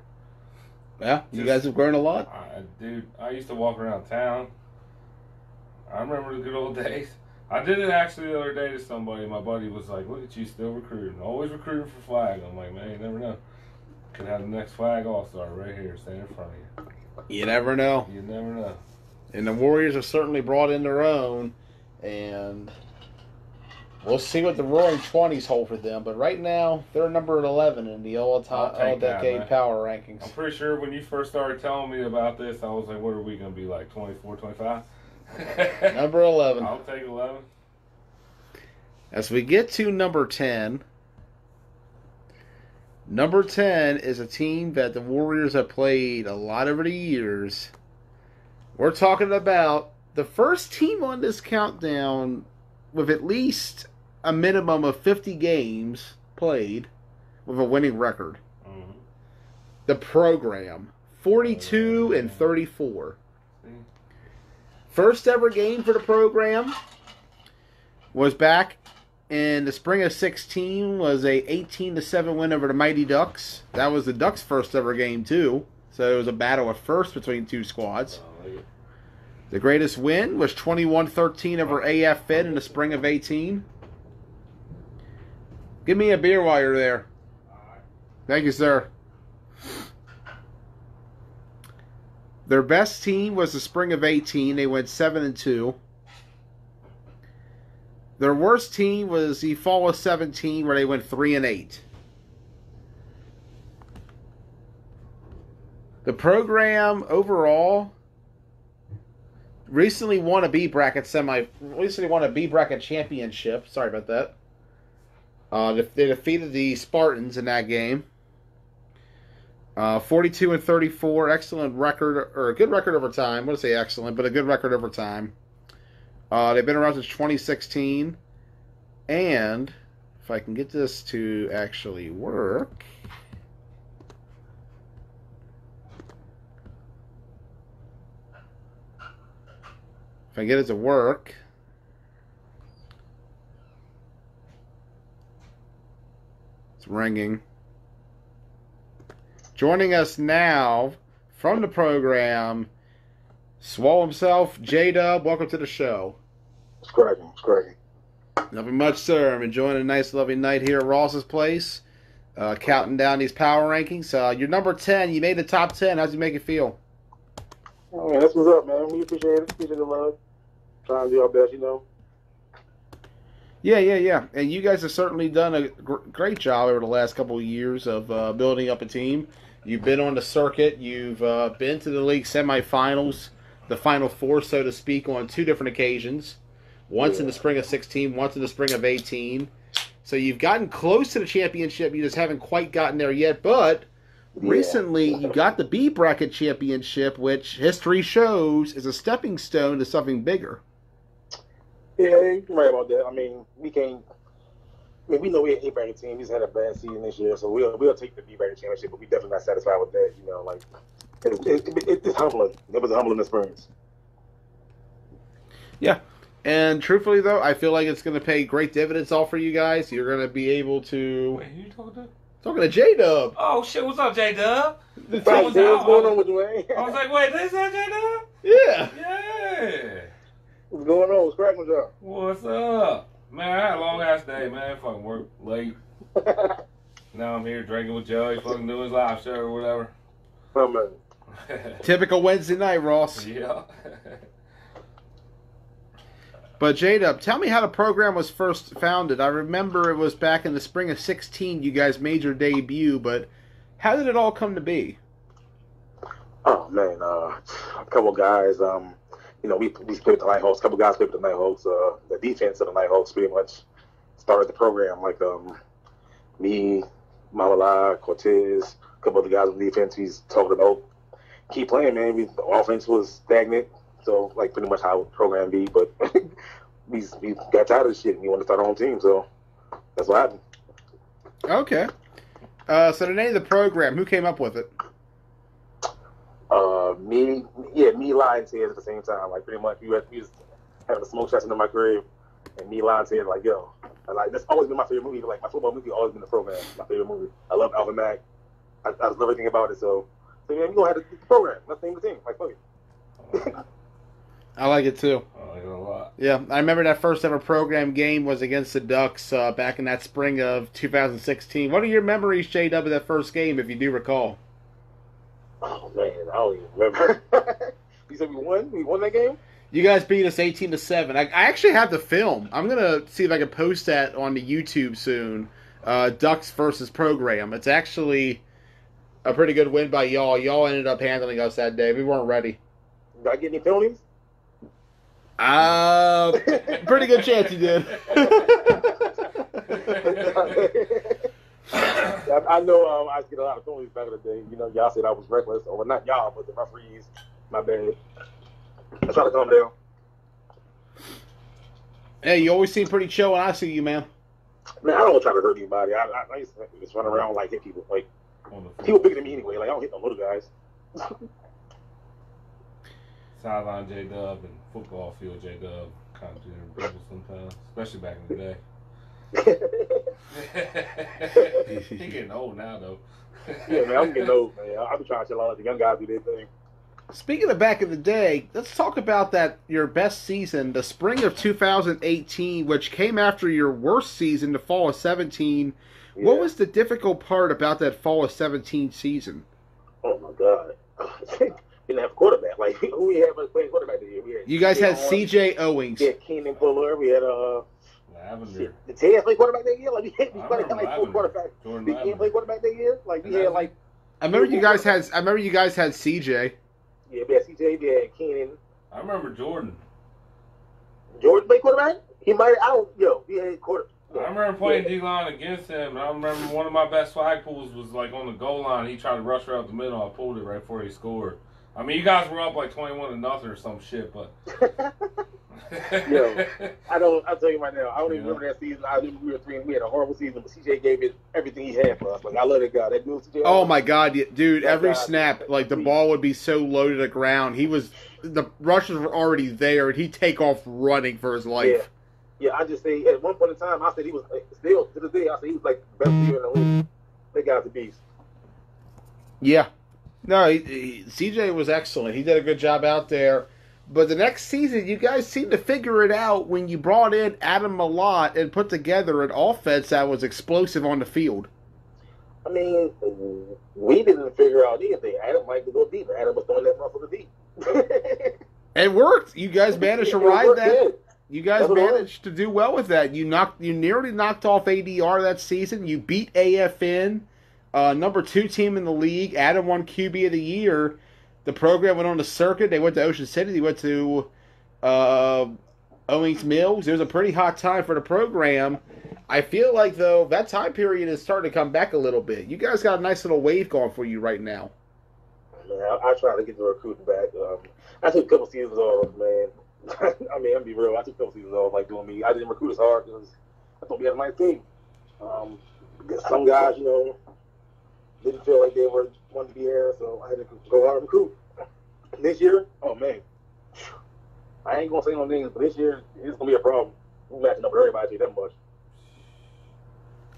Yeah, you guys have grown a lot. Dude, I used to walk around town. I remember the good old days. I did it actually the other day to somebody. My buddy was like, look at you still recruiting. Always recruiting for flag. I'm like, man, you never know. Could have the next flag all-star right here standing in front of you. You never know. You never know. And the Warriors have certainly brought in their own. And We'll see what the Roaring 20s hold for them, but right now they're number 11 in the all-decade power rankings. I'm pretty sure when you first started telling me about this, I was like, what are we going to be, like 24, 25? Number 11. I'll take 11. As we get to number 10, number 10 is a team that the Warriors have played a lot over the years. We're talking about the first team on this countdown with at least a minimum of 50 games played with a winning record. Mm-hmm. The Program, 42 and 34. First ever game for the Program was back in the spring of 16, was a 18-7 win over the Mighty Ducks. That was the Ducks' first ever game too. So it was a battle of first between two squads. The greatest win was 21-13 over AF Fed in the spring of 18. Give me a beer while you're there. Thank you, sir. Their best team was the spring of 18. They went 7-2. Their worst team was the fall of 17, where they went 3-8. The Program overall recently won a B bracket championship. Sorry about that. They defeated the Spartans in that game. 42 and 34, excellent record, or a good record over time. I wouldn't say excellent, but a good record over time. They've been around since 2016. And if I can get this to actually work. If I get it to work. It's ringing. Joining us now from the Program, Swole himself, J-Dub. Welcome to the show. It's cracking. It's cracking. Nothing much, sir. I'm enjoying a nice, lovely night here at Ross's place. Counting down these power rankings. You're number 10. You made the top 10. How's it make you feel? Oh, man, that's what's up, man. We appreciate it. Appreciate the love. Trying to do our best, you know. Yeah. And you guys have certainly done a great job over the last couple of years of building up a team. You've been on the circuit. You've been to the league semifinals, the Final Four, so to speak, on two different occasions. Once in the spring of 16, once in the spring of 18. So you've gotten close to the championship. You just haven't quite gotten there yet. But recently you got the B bracket championship, which history shows is a stepping stone to something bigger. Yeah, you're right about that. I mean, we know we're an A bracket team. We just had a bad season this year, so we'll take the B bracket championship, but we're definitely not satisfied with that. You know, like it's humbling. It was a humbling experience. Yeah. And truthfully, though, I feel like it's going to pay great dividends all for you guys. You're going to be able to... Wait, who you talking to? Talking to J-Dub. Oh, shit. What's up, J-Dub? What's going on with you, man? I was like, wait, this is J-Dub? Yeah. Yeah. What's going on? What's cracking with y'all? What's up? Man, I had a long-ass day, man. Fucking work late. Now I'm here drinking with Joey, fucking doing his live show or whatever. Oh, man. Typical Wednesday night, Ross. Yeah. But J-Dub, tell me how the program was first founded. I remember it was back in the spring of 16 you guys made your debut, but how did it all come to be? Oh, man. A couple of guys, you know, we played with the Nighthawks. A couple of guys played with the Nighthawks. The defense of the Nighthawks pretty much started the program. Like me, Malala, Cortez, a couple of the guys on defense, he's talking about keep playing, man. The offense was stagnant. So, like, pretty much how the program be, but we got tired of the shit and we wanted to start our own team, so that's what happened. Okay. So the name of the program, who came up with it? Me, Lion Ted at the same time. Like, pretty much, we was having a smoke session in my crib, and me, Lion Ted, like, yo. And, like, that's always been my favorite movie. Like, my football movie always been the program. My favorite movie. I love Alvin Mack. I love everything about it, so man, we're going to have the program. Let's name the team. Like, fuck it. I like it too. I like it a lot. Yeah, I remember that first ever program game was against the Ducks back in that spring of 2016. What are your memories, J-Dub, of that first game, if you do recall? Oh, man, I don't even remember. You said we won? We won that game? You guys beat us 18-7. I actually have the film. I'm gonna see if I can post that on the YouTube soon. Ducks versus program. It's actually a pretty good win by y'all. Y'all ended up handling us that day. We weren't ready. Did I get any penalties? Pretty good chance you did. I know I get a lot of penalties back in the day. You know, y'all said I was reckless, or not y'all, but the referees. My bad. I try to calm down. Hey, you always seem pretty chill when I see you, man. Man, I don't try to hurt anybody. I used to just run around like hit people. Like people bigger than me anyway. Like I don't hit no little guys. Sideline J-Dub and football field J-Dub kind of doing people sometimes, especially back in the day. He getting old now, though. Yeah, man, I'm getting old, man. I'll be trying to chill out. The young guys do their thing. Speaking of back in the day, let's talk about your best season, the spring of 2018, which came after your worst season, the fall of 17. Yeah. What was the difficult part about that fall of 17 season? Oh, my God. Didn't have a quarterback. Like, who we had playing quarterback this year? You guys had C.J. Owings. We had Keenan Fuller. We had Lavender. Did Ted play quarterback that year? Like, we had like four quarterbacks. Did Keenan play quarterback that year? Like, he had like. I remember you guys had C.J. Yeah, we had C.J. We had Keenan. I remember Jordan. Jordan played quarterback. He might. We had quarterback. I remember playing D-line against him, and I remember one of my best flag pulls was like on the goal line. He tried to rush right up the middle. I pulled it right before he scored. I mean, you guys were up like 21-0 or some shit, but. Yo, I'll tell you right now, I don't even remember that season. I remember we were 3 and we had a horrible season, but CJ gave it everything he had for us. Like, I love that guy. That dude, CJ. Oh my God, dude! Every snap, like the ball would be so low to the ground. The rushes were already there, and he'd take off running for his life. Yeah, I just say at one point in time, I said he was still to this day. I said he was like the best player in the league. That guy's a beast. Yeah, no, CJ was excellent. He did a good job out there. But the next season, you guys seemed to figure it out when you brought in Adam Malott and put together an offense that was explosive on the field. I mean, we didn't figure out anything. Adam liked to go deep. Adam was throwing that motherfucker deep. It worked. You guys managed to ride that. Good. You guys managed to do well with that. You nearly knocked off ADR that season. You beat AFN, number 2 team in the league. Adam won QB of the year. The program went on the circuit. They went to Ocean City. They went to Owings Mills. It was a pretty hot time for the program. I feel like, though, that time period is starting to come back a little bit. You guys got a nice little wave going for you right now. Man, I try to get the recruiting back. I took a couple seasons off, man. I mean, I'm be real. I took a couple seasons off, like doing me. I didn't recruit as hard because I thought we had a nice team. Some guys, didn't feel like they wanted to be here, so I had to go out and recruit. This year, oh man, I ain't gonna say no names, but this year it's gonna be a problem. We're matching up with everybody that much.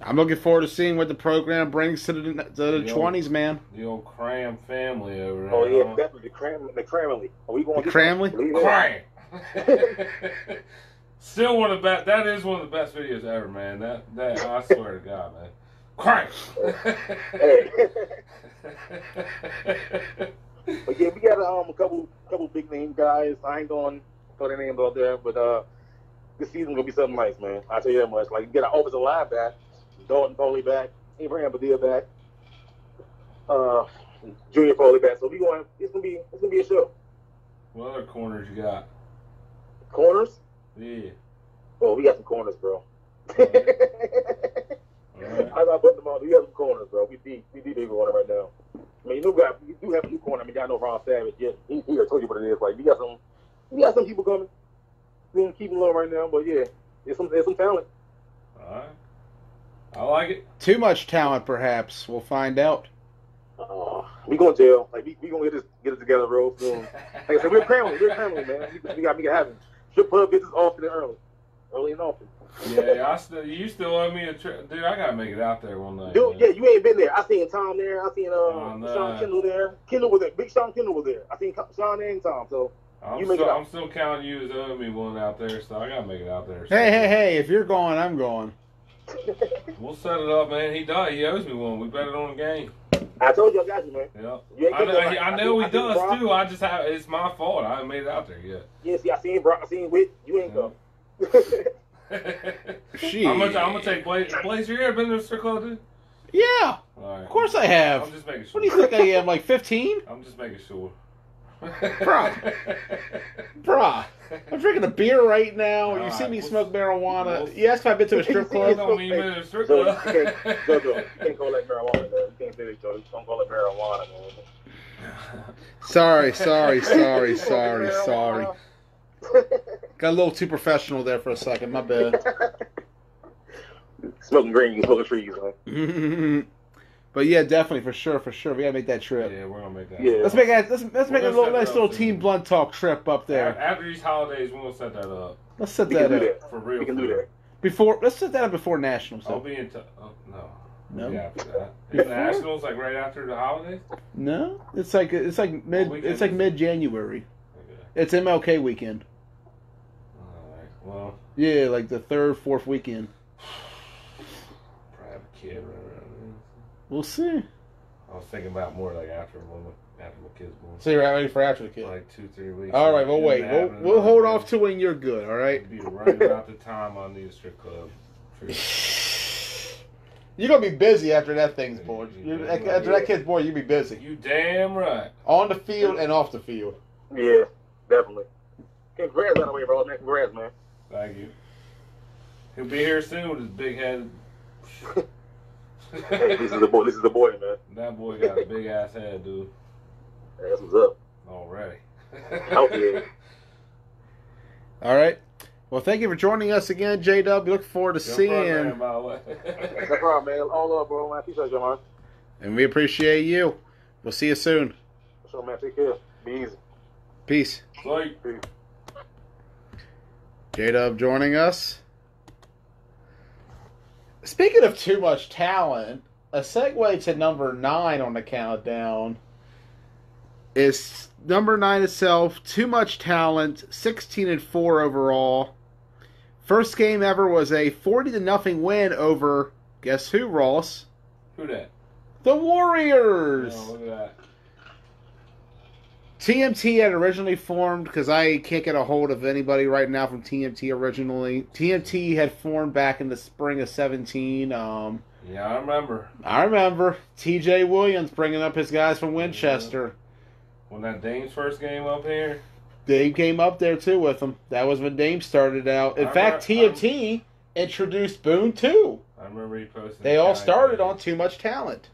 I'm looking forward to seeing what the program brings to the 20s, man. The old Cram family over there. Oh yeah, definitely the Cramley. Are we going to Cramley? Cram. Still one of the best. That is one of the best videos ever, man. That I swear to God, man. Crank. Hey. But yeah, we got a couple big name guys. I ain't going to throw their names out there, but this season gonna be something nice, man. I tell you that much. Like, you get an offensive line back, Dalton Foley back, Abraham Badil back, Junior Foley back. So it's gonna be a show. What other corners you got? Corners? Yeah. Oh, we got some corners, bro. Right. I'm not putting them on. We got some corners, bro. We deep corner right now. I mean, you do have a new corner. I mean, y'all know Ron Savage. Yeah, he told you what it is. Like, we got some people coming. We gonna keep them low right now, but yeah, there's some talent. All right. I like it. Too much talent, perhaps. We'll find out. We going to jail. Like, we gonna get it together real soon. Like I said, we're cramming, man. We got to make it happen. Should put bitches often and early and often. Yeah, you still owe me a trip. Dude, I got to make it out there one night. Dude, yeah, you ain't been there. I seen Tom there. I seen Sean Kendall there. Kendall was there. Big Sean Kendall was there. I seen Sean and Tom, so I'm still counting you as owing me one out there, so I got to make it out there. So. Hey, if you're going, I'm going. We'll set it up, man. He owes me one. We bet it on the game. I told you I got you, man. Yeah. I know he does too. I just have it's my fault. I haven't made it out there yet. Yeah, see, I seen Brock. I seen Whit. You ain't go. I'm gonna take Blaze. Blaze, you ever been to a strip club, dude? Yeah. Right. Of course I have. I'm just making sure. What do you think I am? Like 15? I'm just making sure. Bruh. I'm drinking a beer right now. You see me smoke marijuana. You asked if I've been to a strip club. Don't mean been to a strip club. You can't call that marijuana, though. You can't say that, Joe. Don't call it marijuana, man. Sorry. Got a little too professional there for a second. My bad. Smoking green, smoking trees, man. But yeah, definitely for sure. We gotta make that trip. Yeah, we're gonna make that. Yeah. Let's make a nice little team blunt talk trip up there. After these holidays, we're gonna set that up. Let's set that up for real. We can do that. Let's set that up before Nationals. I'll be in. No. No. After that. Is Nationals like right after the holidays? No, it's like mid January. Okay. It's MLK weekend. All right. Well. Yeah, like the 3rd, 4th weekend. Probably have a kid right around. We'll see. I was thinking about more like after my kid's born. So you're ready for after the kid? Like 2-3 weeks. All right, well wait. We'll hold off to when you're good. All right. It'll be right about the time I need a strip club. You're gonna be busy after that thing's born. After that kid's born, you'll be busy. You damn right. On the field and off the field. Yeah, definitely. Congrats, by the way, bro. Man, congrats, man. Thank you. He'll be here soon with his big head. Hey, this is the boy, man. That boy got a big ass head, dude. Hey, that's what's up. Already. Okay. All right. Well, thank you for joining us again, J-Dub. We look forward to seeing. No problem, man. All up, bro. Man, appreciate you, man. And we appreciate you. We'll see you soon. So, man, take care. Be easy. Peace. Bye. J-Dub joining us. Speaking of too much talent, a segue to number 9 on the countdown is number 9 itself. Too much talent, 16-4 overall. First game ever was a 40-0 win over, guess who, Ross? Who that? The Warriors. Oh, look at that. TMT had originally formed, because I can't get a hold of anybody right now from TMT originally. TMT had formed back in the spring of 17. Yeah, I remember. TJ Williams bringing up his guys from Winchester. When that Dame's first game up here? Dame came up there too with them. That was when Dame started out. In fact, TMT introduced Boone too. I remember he posted. They all started on Too Much Talent.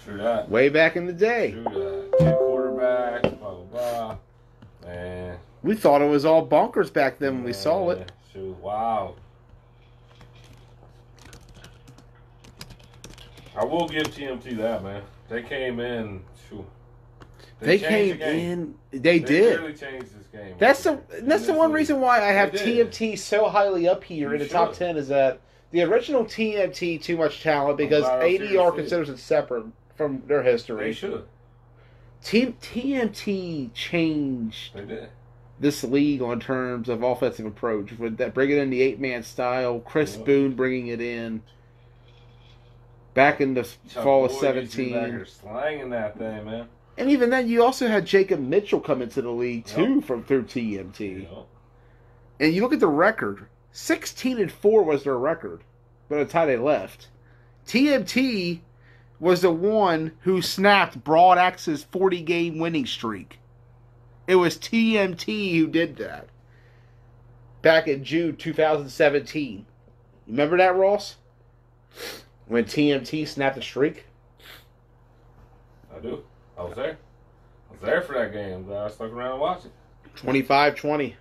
True that. Way back in the day. True that. 2 quarterbacks, blah, blah, blah. Man. We thought it was all bonkers back then when we saw it. Shoot, wow. I will give TMT that, man. They came in. Shoot. They came in. They did. Really changed this game. That's the one reason why I have TMT so highly up here in the top 10 is that the original TMT Too Much Talent, because ADR considers it separate from their history. They should. TMT changed this league on terms of offensive approach, with that bringing in the 8-man style, Chris Boone bringing it in. Back in the fall of 17. Slanging that thing, man. And even then, you also had Jacob Mitchell come into the league, too, through TMT. Yep. And you look at the record. 16-4 was their record by the time they left. TMT was the one who snapped Broad Axe's 40-game winning streak. It was TMT who did that. Back in June 2017. Remember that, Ross? When TMT snapped the streak? I do. I was there. I was there for that game. I stuck around and watched it. 25-20.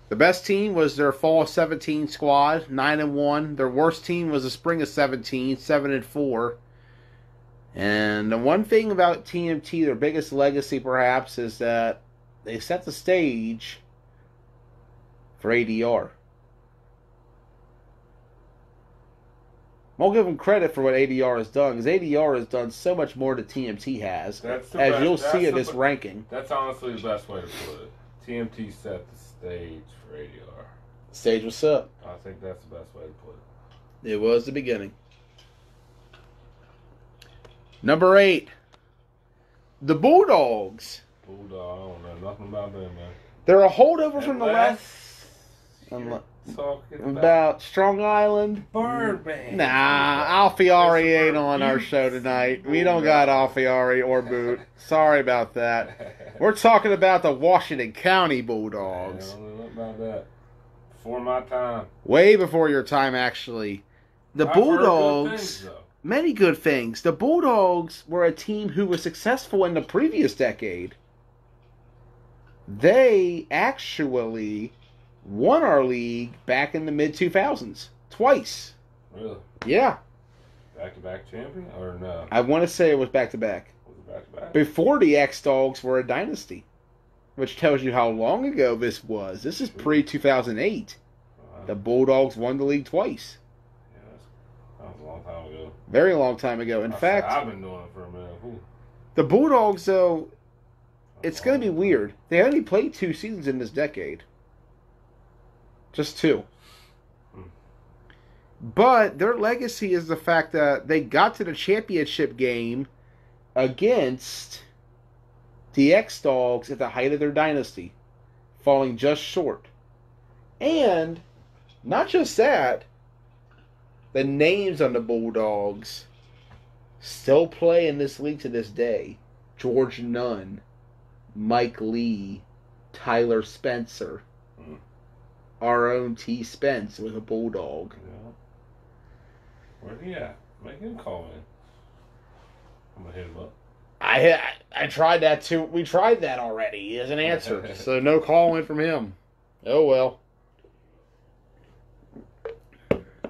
The best team was their fall of 17 squad, 9-1. Their worst team was the spring of 17, 7-4. And the one thing about TMT, their biggest legacy perhaps, is that they set the stage for ADR. Won't give them credit for what ADR has done, because ADR has done so much more than TMT has, as you'll see in this ranking. That's honestly the best way to put it. TMT set the stage for ADR. The stage was set. I think that's the best way to put it. It was the beginning. Number 8, the Bulldogs. Bulldog, I don't know nothing about them, man. They're a holdover from the last. Talking About Strong Island. Birdman. Nah, Alfieri ain't on our show tonight. We don't got Alfieri or Boot. Sorry about that. We're talking about the Washington County Bulldogs. I don't know nothing about that. Before my time. Way before your time, actually. The I've heard good Bulldogs, things, though. many good things. The Bulldogs were a team who was successful in the previous decade. They actually won our league back in the mid-2000s. Twice. Really? Yeah. Back-to-back champion? Or no? I want to say it was back-to-back. Was it back-to-back? Before the X-Dogs were a dynasty. Which tells you how long ago this was. This is pre-2008. Wow. The Bulldogs won the league twice. Yeah, that was a long time ago. Very long time ago. In fact, I've been doing it for a minute. Ooh. the Bulldogs, though, it's going to be weird. They only played 2 seasons in this decade. Just 2. But their legacy is the fact that they got to the championship game against the X-Dogs at the height of their dynasty, falling just short. And not just that, the names on the Bulldogs still play in this league to this day. George Nunn, Mike Lee, Tyler Spencer. Our own T. Spence was a Bulldog. Yeah. Where's he at? Make him call in. I'm going to hit him up. I tried that too. We tried that already. He hasn't answered. So no call in from him. Oh well.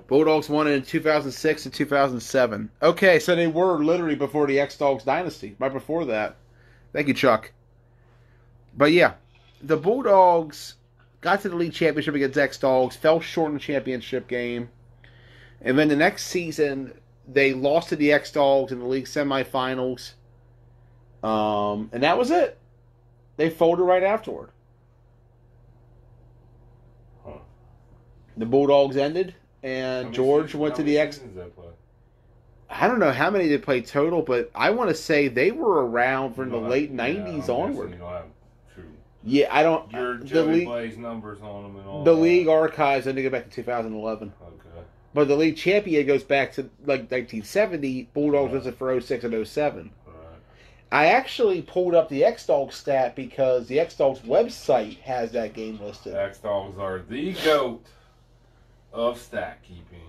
Bulldogs won it in 2006 and 2007. Okay, so they were literally before the X-Dogs dynasty. Right before that. Thank you, Chuck. But yeah, the Bulldogs got to the league championship against X-Dogs, fell short in the championship game. And then the next season, they lost to the X-Dogs in the league semifinals. And that was it. They folded right afterward. Huh. The Bulldogs ended, and George went to the X. I don't know how many they played total, but I want to say they were around from the late 90s onward. You don't have Yeah, I don't. your The Joey league, Blaze numbers on them and all the that. league archives only go back to 2011. Okay. But the league champion goes back to like 1970. Bulldogs was it for 06 and 07. All right. I actually pulled up the X-Dogs stat because the X-Dogs website has that game listed. X-Dogs are the GOAT of stat keeping.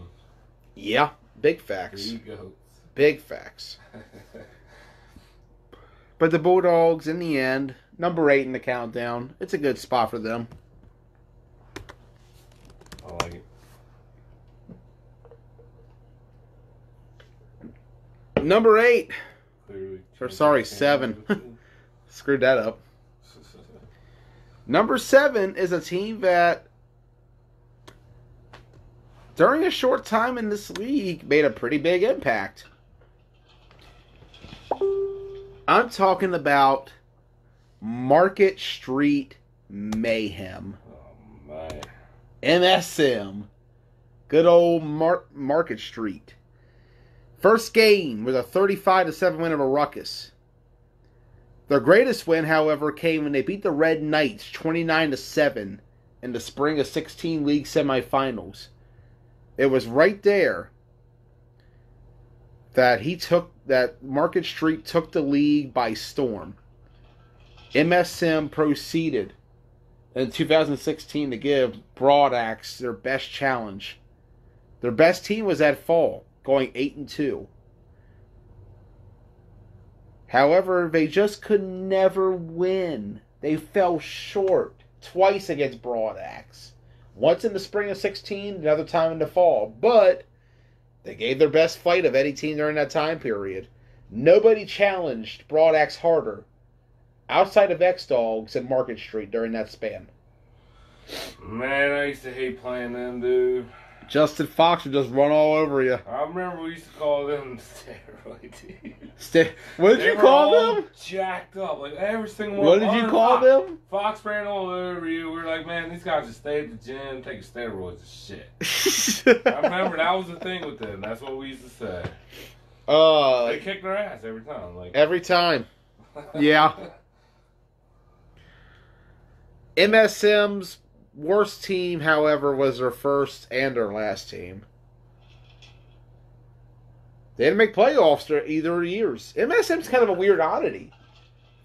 Yeah, big facts. The GOATs. Big facts. But the Bulldogs, in the end, number 8 in the countdown. It's a good spot for them. I like it. Number 8. Clearly. Or sorry, 7. Screwed that up. Number 7 is a team that, during a short time in this league, made a pretty big impact. I'm talking about Market Street Mayhem. Oh, man. MSM. Good old Market Street. First game was a 35-7 win over Ruckus. Their greatest win, however, came when they beat the Red Knights 29-7 in the spring of 16 league semifinals. It was right there that Market Street took the league by storm. MSM proceeded in 2016 to give Broadaxe their best challenge. Their best team was that fall, going 8-2. However, they just could never win. They fell short twice against Broadaxe. Once in the spring of 16, another time in the fall. But they gave their best fight of any team during that time period. Nobody challenged Broadaxe harder outside of X-Dogs and Market Street during that span. Man, I used to hate playing them, dude. Justin Fox would just run all over you. I remember we used to call them steroid dudes. What did you call them? Jacked up, like every single one. What did you call them? Fox ran all over you. We were like, man, these guys just stay at the gym, taking steroids and shit. I remember that was the thing with them. That's what we used to say. They kick their ass every time. Every time. Yeah. MSM's worst team, however, was their first and their last team. They didn't make playoffs either years. MSM's kind of a weird oddity.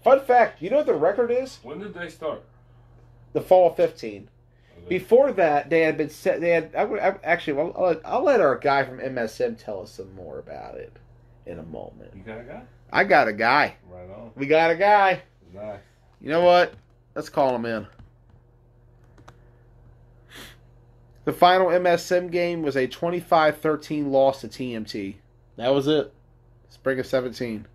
Fun fact, you know what the record is? When did they start? The fall of 15. Before that, they had been set. They had actually. I'll let our guy from MSM tell us some more about it in a moment. You got a guy? I got a guy. Right on. We got a guy. Nice. You know what? Let's call him in. The final MSM game was a 25-13 loss to TMT. That was it. Spring of 17.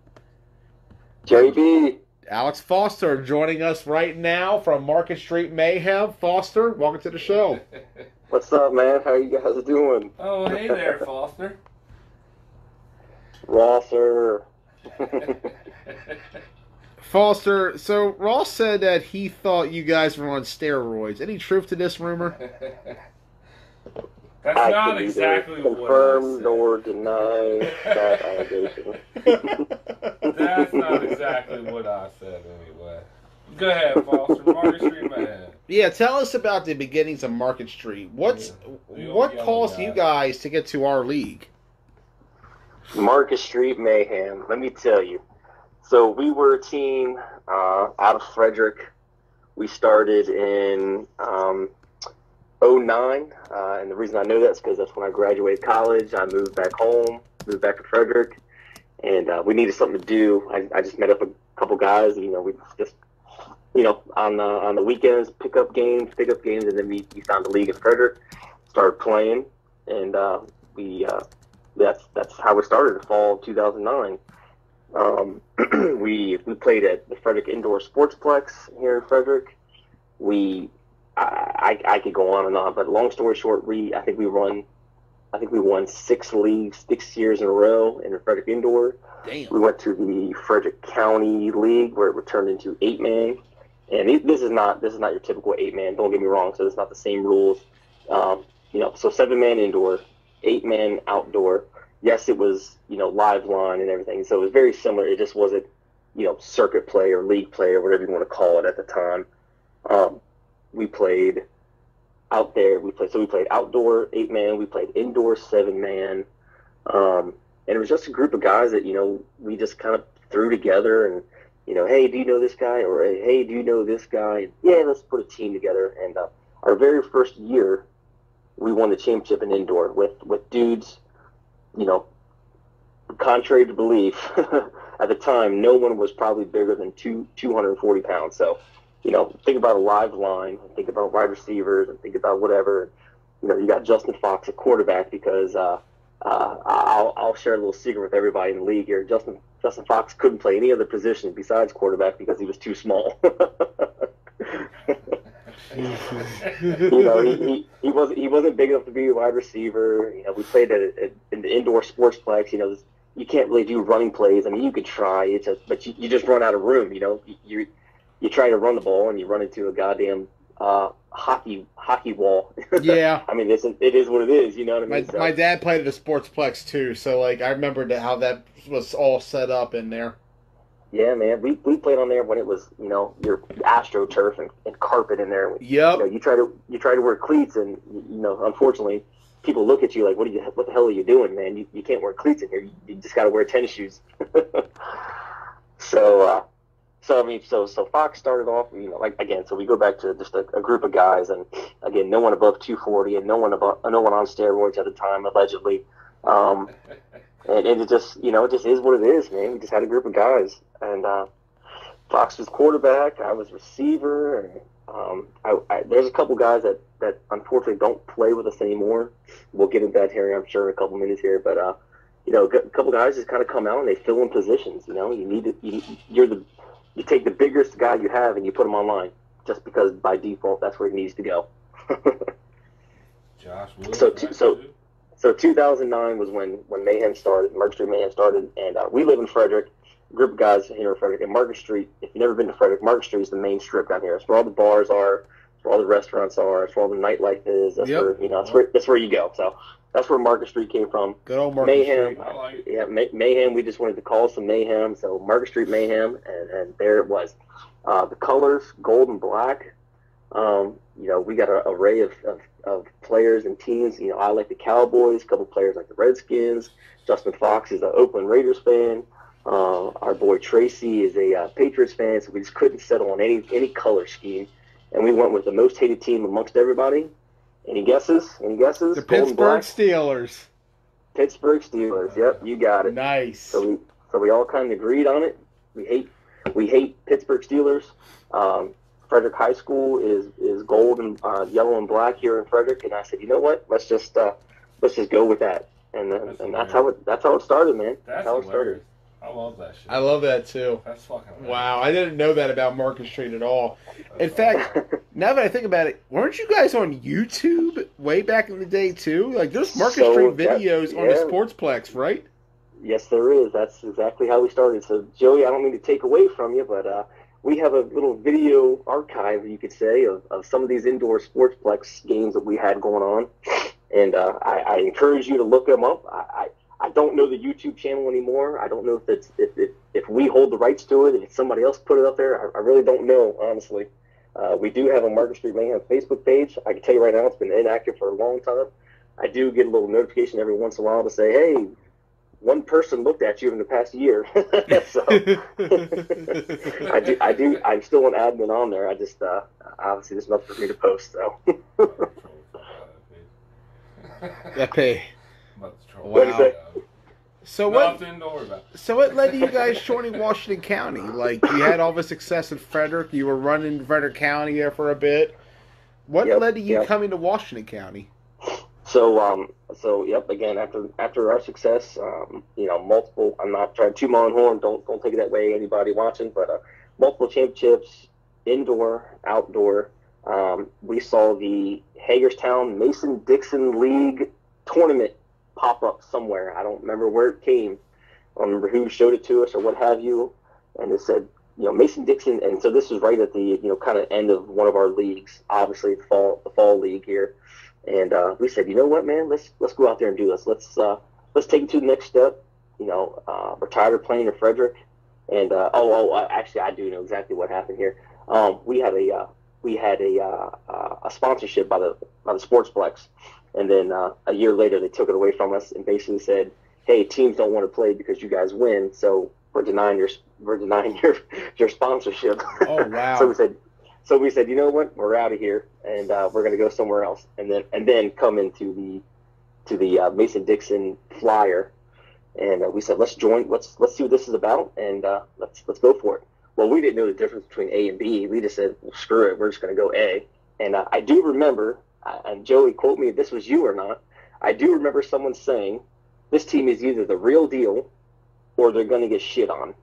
JB. Alex Foster joining us right now from Market Street Mayhem. Foster, welcome to the show. What's up, man? How you guys doing? Oh, hey there, Foster. Rosser. Foster, so Ross said that he thought you guys were on steroids. Any truth to this rumor? That's I not can exactly what I confirm said. nor deny that allegation. That's not exactly what I said anyway. Go ahead, Foster. Market Street Man. Yeah, tell us about the beginnings of Market Street. What caused you guys to get to our league? Market Street Mayhem. Let me tell you. So we were a team out of Frederick. We started in 2009, and the reason I know that's because that's when I graduated college. I moved back home, moved back to Frederick, and we needed something to do. I just met up a couple guys. We just, on the weekends, pick up games, and then we found the league in Frederick, started playing, and that's how it started. The fall of 2009. We played at the Frederick Indoor Sportsplex here in Frederick. I could go on and on, but long story short, I think we won 6 leagues 6 years in a row in the Frederick Indoor. Damn. We went to the Frederick County League where it turned into 8-man, and this is not your typical 8-man. Don't get me wrong. So it's not the same rules. So 7-man indoor, 8-man outdoor. Yes, it was live line and everything. So it was very similar. It just wasn't circuit play or league play or whatever you want to call it at the time. We played out there. We played outdoor 8-man. We played indoor 7-man. And it was just a group of guys that, we just kind of threw together and, hey, do you know this guy? Or, hey, do you know this guy? And, yeah, let's put a team together. And our very first year, we won the championship in indoor with dudes, contrary to belief, at the time, no one was probably bigger than 240 pounds. So, think about a live line, think about wide receivers, and think about whatever. You got Justin Fox at quarterback because I'll share a little secret with everybody in the league here. Justin Fox couldn't play any other position besides quarterback because he was too small. He wasn't big enough to be a wide receiver. We played in the indoor sportsplex. You can't really do running plays. I mean, you could try, but you just run out of room. You try to run the ball and you run into a goddamn hockey wall. Yeah. I mean, it is what it is. You know what I mean? My dad played at a sportsplex too, so I remember how that was all set up in there. Yeah, man. We played on there when it was your AstroTurf and carpet in there. Yep. You try to wear cleats and unfortunately people look at you like, what the hell are you doing, man? You can't wear cleats in here. You just got to wear tennis shoes. So Fox started off, so we go back to just a group of guys, and again, no one above 240 and no one on steroids at the time, allegedly. And it just, it just is what it is, man. We just had a group of guys, and Fox was quarterback, I was receiver, and there's a couple guys that unfortunately don't play with us anymore. We'll get into that here, I'm sure, in a couple minutes here, but a couple guys just kind of come out and they fill in positions. You take the biggest guy you have and you put him on line, just because by default that's where he needs to go. Josh Wood. So 2009 was when Mayhem started, Market Street Mayhem started, and we live in Frederick, a group of guys here in Frederick. And Market Street, if you've never been to Frederick, Market Street is the main strip down here. It's where all the bars are, it's where all the restaurants are, it's where all the nightlife is. That's where you go. So That's where Market Street came from. Good old Market Mayhem. Street. I like it. Yeah, Mayhem. We just wanted to call some Mayhem, so Market Street Mayhem, and there it was. The colors, gold and black. We got an array of players and teams. I like the Cowboys. A couple players like the Redskins. Justin Fox is an Oakland Raiders fan. Our boy Tracy is a Patriots fan. So we just couldn't settle on any color scheme, and we went with the most hated team amongst everybody. Any guesses? The Pittsburgh Steelers. Pittsburgh Steelers. Yep, you got it. Nice. So we all kind of agreed on it. We hate Pittsburgh Steelers. Frederick High School is gold and yellow and black here in Frederick, and I said, you know what? Let's just go with that, and that's how it started, man. That's how it started. I love that shit. I love that too. That's fucking wow. I didn't know that about Market Street at all. In fact, now that I think about it, weren't you guys on YouTube way back in the day too? Like there's Market Street videos on the Sportsplex, right? Yes, there is. That's exactly how we started. So Joey, I don't mean to take away from you, but we have a little video archive, you could say, of some of these indoor Sportsplex games that we had going on, and I encourage you to look them up. I don't know the YouTube channel anymore. I don't know if we hold the rights to it, if somebody else put it up there. I really don't know, honestly. We do have a Market Street Mayhem Facebook page. I can tell you right now, it's been inactive for a long time. I do get a little notification every once in a while to say, hey, one person looked at you in the past year. So I do. I'm still an admin on there. I just obviously there's nothing for me to post. So. That pay. Wow. So what led to you guys joining Washington County? Like you had all the success in Frederick. You were running Frederick County there for a bit. What led to you coming to Washington County? So again, after our success, multiple. I'm not trying to toot my own horn. Don't take it that way, anybody watching. But multiple championships, indoor, outdoor. We saw the Hagerstown Mason-Dixon League tournament pop up somewhere. I don't remember where it came. I don't remember who showed it to us or what have you. And it said, Mason-Dixon. And so this was right at the kind of end of one of our leagues. Obviously, the fall league here. And we said, you know what, man, let's go out there and do this. Let's take it to the next step. We're tired of playing in Frederick. And actually, I do know exactly what happened here. We had a sponsorship by the Sportsplex, and then a year later they took it away from us and basically said, hey, teams don't want to play because you guys win, so we're denying your sponsorship. Oh wow! So we said, you know what, we're out of here, and we're going to go somewhere else, and then come into the Mason-Dixon Flyer, and we said, let's join, let's see what this is about, and let's go for it. Well, we didn't know the difference between A and B. We just said, well, screw it, we're just going to go A. And I do remember, and Joey, quote me if this was you or not, I do remember someone saying, this team is either the real deal or they're going to get shit on.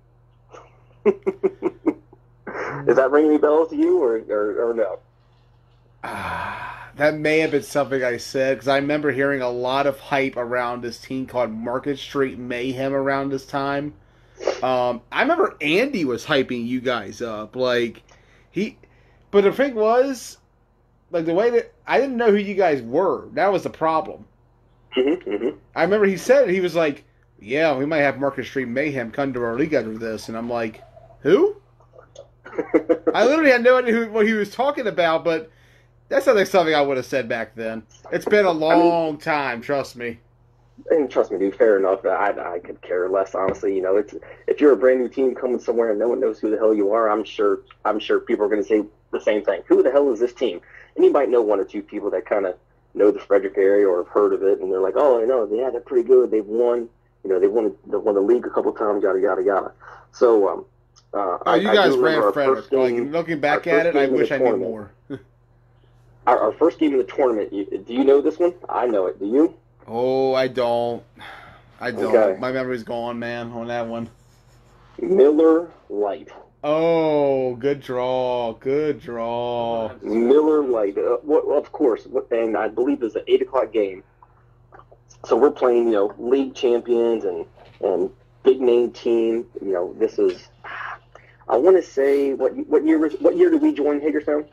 Does that ring any bells to you or no? That may have been something I said, because I remember hearing a lot of hype around this team called Market Street Mayhem around this time. I remember Andy was hyping you guys up, but the thing was, like the way that I didn't know who you guys were. That was the problem. Mm-hmm. I remember he said it. He was like, "Yeah, we might have Market Street Mayhem come to our league after this," and I'm like, "Who?" I literally had no idea what he was talking about, but that's not like something I would have said back then. It's been a long time, trust me. And trust me, dude, fair enough. I could care less, honestly. If you're a brand new team coming somewhere and no one knows who the hell you are, I'm sure people are going to say the same thing. Who the hell is this team? And you might know one or two people that kind of know the Frederick area or have heard of it, and they're like, oh, I know, yeah, they're pretty good. They've won, they won the league a couple times, yada yada yada. So, you guys ran Frederick. Looking back at it, I wish I knew more. Our first game in the tournament. Do you know this one? I know it. Do you? Oh, I don't. Okay. My memory's gone, man, on that one. Miller Lite. Oh, good draw. Miller Lite. Well, of course, and I believe it's an 8 o'clock game. So we're playing, league champions and big name team. This is, I want to say, what year did we join Hagerstown?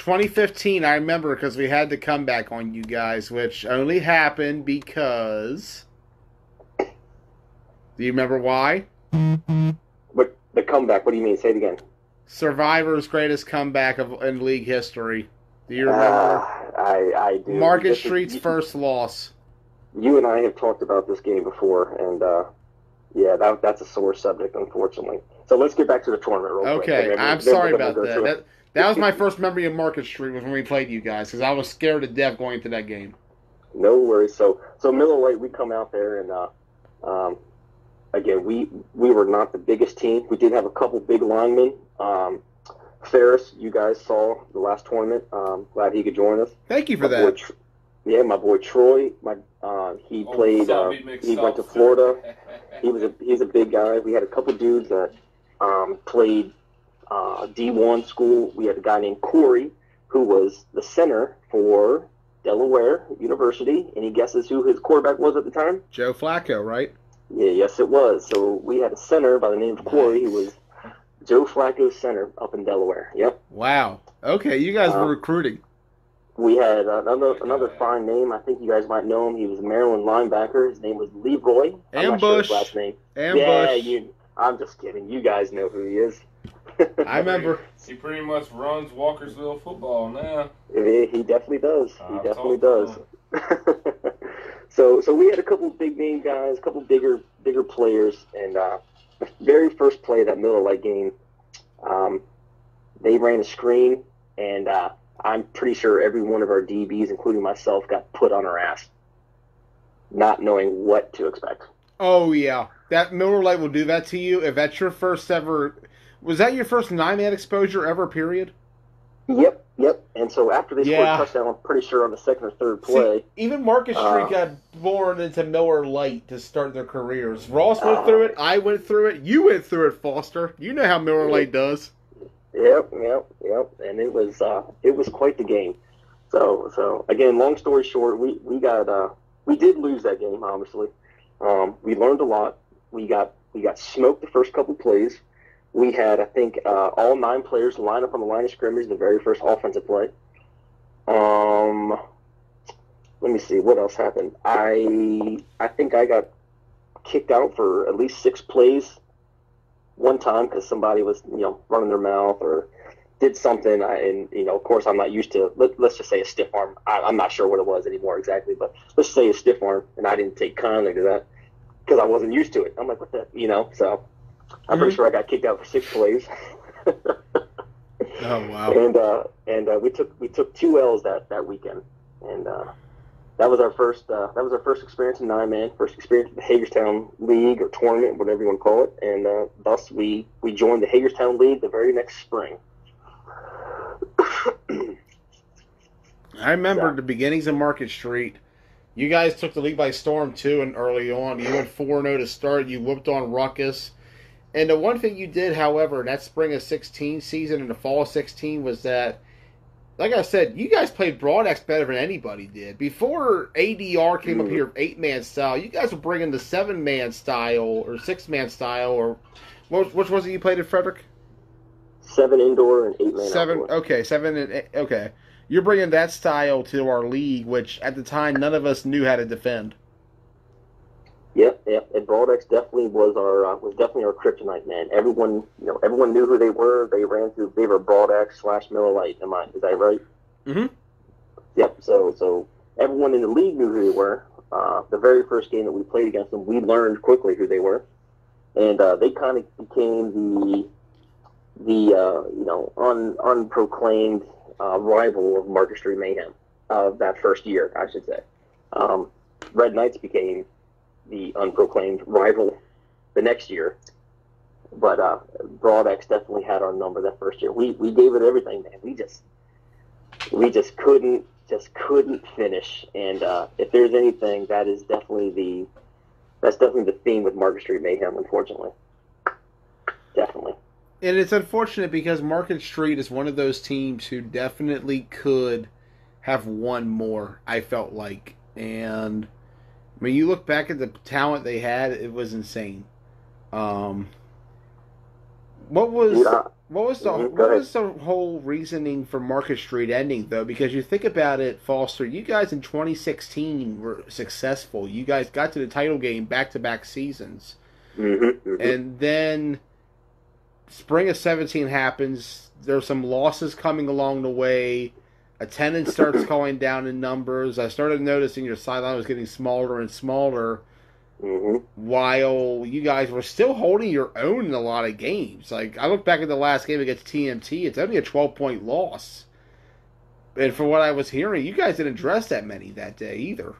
2015, I remember because we had the comeback on you guys, which only happened because. Do you remember why? What the comeback? What do you mean? Say it again. Survivor's greatest comeback in league history. Do you remember? I do. Market Street's first loss. You and I have talked about this game before, and yeah, that's a sore subject, unfortunately. So let's get back to the tournament real quick. Okay, I'm sorry about that. That was my first memory of Market Street was when we played you guys, because I was scared to death going into that game. No worries. So Miller Lite, we come out there, and again, we were not the biggest team. We did have a couple big linemen. Ferris, you guys saw the last tournament. Glad he could join us. Thank you for that. My boy Troy. He played. He went to Florida. He's a big guy. We had a couple dudes that played D1 school. We had a guy named Corey who was the center for Delaware University. Any guesses who his quarterback was at the time? Joe Flacco, right? Yeah, yes, it was. So we had a center by the name of Corey who was Joe Flacco's center up in Delaware. Yep. Wow. Okay, you guys were recruiting. We had another fine name. I think you guys might know him. He was a Maryland linebacker. His name was Leroy. I'm not sure his last name. Yeah, I'm just kidding. You guys know who he is. I remember. He pretty much runs Walkersville football now. He definitely does. He definitely does. So we had a couple big name guys, a couple bigger players, and the very first play of that Miller Lite game, they ran a screen, and I'm pretty sure every one of our DBs, including myself, got put on our ass, not knowing what to expect. Oh, yeah. That Miller Lite will do that to you. If that's your first ever... Was that your first 9-man exposure ever, period? Yep. And so after they scored a touchdown, I'm pretty sure on the second or third play... See, even Market Street got born into Miller Lite to start their careers. Ross went through it. I went through it. You went through it, Foster. You know how Miller Lite does. Yep. And it was quite the game. So again, long story short, we did lose that game, obviously. We learned a lot. We got smoked the first couple plays. We had, I think, all 9 players line up on the line of scrimmage the very first offensive play. Let me see what else happened. I think I got kicked out for at least 6 plays one time because somebody was running their mouth or did something. Of course, I'm not used to. Let's just say a stiff arm. I'm not sure what it was anymore exactly, but let's say a stiff arm, and I didn't take kindly to that because I wasn't used to it. I'm like, what the, so. I'm pretty sure I got kicked out for 6 plays. Oh wow! And we took 2 L's that weekend, and that was our first experience in 9-man, first experience in the Hagerstown League or tournament, whatever you want to call it, and thus we joined the Hagerstown League the very next spring. I remember the beginnings of Market Street. You guys took the league by storm too, and early on you went 4-0 to start. You whooped on Ruckus. And the one thing you did, however, in that spring of 16 season and the fall of 16 was that, like I said, you guys played Broadex better than anybody did. Before ADR came up here, 8-man style, you guys were bringing the 7-man style or 6-man style, or which was it you played in Frederick? 7 indoor and 8-man 7. outdoor. Okay, 7 and 8. Okay, you're bringing that style to our league, which at the time none of us knew how to defend. Yep. And Broadex definitely was our kryptonite, man. Everyone knew who they were. They were Broadex / Miller Lite. Is that right? Mm-hmm. Yep. So everyone in the league knew who they were. The very first game that we played against them, we learned quickly who they were, and they kind of became the unproclaimed rival of Market Street Mayhem of that first year, I should say. Red Knights became the unproclaimed rival the next year, but Broadex definitely had our number that first year. We gave it everything, man. We just couldn't finish. And if there's anything, that's definitely the theme with Market Street Mayhem, unfortunately. Definitely. And it's unfortunate because Market Street is one of those teams who definitely could have won more, I felt like. And I mean, you look back at the talent they had, it was insane. What was... What was the whole reasoning for Market Street ending, though? Because you think about it, Foster, you guys in 2016 were successful. You guys got to the title game back-to-back seasons. And then spring of 17 happens. There's some losses coming along the way. Attendance starts going down in numbers. I started noticing your sideline was getting smaller and smaller. While you guys were still holding your own in a lot of games. Like, I look back at the last game against TMT, it's only a 12-point loss. And from what I was hearing, you guys didn't dress that many that day either.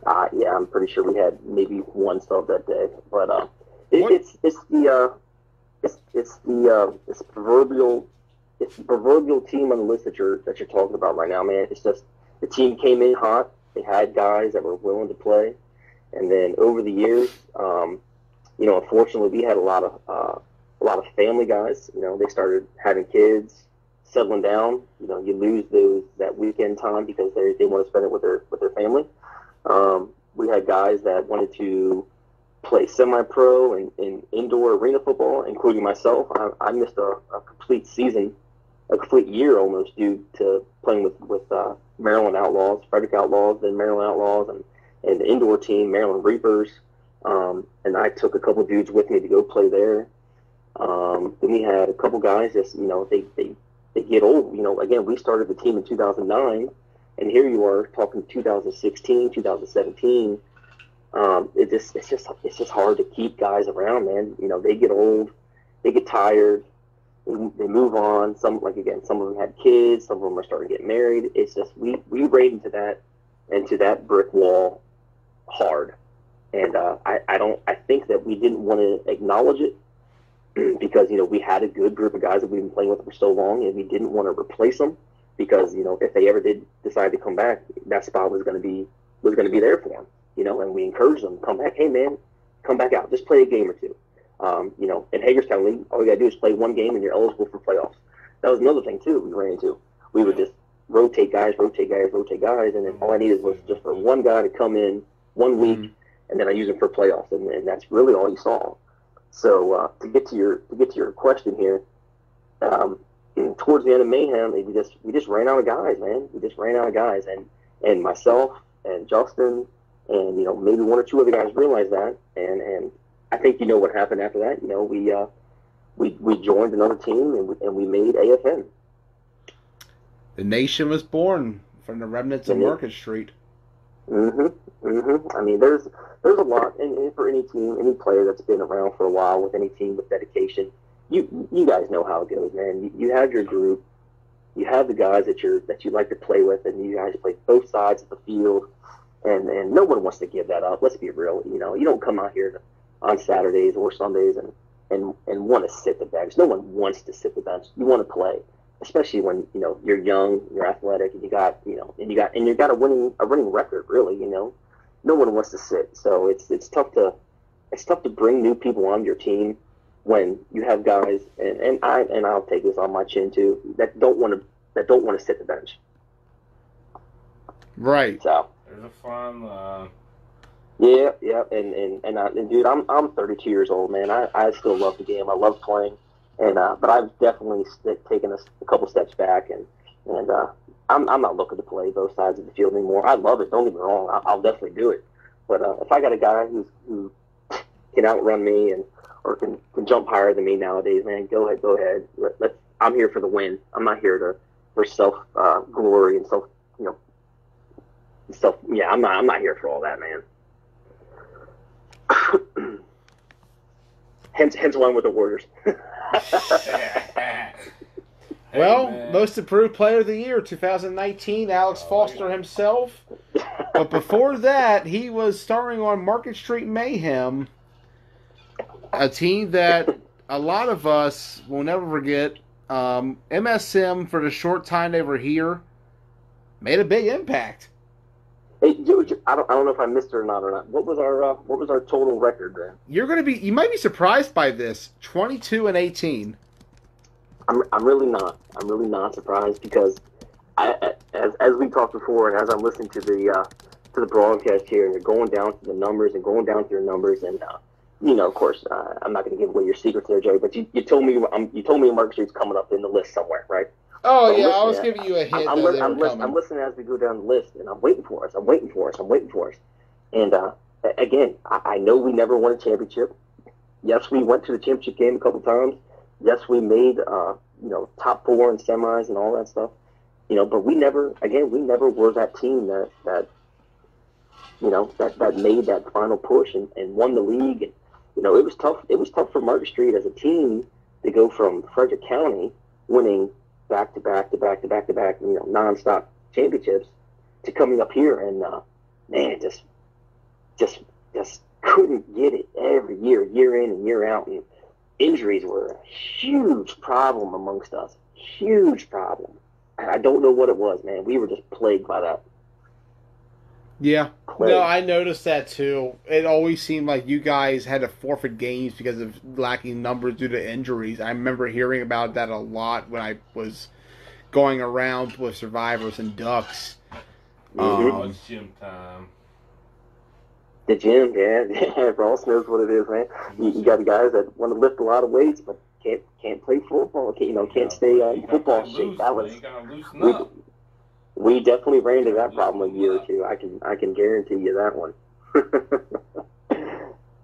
Yeah, I'm pretty sure we had maybe one sub that day. But it's the proverbial team on the list that you're talking about right now, man. It's just the team came in hot. They had guys that were willing to play. And then over the years, unfortunately, we had a lot of family guys. They started having kids, settling down. You lose that weekend time because they want to spend it with their family. We had guys that wanted to play semi-pro and indoor arena football, including myself. I missed a complete season, a complete year almost, due to playing with Maryland Outlaws, Frederick Outlaws, then Maryland Outlaws, and the indoor team, Maryland Reapers. And I took a couple dudes with me to go play there. Then we had a couple guys just, they get old. Again, we started the team in 2009, and here you are talking 2016, 2017. It's just hard to keep guys around, man. They get old, they get tired, they move on. Some of them had kids, some of them are starting to get married. It's just we ran into that brick wall hard, and I think that we didn't want to acknowledge it because we had a good group of guys that we've been playing with for so long, and we didn't want to replace them because if they ever did decide to come back, that spot was going to be there for them. And we encouraged them to come back. Hey man, come back out, just play a game or two. In Hagerstown League, all you gotta do is play one game and you're eligible for playoffs. That was another thing too we ran into. We would just rotate guys, and then all I needed was just for one guy to come in 1 week, and then I use him for playoffs, and that's really all you saw. So to get to your question here, towards the end of Mayhem, we just ran out of guys, man. We just ran out of guys, and myself and Justin and maybe one or two other guys realized that, and I think what happened after that. We joined another team and we made AFN. The nation was born from the remnants of Market Street. I mean, there's a lot, and for any team, any player that's been around for a while with any team with dedication, you guys know how it goes, man. You have your group, you have the guys that you like to play with, and you guys play both sides of the field, and no one wants to give that up. Let's be real. You don't come out here on Saturdays or Sundays and want to sit the bench. No one wants to sit the bench. You want to play. Especially when you're young, you're athletic, and you got a winning record. Really, no one wants to sit. So it's tough to bring new people on your team when you have guys, and I'll take this on my chin too, that don't want to sit the bench. Right. So there's a fine line. Yeah, and dude, I'm 32 years old, man. I still love the game. I love playing. But I've definitely taken a couple steps back, and I'm not looking to play both sides of the field anymore. I love it. Don't get me wrong. I'll definitely do it. But if I got a guy who can outrun me or can jump higher than me nowadays, man, go ahead. I'm here for the win. I'm not here for self glory and self. Yeah, I'm not here for all that, man. Hence why I'm with the Warriors. Well, most improved player of the year, 2019, Alex Foster himself. But before that, he was starring on Market Street Mayhem, a team that a lot of us will never forget. MSM, for the short time they were here, made a big impact. Hey, dude, I don't know if I missed it or not. What was our total record then? You might be surprised by this. 22-18. I'm really not. I'm really not surprised because as we talked before, and as I'm listening to the broadcast here, and you're going down to the numbers and going down to your numbers, and of course, I'm not going to give away your secrets there, Jerry. But you told me Market Street's coming up in the list somewhere, right? Oh yeah, I was giving you a hint. I'm listening as we go down the list, and I'm waiting for us. And again, I know we never won a championship. Yes, we went to the championship game a couple times. Yes, we made top 4 in semis and all that stuff. But we never were that team that made that final push and won the league. And, it was tough. It was tough for Market Street as a team to go from Frederick County winning back to back, nonstop championships to coming up here and man, just couldn't get it every year in and year out. And injuries were a huge problem amongst us. Huge problem. I don't know what it was, man. We were just plagued by that. Yeah. No, I noticed that too. It always seemed like you guys had to forfeit games because of lacking numbers due to injuries. I remember hearing about that a lot when I was going around with Survivors and Ducks. It's gym time. The gym, yeah. Ross knows what it is, man. You got guys that want to lift a lot of weights, but can't play football. Can't stay in football shape. That was we definitely ran into that problem a year or two. I can guarantee you that one.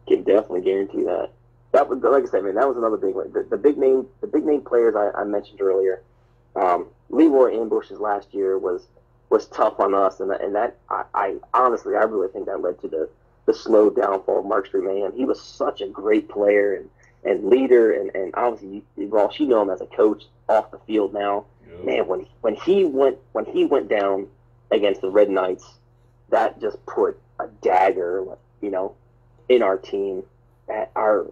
Can definitely guarantee that. That was, like I said, man, that was another big one. The big name players I mentioned earlier. Leroy Ambush's last year was tough on us, and that I honestly really think that led to the slow downfall of Mark Street Mayhem. He was such a great player and leader, and obviously, Ross, you know him as a coach off the field now. Man, when he went down against the Red Knights, that just put a dagger, in our team. That hurt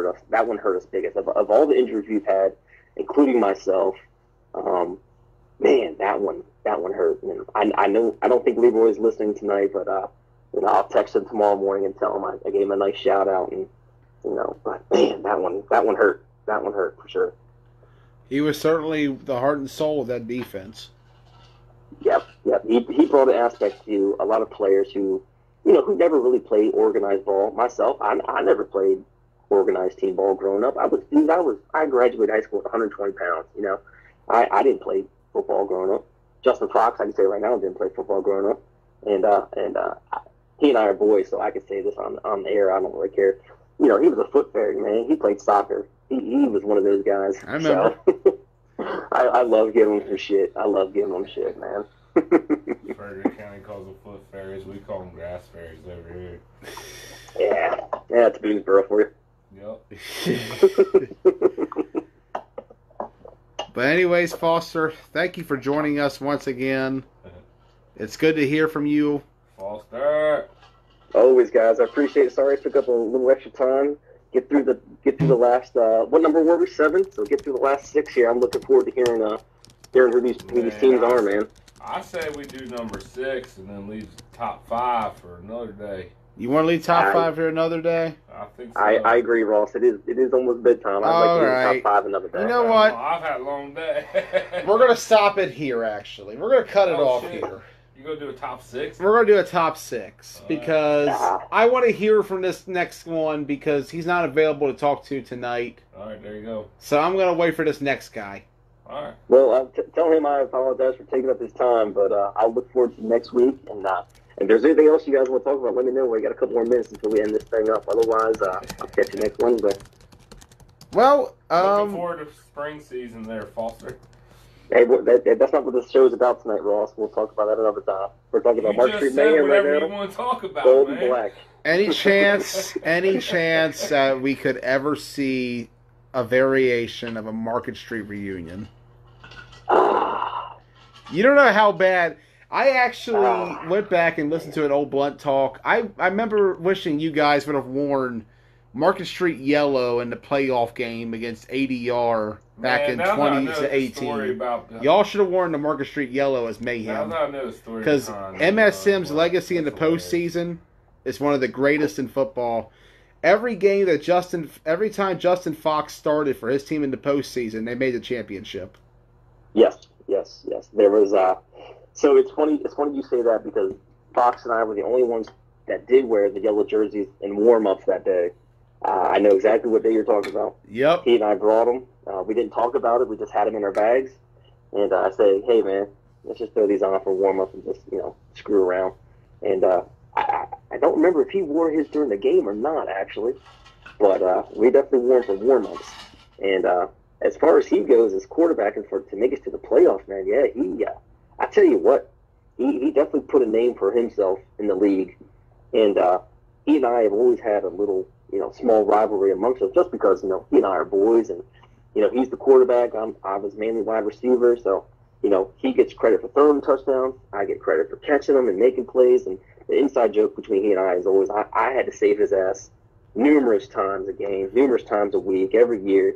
us. That one hurt us biggest of all the injuries we've had, including myself. Man, that one hurt. And I don't think Leroy's listening tonight, but I'll text him tomorrow morning and tell him I gave him a nice shout out, and but man, that one hurt. That one hurt for sure. He was certainly the heart and soul of that defense. Yep. He brought an aspect to a lot of players who never really played organized ball. Myself, I never played organized team ball growing up. I graduated high school with 120 pounds. I didn't play football growing up. Justin Fox, I can say right now, didn't play football growing up. And he and I are boys, so I can say this on the air. I don't really care. He was a foot fairy, man. He played soccer. He was one of those guys. I remember. So, I love giving him some shit. I love giving him shit, man. Frederick County calls them foot fairies. We call them grass fairies over here. Yeah, it's Boonesboro for you. Yep. But anyways, Foster, thank you for joining us once again. It's good to hear from you. Foster. Always, guys. I appreciate it. Sorry I took up a little extra time. Get through the last. What number were we? 7. So get through the last 6 here. I'm looking forward to hearing who these teams are, man. I say we do number 6 and then leave top 5 for another day. You want to leave top 5 for another day? I think so. I agree, Ross. It is almost bedtime. I'd like to leave top 5 another day. You know what? I've had a long day. We're going to stop it here, actually. We're going to cut it off here. You going to do a top 6? We're going to do a top 6 because I want to hear from this next one because he's not available to talk to tonight. All right, there you go. So I'm going to wait for this next guy. All right. Well, tell him I apologize for taking up his time, but I'll look forward to next week. And if there's anything else you guys want to talk about, let me know. We got a couple more minutes until we end this thing up. Otherwise, I'll catch you next Wednesday. Well, looking forward to spring season there, Foster. Hey, that's not what this show is about tonight, Ross. We'll talk about that another time. We're talking about Mark Street Mayhem right now. You want to talk about, Gold and black. Any chance that we could ever see a variation of a Market Street reunion? You don't know how bad. I actually went back and listened to an old Blunt Talk. I remember wishing you guys would have worn Market Street yellow in the playoff game against ADR back in 2018. Y'all should have worn the Market Street yellow as Mayhem. Because MS Sim's legacy in the postseason is one of the greatest in football. Every time Justin Fox started for his team in the postseason, they made the championship. Yes. There was so it's funny you say that because Fox and I were the only ones that did wear the yellow jerseys in warm-ups that day. I know exactly what day you're talking about. Yep. He and I brought them. We didn't talk about it. We just had them in our bags. And I said, hey, man, let's just throw these on for warm-up and just, screw around. And I don't remember if he wore his during the game or not, actually. But we definitely wore them for warm-ups. And as far as he goes as quarterback and to make us to the playoffs, man, yeah, I tell you what, he definitely put a name for himself in the league. And he and I have always had a little, small rivalry amongst us just because, he and I are boys. And, he's the quarterback. I was mainly wide receiver. So, he gets credit for throwing touchdowns. I get credit for catching them and making plays. And the inside joke between he and I is always I had to save his ass numerous times a game, numerous times a week, every year.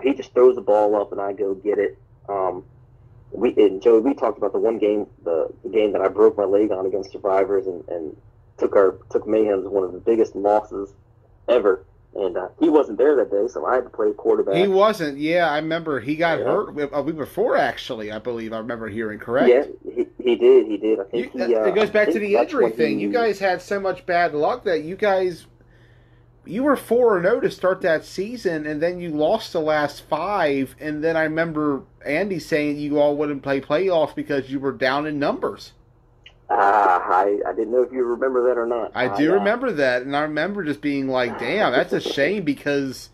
He just throws the ball up and I go get it. Joey, we talked about the one game, the game that I broke my leg on against Survivors and took Mayhem's one of the biggest losses ever. And he wasn't there that day, so I had to play quarterback. He wasn't. Yeah, I remember he got hurt a week before, actually, I believe. I remember hearing, correct? Yeah, he did. I think it goes back to the injury thing. You guys had so much bad luck that you were 4-0 to start that season, and then you lost the last 5, and then I remember Andy saying you all wouldn't play playoffs because you were down in numbers. I didn't know if you remember that or not. I do remember that, and I remember just being like, damn, that's a shame because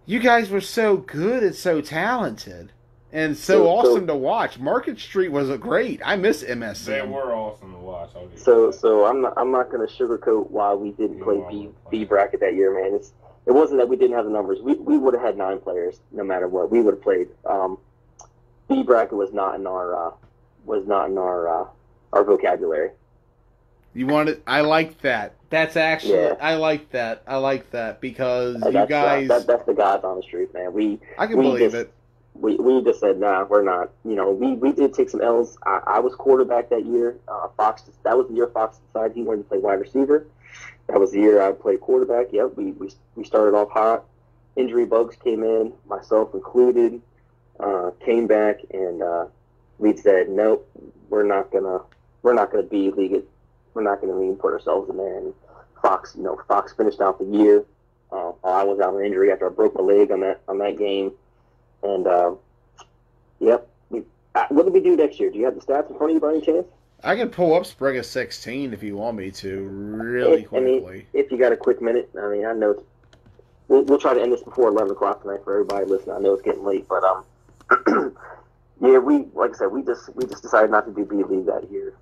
you guys were so good and so talented and so awesome to watch. Market Street was great. I miss MSC. They were awesome to watch. So I'm not going to sugarcoat why we didn't play B bracket that year, man. It wasn't that we didn't have the numbers. We would have had 9 players no matter what. We would have played. B bracket was not in our vocabulary. You wanted? I like that. That's actually I like that because you guys. That's the God's honest truth, man. I can believe it. We just said, nah, we're not. We did take some L's. I was quarterback that year. Fox. That was the year Fox decided he wanted to play wide receiver. That was the year I played quarterback. Yep, we started off hot. Injury bugs came in, myself included. Came back and we said, nope, we're not gonna be league. We're not gonna even put ourselves in there. And Fox finished out the year. I was out of injury after I broke my leg on that game. And yep. What did we do next year? Do you have the stats in front of you by any chance? I can pull up Spring of 16 if you want me to, really quickly. If you got a quick minute, I mean, I know we'll try to end this before 11 o'clock tonight for everybody listening. I know it's getting late, but yeah, like I said, we just decided not to do B League that year,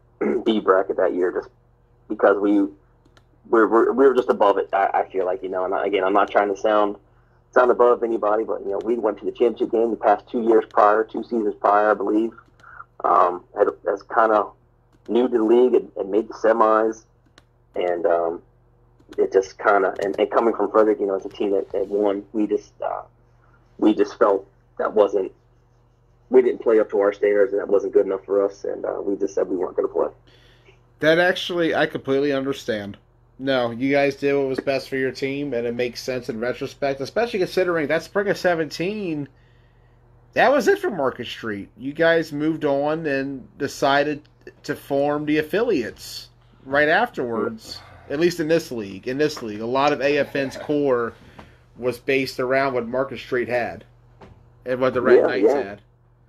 B bracket that year, just because we were just above it. I feel like, and I'm not trying to sound above anybody, but we went to the championship game the past 2 seasons prior, I believe. As kind of new to the league and made the semis, and it just kind of and coming from Frederick, it's a team that won. We just felt we didn't play up to our standards, and that wasn't good enough for us, and we just said we weren't going to play. That actually, I completely understand. No, you guys did what was best for your team, and it makes sense in retrospect, especially considering that Spring of 17. That was it for Market Street. You guys moved on and decided to form the affiliates right afterwards, at least in this league. A lot of AFN's core was based around what Market Street had and what the Red Knights had.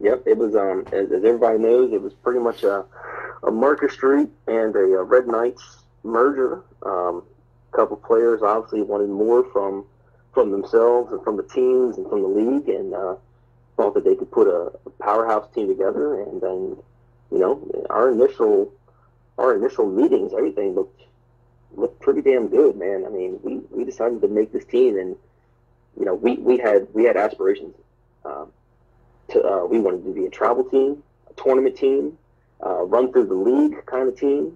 Yep, it was, as everybody knows, it was pretty much a Market Street and a Red Knights merger. A couple players obviously wanted more from themselves and from the teams and from the league, and thought that they could put a powerhouse team together. And then, our initial meetings, everything looked pretty damn good, man. I mean, we decided to make this team, and we had aspirations. We wanted to be a travel team, a tournament team, run through the league kind of team.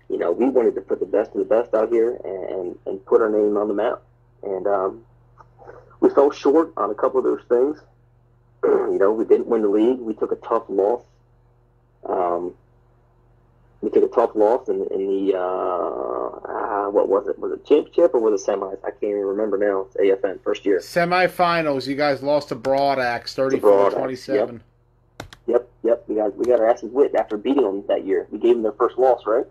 We wanted to put the best of the best out here and put our name on the map. And we fell short on a couple of those things. We didn't win the league. We took a tough loss. In the what was it? Was it championship or was it semis? I can't even remember now. It's AFN first year. Semifinals. You guys lost to Broad Axe, 34-27. Yep. We got our asses whipped after beating them that year. We gave them their first loss, right?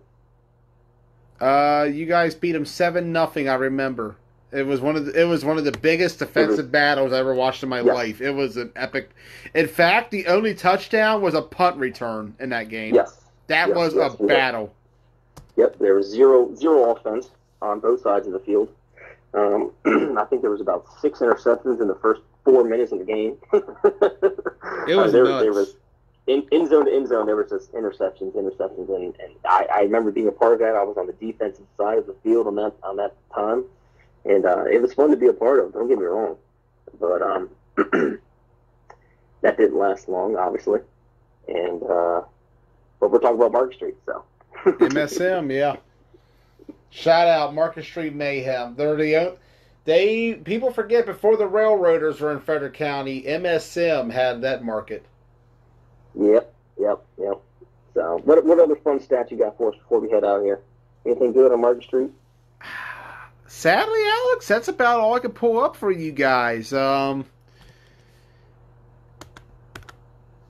You guys beat them 7-0. I remember. It was one of the biggest defensive battles I ever watched in my life. It was an epic. In fact, the only touchdown was a punt return in that game. Yes. That was a battle. Yep, there was zero offense on both sides of the field. I think there was about 6 interceptions in the first 4 minutes of the game. It was nuts. There was end zone to end zone. There was just interceptions, and I remember being a part of that. I was on the defensive side of the field on that time, and it was fun to be a part of. Don't get me wrong, but that didn't last long, obviously, and but we're talking about Market Street, so MSM, yeah. Shout out Market Street Mayhem. People forget before the Railroaders were in Frederick County, MSM had that market. Yep. So, what other fun stats you got for us before we head out here? Anything good on Market Street? Sadly, Alex, that's about all I could pull up for you guys.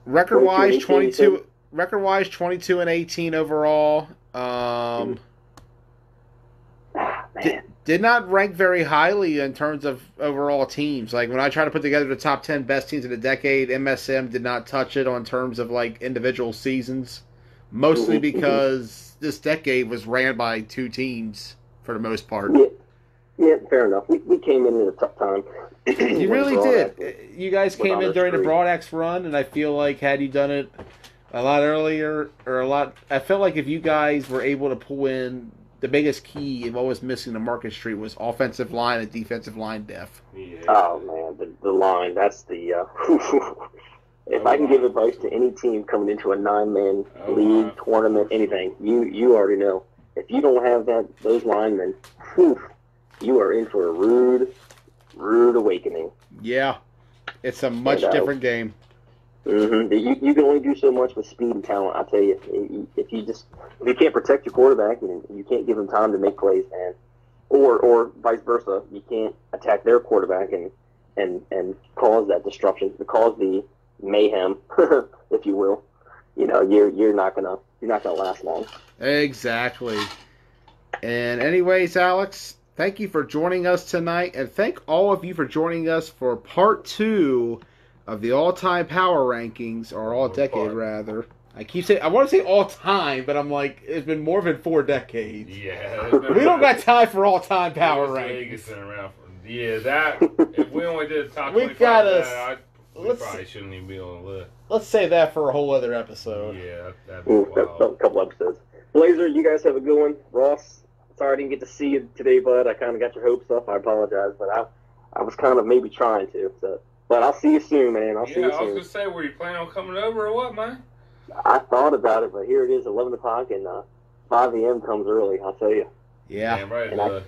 Record-wise, 22. Record-wise, 22-18 overall. Did not rank very highly in terms of overall teams. Like, when I try to put together the top 10 best teams of the decade, MSM did not touch it on terms of, like, individual seasons. Mostly because this decade was ran by 2 teams for the most part. Yeah, fair enough. We came in at a tough time. You really did. You guys came in during the Broad Axe run, and I feel like had you done it a lot earlier, I felt like if you guys were able to pull in the biggest key of what was missing to Market Street was offensive line and defensive line depth. Yeah. Oh, man, the line, that's the... if I can give advice to any team coming into a 9-man league, tournament, anything, you already know. If you don't have those linemen, you are in for a rude awakening. Yeah. It's a much different game. Mm-hmm. You can only do so much with speed and talent, I tell you. If you can't protect your quarterback and you can't give him time to make plays, man, or vice versa, you can't attack their quarterback and cause that disruption, cause the mayhem, if you will. You know, you're not gonna last long. Exactly. And anyways, Alex, thank you for joining us tonight, and thank all of you for joining us for part 2 of the all-time power rankings, or all-decade, rather. I keep saying, I want to say all-time, but I'm like, it's been more than 4 decades. Yeah. We don't got time for all-time power rankings. If we only did the top 25, we probably shouldn't even be on the list. Let's say that for a whole other episode. Yeah, that'd be wild. A couple episodes. Blazer, you guys have a good one. Ross, sorry I didn't get to see you today, bud. I kind of got your hopes up. I apologize, but I was kind of maybe trying to, so... But I'll see you soon, man. I'll see you soon. I was going to say, were you planning on coming over or what, man? I thought about it, but here it is, 11 o'clock, and 5 a.m. comes early, I'll tell you. Yeah. Damn right, I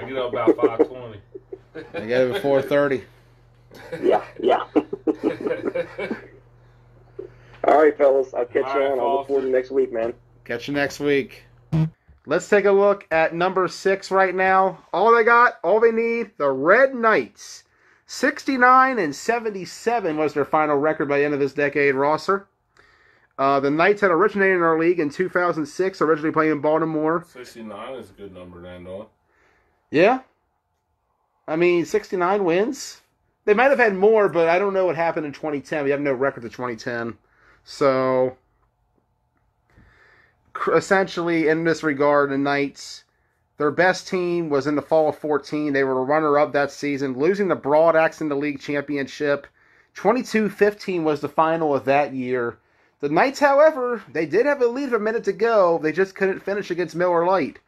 get up about 5:20. I get up at 4:30. Yeah. All right, fellas. I'll catch you on. I'll look forward to next week, man. Catch you next week. Let's take a look at number 6 right now. All they need, the Red Knights. 69-77 was their final record by the end of this decade, Rosser. The Knights had originated in our league in 2006, originally playing in Baltimore. 69 is a good number then, though. Yeah. I mean, 69 wins. They might have had more, but I don't know what happened in 2010. We have no record of 2010. So, essentially, in this regard, the Knights... Their best team was in the fall of 2014. They were a runner-up that season, losing the Broad Axe in the league championship. 22-15 was the final of that year. The Knights, however, they did have a lead of a minute to go. They just couldn't finish against Miller Lite.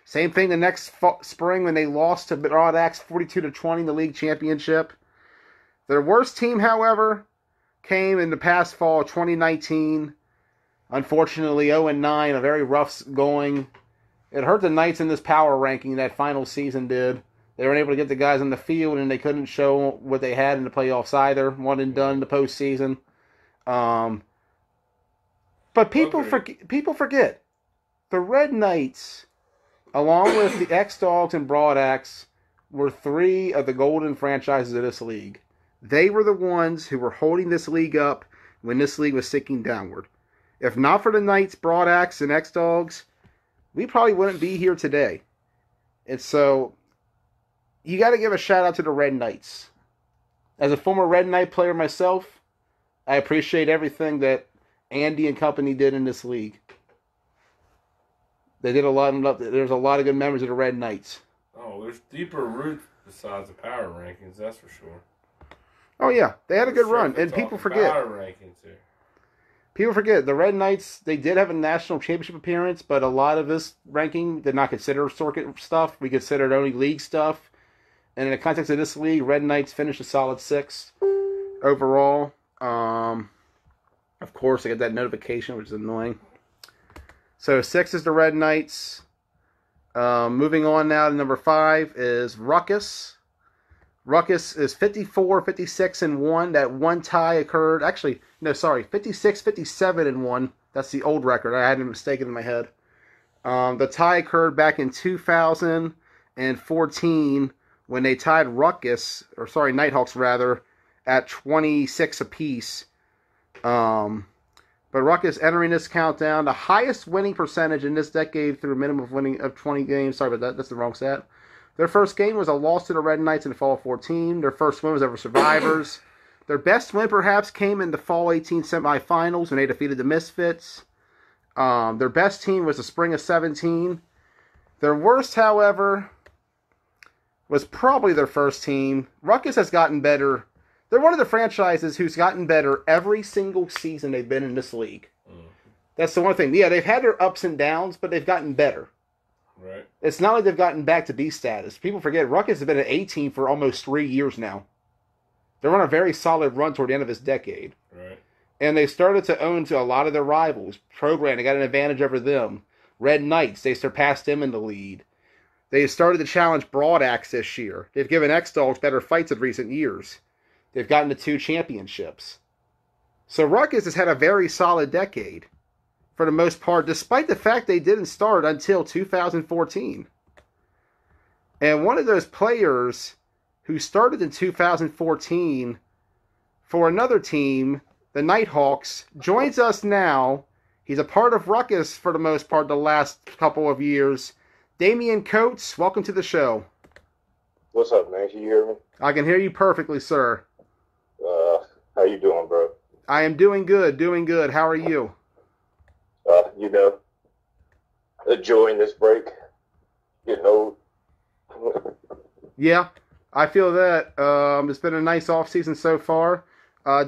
Same thing the next spring when they lost to Broad Axe 42-20 in the league championship. Their worst team, however, came in the past fall of 2019. Unfortunately, 0-9, a very rough going. It hurt the Knights in this power ranking that final season did. They weren't able to get the guys on the field, and they couldn't show what they had in the playoffs either. One and done in the postseason. But people forget. The Red Knights, along with the X-Dogs and Broad Axe, were 3 of the golden franchises of this league. They were the ones who were holding this league up when this league was sinking downward. If not for the Knights, Broad Axe, and X-Dogs, we probably wouldn't be here today. And so you got to give a shout out to the Red Knights. As a former Red Knight player myself, I appreciate everything that Andy and company did in this league. They did a lot. There's a lot of good members of the Red Knights. Oh, there's deeper roots besides the power rankings, that's for sure. Oh yeah, they had a good run, and people forget. Power rankings here. People forget the Red Knights. They did have a national championship appearance, but a lot of this ranking did not consider circuit stuff. We considered only league stuff. And in the context of this league, Red Knights finished a solid 6th overall. Of course, I got that notification, which is annoying. So 6 is the Red Knights. Moving on now to number 5 is Ruckus. Ruckus is 54, 56, and 1. That one tie occurred. Actually, no, sorry, 56, 57, and 1. That's the old record. I had a mistake in my head. The tie occurred back in 2014 when they tied Nighthawks rather, at 26 apiece. But Ruckus entering this countdown, the highest winning percentage in this decade through a minimum of winning of 20 games. Sorry about that. That's the wrong stat. Their first game was a loss to the Red Knights in the fall of 14. Their first win was over Survivors. Their best win, perhaps, came in the fall 18 semifinals when they defeated the Misfits. Their best team was the spring of 17. Their worst, however, was probably their first team. Ruckus has gotten better. They're one of the franchises who's gotten better every single season they've been in this league. That's the one thing. Yeah, they've had their ups and downs, but they've gotten better. Right. It's not like they've gotten back to B status. People forget Ruckus has been an A team for almost 3 years now. They're on a very solid run toward the end of this decade. Right. And they started to own to a lot of their rivals. Program, they got an advantage over them. Red Knights, they surpassed them in the lead. They started to challenge Broad Axe this year. They've given X-Dogs better fights in recent years. They've gotten to 2 championships. So Ruckus has had a very solid decade, for the most part, despite the fact they didn't start until 2014. And one of those players who started in 2014 for another team, the Nighthawks, joins us now. He's a part of Ruckus for the most part the last couple of years. Damian Coates, welcome to the show. What's up, man? Can you hear me? I can hear you perfectly, sir. How you doing, bro? I am doing good, doing good. How are you? Enjoying this break. Getting old. Yeah, I feel that. It's been a nice offseason so far.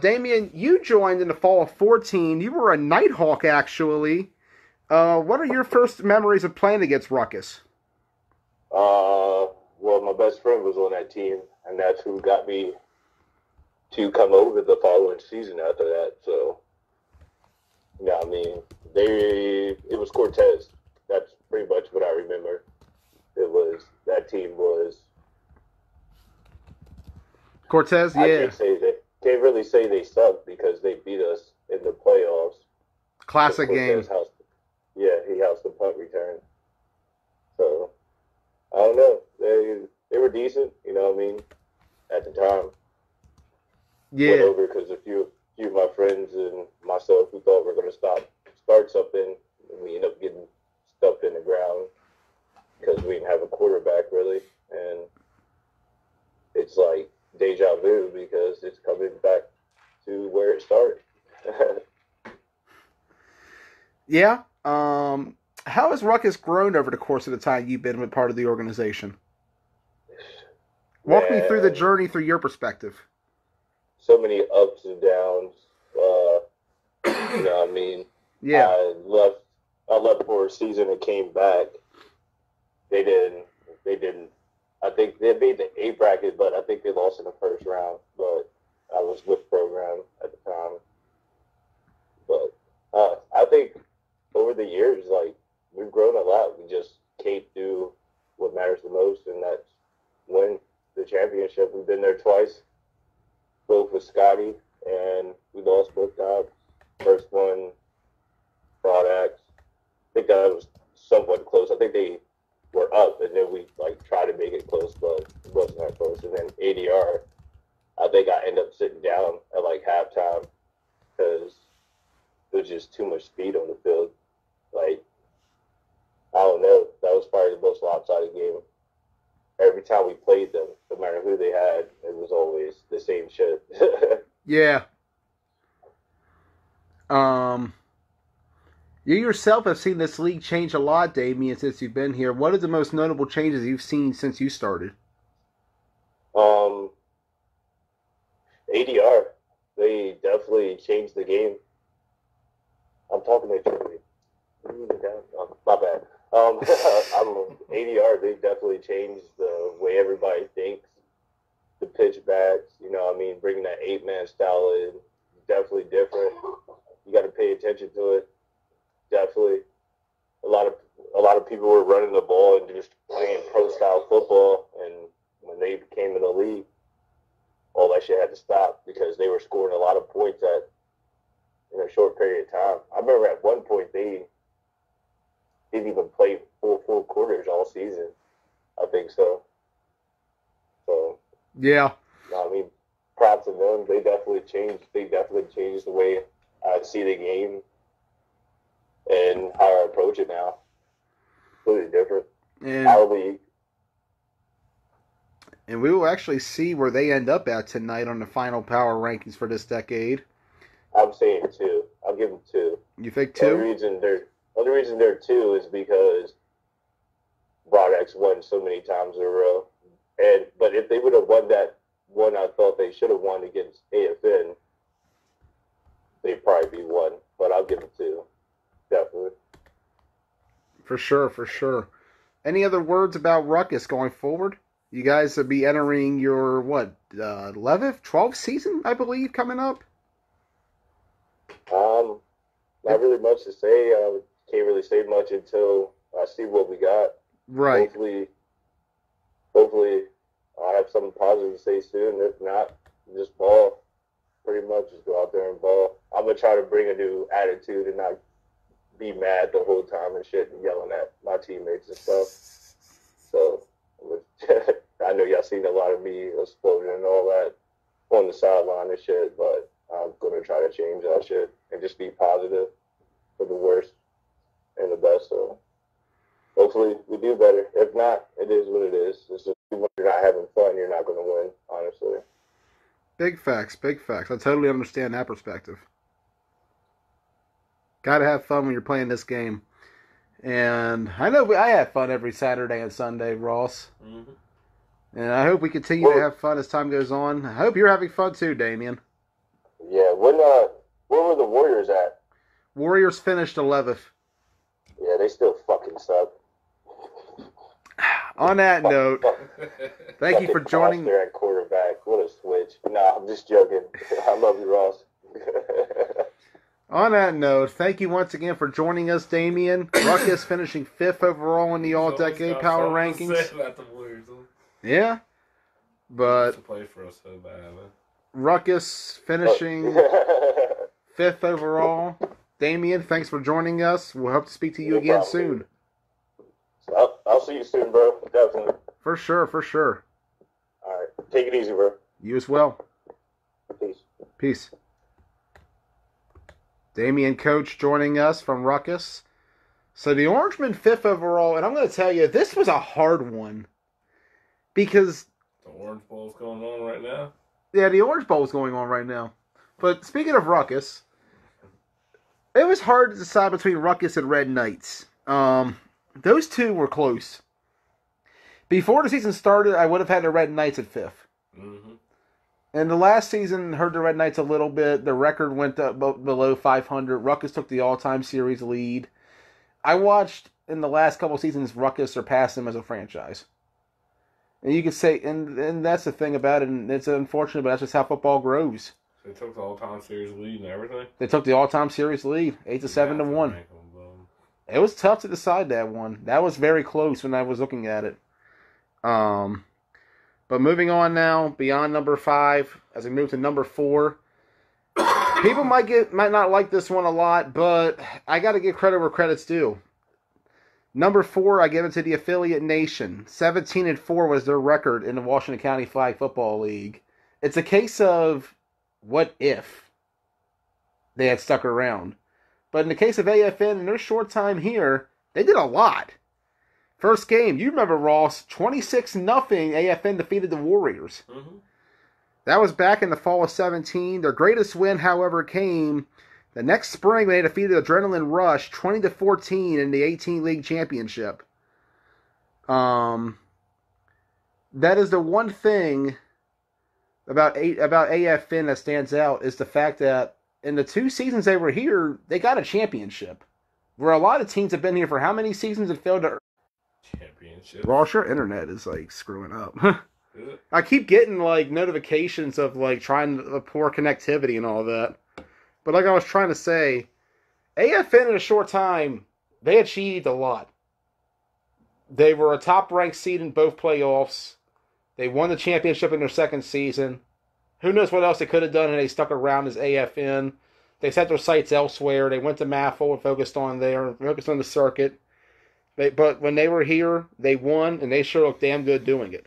Damian, you joined in the fall of 14. You were a Nighthawk, actually. What are your first memories of playing against Ruckus? Well, my best friend was on that team, and that's who got me to come over the following season after that. So, yeah, I mean, it was Cortez. That's pretty much what I remember. That team was Cortez, yeah. Can't really say they sucked because they beat us in the playoffs. Classic game. He housed the punt return. So, I don't know. They were decent, you know what I mean, at the time. Yeah. Went over because a few of my friends and myself who thought we were going to start something, and we ended up getting stuffed in the ground because we didn't have a quarterback really, and it's like deja vu because it's coming back to where it started. Yeah. How has Ruckus grown over the course of the time you've been with part of the organization? Walk me through the journey through your perspective. So many ups and downs. You know what I mean? Yeah. I left for a season and came back. They didn't. I think they made the A bracket, but I think they lost in the first round. But I was with program at the time. But I think over the years, like, we've grown a lot. We just can't do what matters the most, and that's win the championship. We've been there twice, both with Scotty, and we lost both times. First one, Broad Axe. I think that was somewhat close. I think they were up, and then we tried to make it close, but it wasn't that close. And then ADR, I think I ended up sitting down at halftime because there was just too much speed on the field. I don't every time we played them, no matter who they had, it was always the same shit. Yeah. You yourself have seen this league change a lot, Damian, since you've been here. What are the most notable changes you've seen since you started? ADR, they definitely changed the game. I'm talking to Charlie. Oh, my bad. ADR, they definitely changed the way everybody thinks. The pitch backs, bringing that 8-man style in, definitely different. You got to pay attention to it. Definitely. A lot of people were running the ball and just playing pro-style football, and when they came in the league, all that shit had to stop because they were scoring a lot of points in a short period of time. I remember at one point they didn't even play full quarters all season. I think so. So yeah, props to them. They definitely changed. The way I see the game and how I approach it now. Completely different. Our league. And we will actually see where they end up at tonight on the final power rankings for this decade. I'm saying 2. I'll give them 2. You think 2? The only reason they're 2 is because Broadex won so many times in a row. But if they would have won that one I thought they should have won against AFN, they'd probably be 1. But I'll give them 2. Definitely. For sure. Any other words about Ruckus going forward? You guys will be entering your, 11th, 12th season, I believe, coming up? Not really much to say. I can't really say much until I see what we got. Right. Hopefully I'll have something positive to say soon. If not, just ball. Pretty much just go out there and ball. I'm going to try to bring a new attitude and not be mad the whole time and shit and yelling at my teammates and stuff. So I know y'all seen a lot of me exploding and all that on the sideline and shit, but I'm going to try to change that shit and just be positive for the worst and the best. So hopefully we do better. If not, it is what it is. It's just when you're not having fun, you're not going to win, honestly. Big facts. I totally understand that perspective. Got to have fun when you're playing this game. And I know I have fun every Saturday and Sunday, Ross. Mm-hmm. And I hope we continue to have fun as time goes on. I hope you're having fun too, Damian. Yeah, where were the Warriors at? Warriors finished 11th. Yeah, they still fucking suck. On that note, thank you for joining. They're at quarterback. What a switch. Nah, I'm just joking. I love you, Ross. On that note, thank you once again for joining us, Damian. Ruckus finishing 5th overall in the All-Decade Power Rankings. Yeah, but to play for us so bad, man. Ruckus finishing 5th overall. Damian, thanks for joining us. We'll hope to speak to you again soon. I'll see you soon, bro. Definitely. For sure. All right. Take it easy, bro. You as well. Peace. Damian Coach joining us from Ruckus. So the Orangemen 5th overall, and I'm going to tell you, this was a hard one. Because the Orange Bowl's going on right now? Yeah, the Orange Bowl is going on right now. But speaking of Ruckus, it was hard to decide between Ruckus and Red Knights. Those two were close. Before the season started, I would have had the Red Knights at 5th. Mm-hmm. And the last season hurt the Red Knights a little bit. The record went up below 500. Ruckus took the all-time series lead. I watched in the last couple seasons Ruckus surpass them as a franchise. And you could say, and that's the thing about it, and it's unfortunate, but that's just how football grows. They took the all-time series lead and everything? They took the all-time series lead, 8-7-1. It was tough to decide that one. That was very close when I was looking at it. But moving on now, beyond number 5, as we move to number 4. People might not like this one a lot, but I got to give credit where credit's due. Number 4, I give it to the Affiliate Nation. 17-4 was their record in the Washington County Flag Football League. It's a case of what if they had stuck around. But in the case of AFN, in their short time here, they did a lot. First game, you remember, Ross, 26-0 AFN defeated the Warriors. Mm-hmm. That was back in the fall of 17. Their greatest win, however, came the next spring when they defeated Adrenaline Rush 20-14 in the 18 League Championship. That is the one thing about AFN that stands out is the fact that in the 2 seasons they were here, they got a championship. Where a lot of teams have been here for how many seasons and failed to championship. Ross, your internet is like screwing up. I keep getting like notifications of like trying to poor connectivity and all that. But like I was trying to say, AFN in a short time, they achieved a lot. They were a top-ranked seed in both playoffs. They won the championship in their second season. Who knows what else they could have done, and they stuck around as AFN. They set their sights elsewhere. They went to MAFL and focused on the circuit. But when they were here, they won, and they sure looked damn good doing it.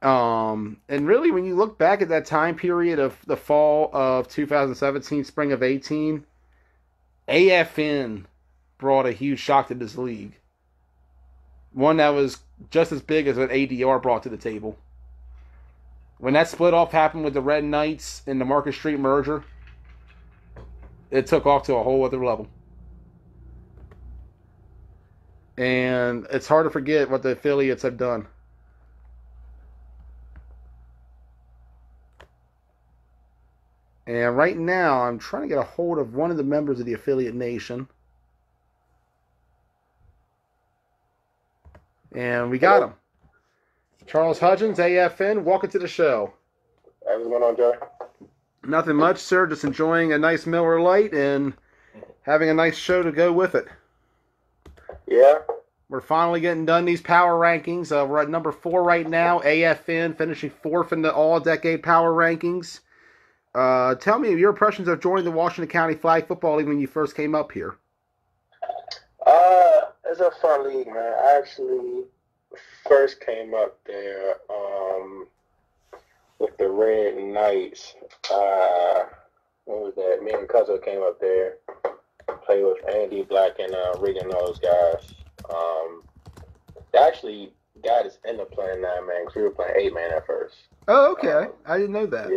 And really, when you look back at that time period of the fall of 2017, spring of 18, AFN brought a huge shock to this league. One that was just as big as what ADR brought to the table. When that split off happened with the Red Knights in the Market Street merger, it took off to a whole other level. And it's hard to forget what the affiliates have done. And right now, I'm trying to get a hold of one of the members of the affiliate nation. And we got him. Charles Hudgens, AFN, welcome to the show. Hey, what's going on, Joe? Nothing much, sir. Just enjoying a nice Miller Lite and having a nice show to go with it. Yeah. We're finally getting done these power rankings. We're at number 4 right now. AFN finishing 4th in the all-decade power rankings. Tell me your impressions of joining the Washington County Flag Football League when you first came up here. It's a fun league, man. I actually first came up there with the Red Knights. What was that? Me and Cuzzo came up there, played with Andy Black and Regan and those guys. They actually got us into playing 9-man because we were playing 8-man at first. Oh, okay. I didn't know that.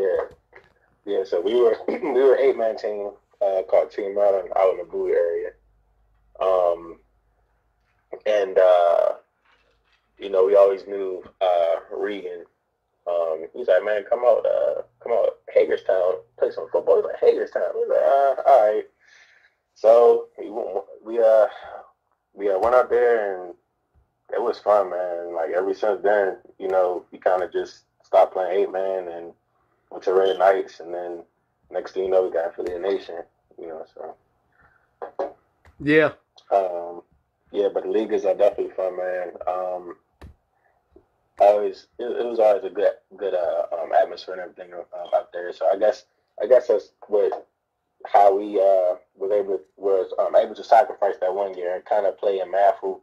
Yeah. So we were 8-man team called Team Mountain out in the Bowie area. We always knew Regan. He's like, man, come out, Hagerstown, play some football. He's like, Hagerstown. He's like, all right. So we went out there and it was fun, man. Like ever since then, we kind of just stopped playing 8-man and went to Red Knights, and then next thing you know, we got Affiliate Nation. So. Yeah. But the leagues are definitely fun, man. It was always a good atmosphere and everything out there. So I guess that's how we was able to sacrifice that one year and kind of play in MAFL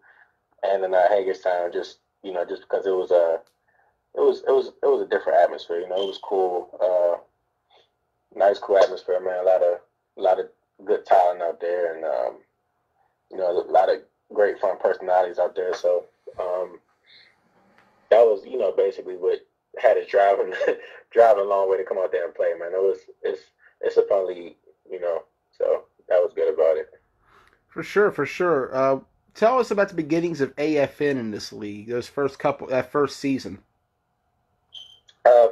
and in Hagerstown, just because it was a different atmosphere. It was cool, nice, cool atmosphere, man. A lot of good talent out there, and a lot of great fun personalities out there. So that was basically what had us driving a long way to come out there and play, man. It's a fun league, so that was good about it. For sure. Tell us about the beginnings of AFN in this league. That first season.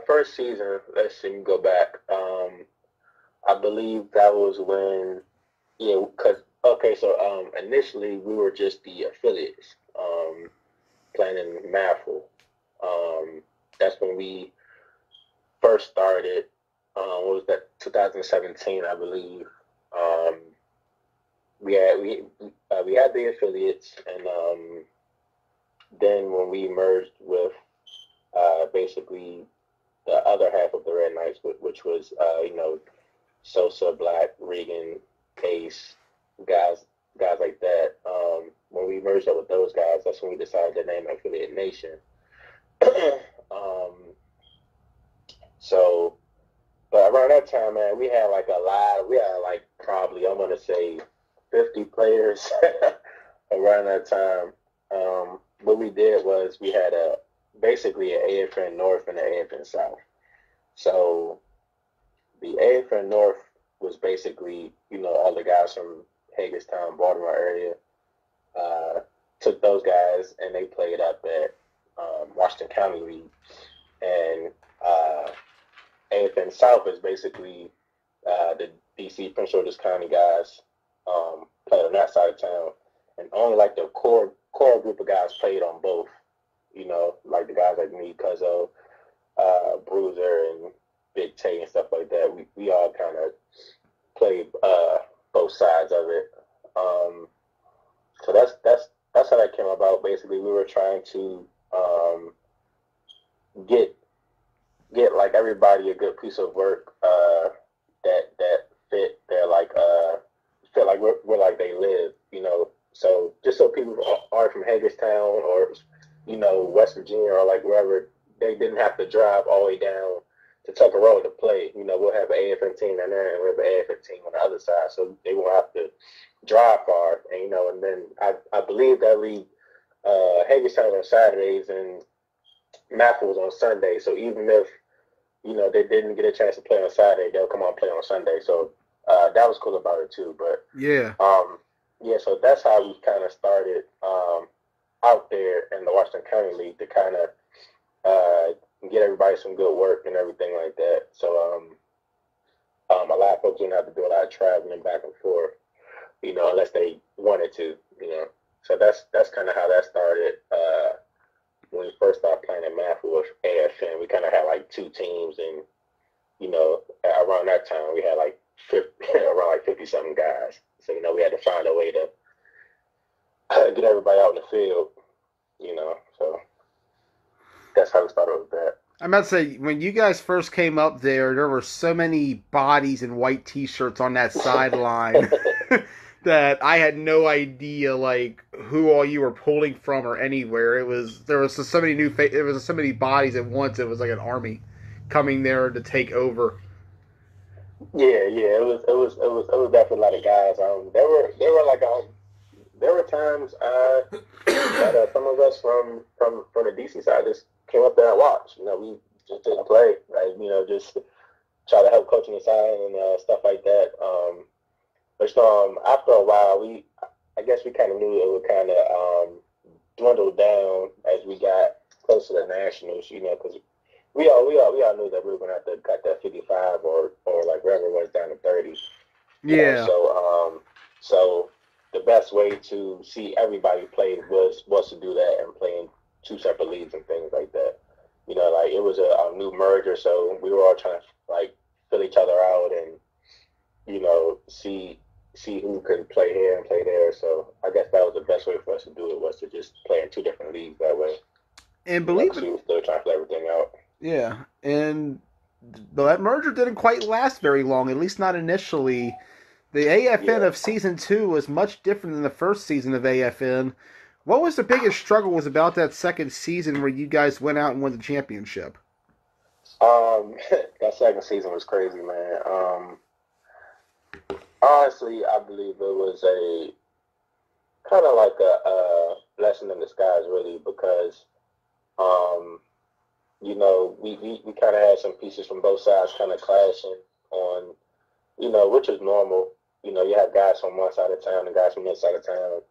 First season, let's see, go back. I believe that was when, so initially we were just the affiliates, playing in MAFL. That's when we first started. What was that? 2017, I believe. We had the affiliates, and then when we merged with basically the other half of the Red Knights, which was Sosa, Black, Regan, Case, guys like that. When we merged up with those guys, that's when we decided to name Affiliate Nation. But around that time, man, we had probably, I'm going to say 50 players around that time, what we did was we had basically an AFN North and an AFN South. So the AFN North was basically, all the guys from Hagerstown, Baltimore area, took those guys and they played up at Washington County League. And AFN South is basically the DC Prince George's County guys played on that side of town. And only like the core group of guys played on both. Like the guys like me, Cuzzo, Bruiser, and Big Tay and stuff like that. We all kind of played both sides of it. So that's how that came about. Basically, we were trying to get like everybody a good piece of work that fit their fit like where like they live. So just so people are from Hagerstown or West Virginia or like wherever, they didn't have to drive all the way down to Tucker Road to play. We'll have an AFN team down there and we'll have an AFN team on the other side, so they won't have to drive far. And then I believe that we Hagerstown was on Saturdays and Mathis was on Sunday. So even if they didn't get a chance to play on Saturday, they'll come on and play on Sunday. So that was cool about it too. But yeah, so that's how we kind of started out there in the Washington County League to kind of get everybody some good work and everything like that. So a lot of folks didn't have to do a lot of traveling back and forth, unless they wanted to, So that's kind of how that started. When we first started playing at Mathis with AFN, we kind of had like two teams, and around that time we had like around like 50-something guys. So we had to find a way to get everybody out in the field, So that's how we started with that. I'm about to say, when you guys first came up there were so many bodies in white T-shirts on that sideline that I had no idea, like, who all you were pulling from or anywhere. There was so many so many bodies at once. It was like an army coming there to take over. Yeah, it was definitely a lot of guys. There were times that some of us from the DC side just came up there and watched. We just didn't play, like, just try to help coaching the side and stuff like that. But after a while, I guess we kind of knew it would kind of dwindle down as we got closer to the Nationals, because we all knew that we were going to have to cut that 55 or like wherever it was down to 30. Yeah. So the best way to see everybody play was to do that and play in two separate leagues and things like that. Like it was a new merger, so we were all trying to like fill each other out and see who could play here and play there. So I guess that was the best way for us to do it, was to just play in two different leagues that way. And believe it, we were still trying to fill everything out. Yeah, and that merger didn't quite last very long, at least not initially. The AFN of Season 2 was much different than the first season of AFN. What was the biggest struggle was about that second season where you guys went out and won the championship? That second season was crazy, man. Honestly, I believe it was a kind of like a blessing in disguise, really, because we kind of had some pieces from both sides kind of clashing on, which is normal. You have guys from one side of town and guys from the other side of town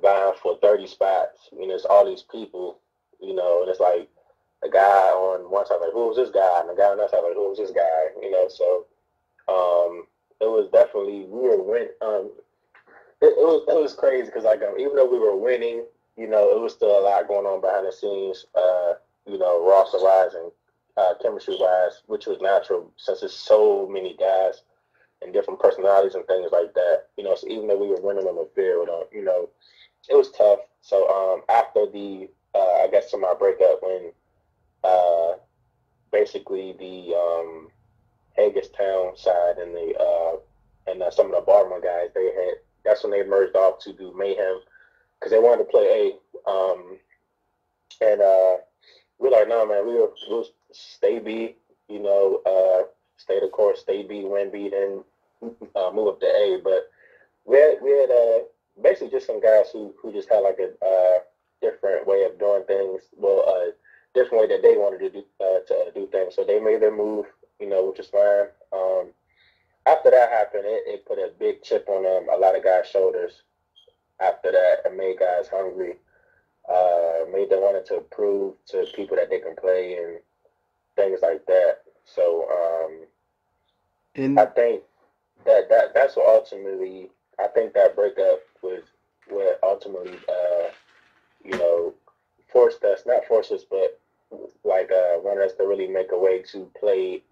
vying for 30 spots. It's all these people, and it's like a guy on one side like, who was this guy? And the guy on the other side like, who was this guy? So it was definitely, we were winning. It was crazy because even though we were winning, it was still a lot going on behind the scenes. Roster-wise and chemistry-wise, which was natural since there's so many guys and different personalities and things like that. So even though we were winning on the field, it was tough. So after the, I guess, semi breakup, when basically the Hagerstown side and some of the Baltimore guys, that's when they merged off to do Mayhem because they wanted to play A. We're like, no, man, we'll stay B, stay the course, stay B, win B, then move up to A. But we basically just some guys who just had like a different way of doing things. Well, a different way that they wanted to do things. So they made their move, which is fine. After that happened, it put a big chip on a lot of guys' shoulders. After that, it made guys hungry. Made them wanted to prove to people that they can play and things like that. So I think that's what ultimately, I think that breakup was what ultimately forced us, not forced us, but like wanted us to really make a way to play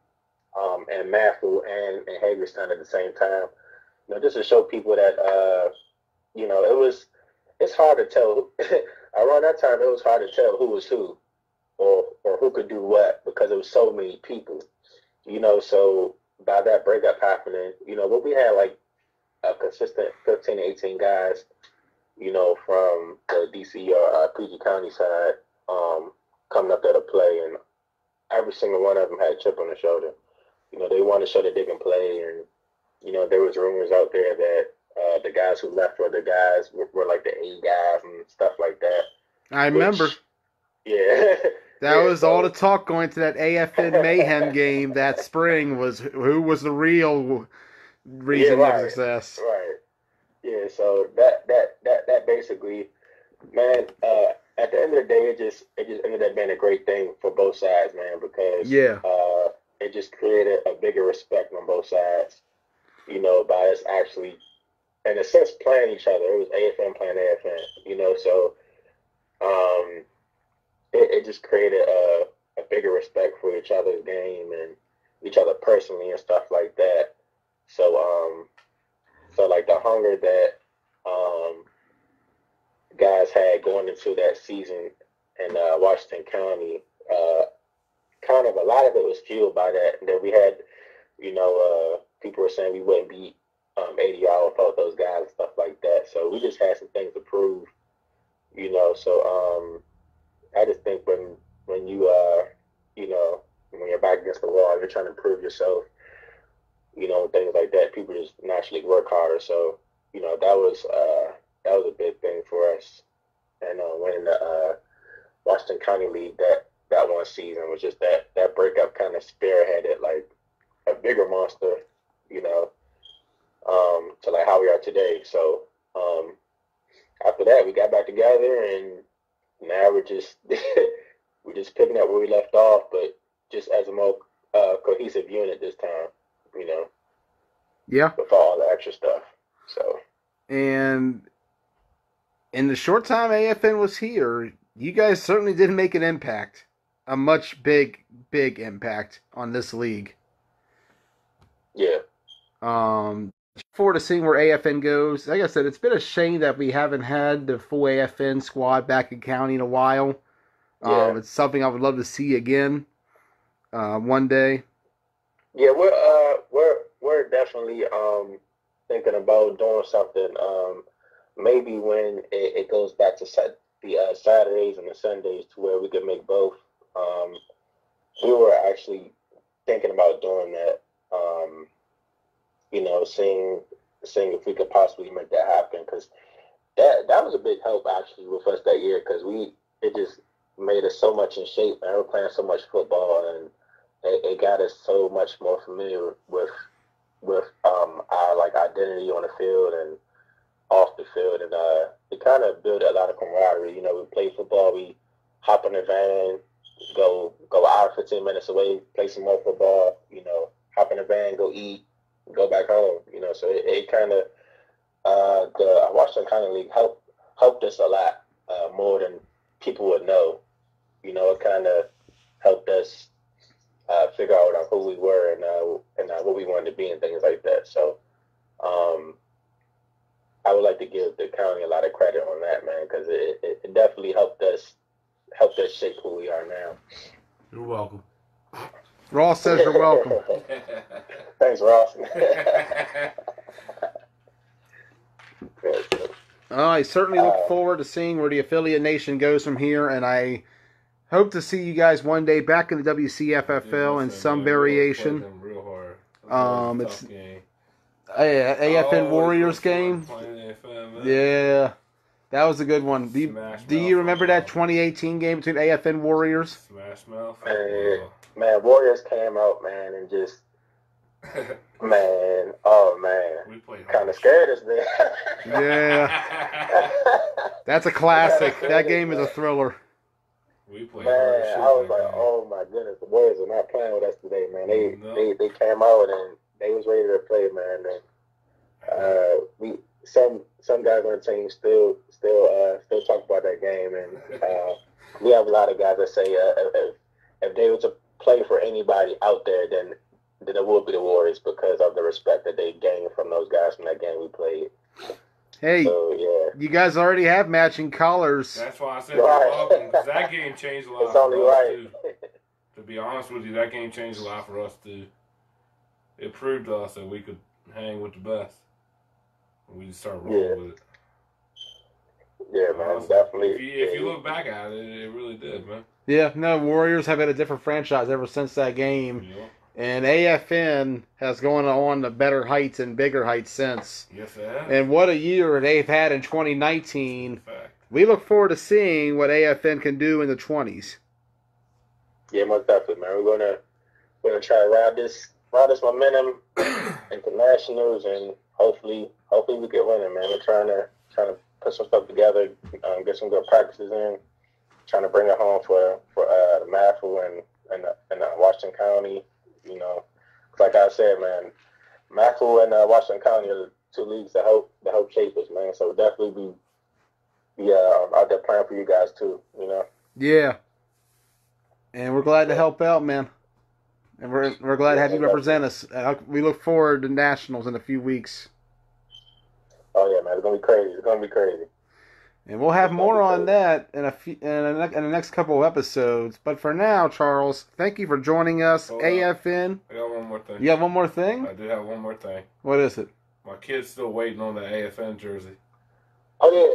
and Matthew and Hagerstown at the same time. Just to show people that it's hard to tell. Around that time, it was hard to tell who was who or who could do what because there was so many people. So by that breakup happening, but we had like a consistent 15 to 18 guys, from the DC or PG County side coming up there to play, and every single one of them had a chip on their shoulder. They wanted to show that they can play, and there was rumors out there that the guys who left were the guys were like the A guys and stuff like that. I remember. Yeah. That was all the talk going to that AFN Mayhem game that spring was who was the real reason of success. Right. Yeah, so that basically, man, at the end of the day, it just ended up being a great thing for both sides, man, because it just created a bigger respect on both sides, by us actually, in a sense, playing each other. It was AFN playing AFN, so it just created a bigger respect for each other's game and each other personally and stuff like that. So like the hunger that guys had going into that season in Washington County, kind of a lot of it was fueled by that. And then we had, people were saying we wouldn't beat 80 without those guys and stuff like that. So we just had some things to prove, So I just think when you when you're back against the wall, you're trying to prove yourself, things like that. People just naturally work harder. So that was a big thing for us. And winning the Washington County League that one season was just that breakup kind of spearheaded like a bigger monster, to like how we are today. So after that, we got back together, and now we're just picking up where we left off, but just as a more cohesive unit this time, Yeah. with all the extra stuff. So. And in the short time AFN was here, you guys certainly did make an impact, a much big impact on this league. Yeah. Forward to seeing where AFN goes. Like I said, it's been a shame that we haven't had the full AFN squad back in county in a while. Yeah. It's something I would love to see again one day. Yeah, we're definitely thinking about doing something. Maybe when it goes back to the Saturdays and the Sundays to where we could make both. We were actually thinking about doing that. Seeing if we could possibly make that happen, because that was a big help actually with us that year, because it just made us so much in shape, and we were playing so much football, and it got us so much more familiar with our like identity on the field and off the field, and it kind of built a lot of camaraderie. We play football, we hop in the van, go an hour 15 minutes away, play some more football, hop in the van, go eat, go back home, so it kind of the Washington County League helped us a lot more than people would know. It kind of helped us figure out who we were and what we wanted to be and things like that. So I would like to give the county a lot of credit on that, man, because it definitely helped us shape who we are now. You're welcome. Ross says you're welcome. Thanks, Ross. I certainly look forward to seeing where the affiliate nation goes from here, and I hope to see you guys one day back in the WCFFL in some variation. Real hard. AFN Warriors game. AFN, yeah, that was a good one. Do you remember that 2018 game between AFN Warriors? Smash Mouth. Man, Warriors came out, man, and just, man, oh, man. We kind of scared us, man. Yeah. That's a classic. That game is a thriller. We played man, I was like, oh, my goodness, the Warriors are not playing with us today, man. They came out, and they was ready to play, man. And some guys on the team still talk about that game, and we have a lot of guys that say if they were to play for anybody out there, then it would be the Warriors because of the respect that they gained from those guys from that game we played. Hey, so, yeah. You guys already have matching collars. That's why I said welcome, because that game changed a lot. It's only right. To be honest with you, that game changed a lot for us too. It proved to us that we could hang with the best. We just started rolling with it. Yeah, man, definitely. If you look back at it, it really did, man. Yeah, no, Warriors have had a different franchise ever since that game. Yeah. And AFN has gone on to better heights and bigger heights since. Yes, they have. And what a year they've had in 2019. We look forward to seeing what AFN can do in the 20s. Yeah, most definitely, man. We're gonna try to ride this momentum into nationals, and hopefully we get winning, man. We're trying to put some stuff together, get some good practices in, trying to bring it home for the MAFL and Washington County. You know, like I said, man, MAFL and Washington County are the two leagues that help shape us, man. So we'll definitely be out there playing for you guys too. You know. Yeah. And we're glad to help out, man. And we're glad to have you represent us. We look forward to nationals in a few weeks. Oh yeah, man, it's gonna be crazy. It's gonna be crazy. And we'll have more on that in the next couple of episodes. But for now, Charles, thank you for joining us. AFN. I got one more thing. You have one more thing? I do have one more thing. What is it? My kid's still waiting on the AFN jersey. Oh yeah.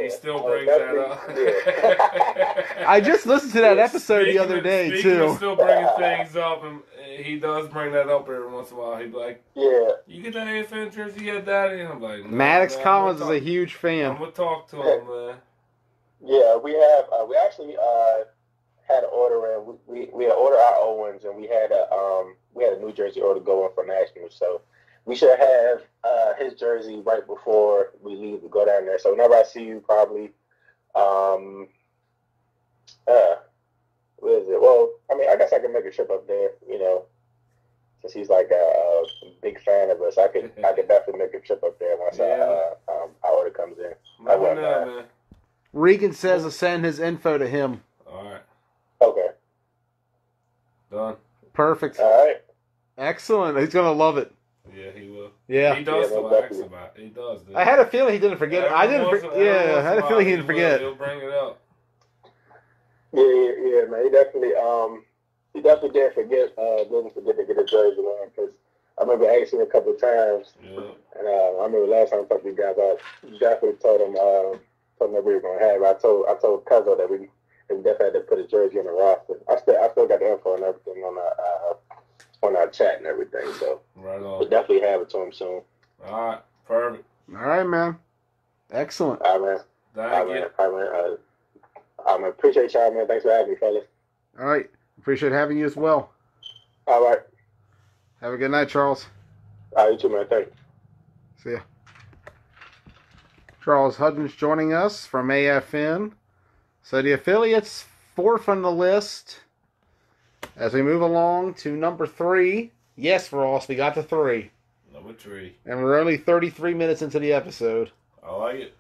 He still brings that up. Yeah. I just listened to that episode the other day too. Still bringing things up, and he does bring that up every once in a while. He'd be like, "Yeah, you get that AFN jersey, you get that?" And I'm like, no, Maddox man, Collins is a huge fan. I'm gonna talk to him, man. Yeah, we have. We actually had an order in. We had ordered our old ones, and we had a New Jersey order going for nationals. So we should have his jersey right before we leave to go down there. So whenever I see you, probably, what is it? Well, I mean, I guess I can make a trip up there, you know, since he's like a big fan of us. I could definitely make a trip up there once our order comes in. Man. Regan says to send his info to him. All right. Okay. Done. Perfect. All right. Excellent. He's gonna love it. Yeah, he will. Yeah. He does still ask about it. He does. I had a feeling he didn't forget it. I had a feeling he didn't forget. He'll bring it up. Yeah, man. He definitely didn't forget to get a jersey on, because I remember asking him a couple of times. Yeah. And I remember last time I talked to you guys, I definitely told him that we were gonna have. I told Cuzzo that we definitely had to put a jersey on the roster. I still got the info and everything on our chat and everything. So right on. We'll definitely have it to him soon. All right, perfect. All right, man. Excellent. All right, man. I appreciate y'all, man. Thanks for having me, fellas. All right. Appreciate having you as well. All right. Have a good night, Charles. All right, you too, man. Thanks. See ya. Charles Hudgens joining us from AFN. So the affiliates, fourth on the list. As we move along to number 3. Yes, Ross, we got to 3. Number 3. And we're only 33 minutes into the episode. I like it.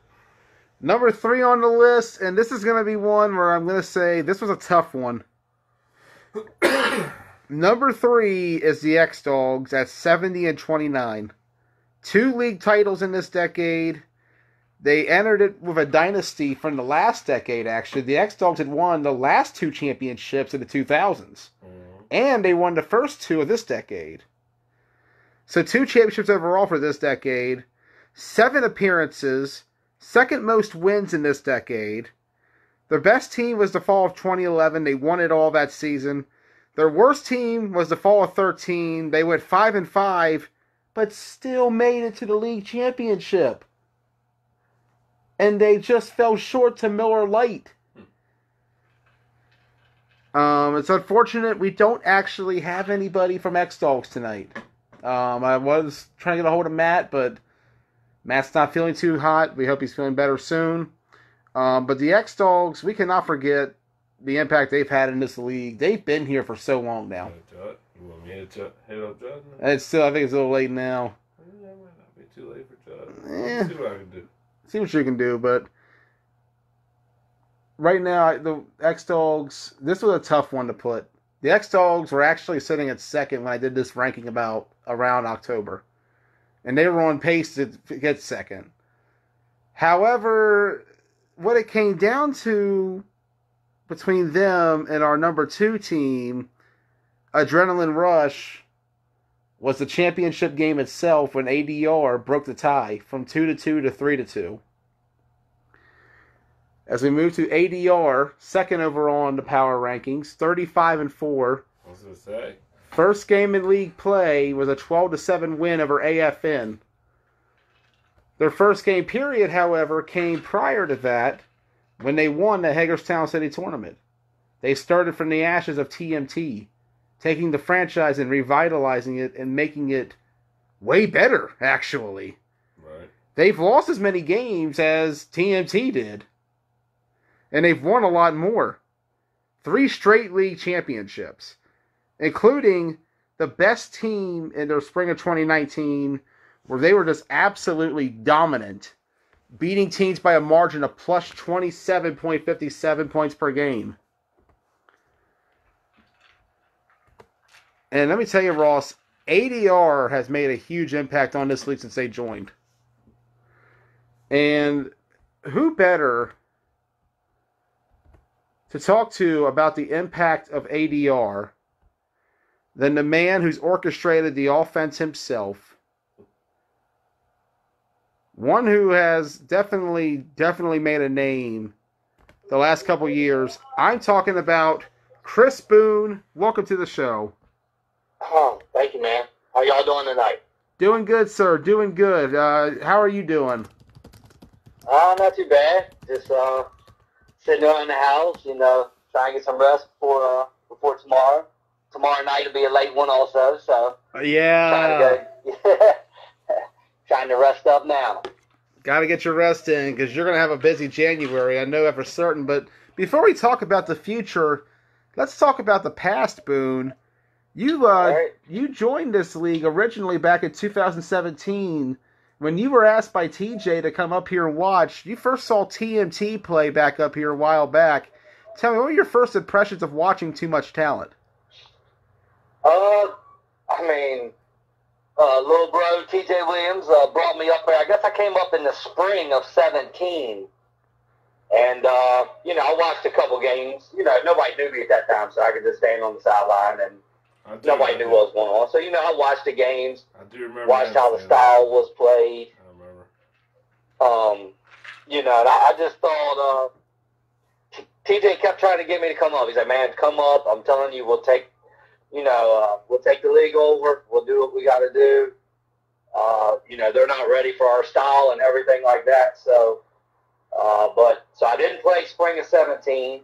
Number 3 on the list, and this is going to be one where I'm going to say this was a tough one. Number 3 is the X-Dogs at 70-29. 2 league titles in this decade. They entered it with a dynasty from the last decade, actually. The X-Dogs had won the last 2 championships in the 2000s. And they won the first 2 of this decade. So 2 championships overall for this decade. 7 appearances. Second most wins in this decade. Their best team was the fall of 2011. They won it all that season. Their worst team was the fall of 2013. They went 5-5 but still made it to the league championship. And they just fell short to Miller Lite. It's unfortunate we don't actually have anybody from X-Dogs tonight. I was trying to get a hold of Matt, but Matt's not feeling too hot. We hope he's feeling better soon. But the X-Dogs, we cannot forget the impact they've had in this league. They've been here for so long now. You want me to hit up Judd? And still, I think it's a little late now. Yeah, it might not be too late for Judd. See what I can do. See what you can do, but right now, the X-Dogs, this was a tough one to put. The X-Dogs were actually sitting at second when I did this ranking around October. And they were on pace to get second. However, what it came down to between them and our number 2 team, Adrenaline Rush, was the championship game itself when ADR broke the tie from 2-2 to 3-2. As we move to ADR, second overall in the power rankings, 35-4. I was going to say. First game in league play was a 12-7 win over AFN. Their first game period, however, came prior to that when they won the Hagerstown City tournament. They started from the ashes of TMT, taking the franchise and revitalizing it and making it way better, actually. Right. They've lost as many games as TMT did. And they've won a lot more. 3 straight league championships, including the best team in their spring of 2019, where they were just absolutely dominant, beating teams by a margin of plus 27.57 points per game. And let me tell you, Ross, ADR has made a huge impact on this league since they joined. And who better to talk to about the impact of ADR than the man who's orchestrated the offense himself. One who has definitely made a name the last couple years. I'm talking about Chris Boone. Welcome to the show. Oh, thank you, man. How y'all doing tonight? Doing good, sir. Doing good. How are you doing? Not too bad. Just sitting around the house, trying to get some rest before tomorrow. Tomorrow night will be a late one also, so yeah. Trying to rest up now. Got to get your rest in because you're going to have a busy January. I know that for certain. But before we talk about the future, let's talk about the past, Boone. You joined this league originally back in 2017. When you were asked by TJ to come up here and watch, you first saw TMT play back up here a while back. Tell me, what were your first impressions of watching Too Much Talent? Little bro TJ Williams brought me up there. I guess I came up in the spring of 17. And, I watched a couple games. Nobody knew me at that time, so I could just stand on the sideline and nobody knew what was going on. So, I watched the games. I do remember. Watched how the style was played. I remember. And I just thought, TJ kept trying to get me to come up. He's like, man, come up. I'm telling you, we'll take the league over. We'll do what we got to do. They're not ready for our style and everything like that. So I didn't play spring of 17.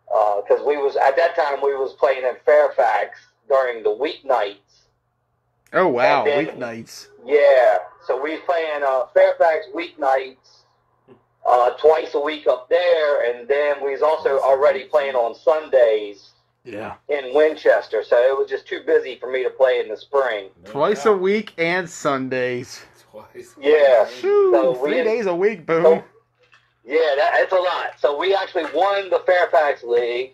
Because at that time we was playing in Fairfax during the weeknights. Oh wow, weeknights. Yeah, so we was playing Fairfax weeknights twice a week up there, and then we was also already playing on Sundays. Yeah. In Winchester, so it was just too busy for me to play in the spring. Twice a week and Sundays. Twice. Yeah. Shoo, so 3 days a week, Boom. So, it's a lot. So we actually won the Fairfax League.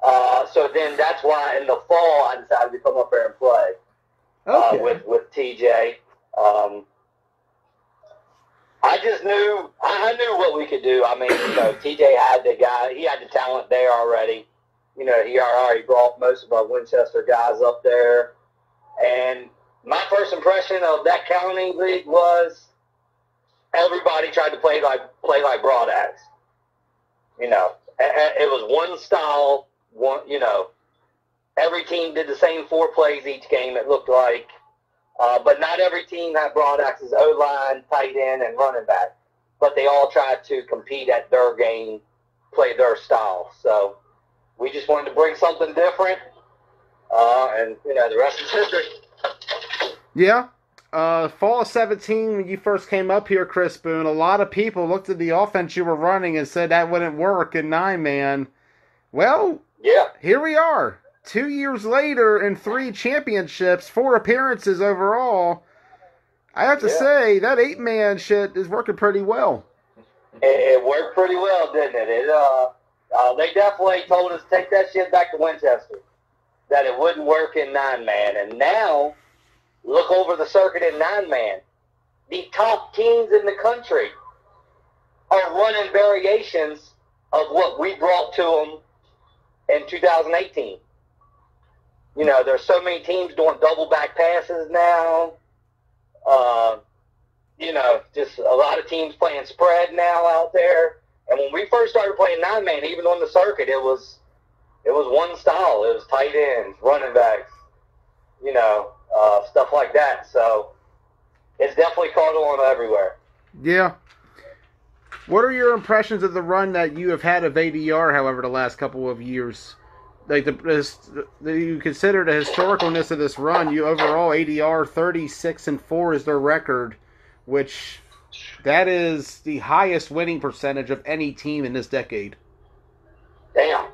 So then that's why in the fall I decided to come up there and play with TJ. I just knew I knew what we could do. TJ had he had the talent there already. He already brought most of our Winchester guys up there. And my first impression of that county league was everybody tried to play like Broadax. It was one style, every team did the same 4 plays each game, it looked like. But not every team had Broadax's O-line, tight end, and running back. But they all tried to compete at their game, play their style. So we just wanted to bring something different, and the rest is history. Yeah. Fall of 17, when you first came up here, Chris Boone, a lot of people looked at the offense you were running and said that wouldn't work in 9-man. Well, yeah, here we are. 2 years later and 3 championships, 4 appearances overall. I have to say, that 8-man shit is working pretty well. It worked pretty well, didn't it? They definitely told us take that shit back to Winchester, that it wouldn't work in 9-man. And now, look over the circuit in 9-man. The top teams in the country are running variations of what we brought to them in 2018. There's so many teams doing double back passes now. Just a lot of teams playing spread now out there. And when we first started playing 9-man, even on the circuit, it was one style. It was tight ends, running backs, stuff like that. So it's definitely caught on everywhere. Yeah. What are your impressions of the run that you have had of ADR, however, the last couple of years? Like, you consider the historicalness of this run, you overall, ADR 36-4 is their record, which that is the highest winning percentage of any team in this decade. Damn.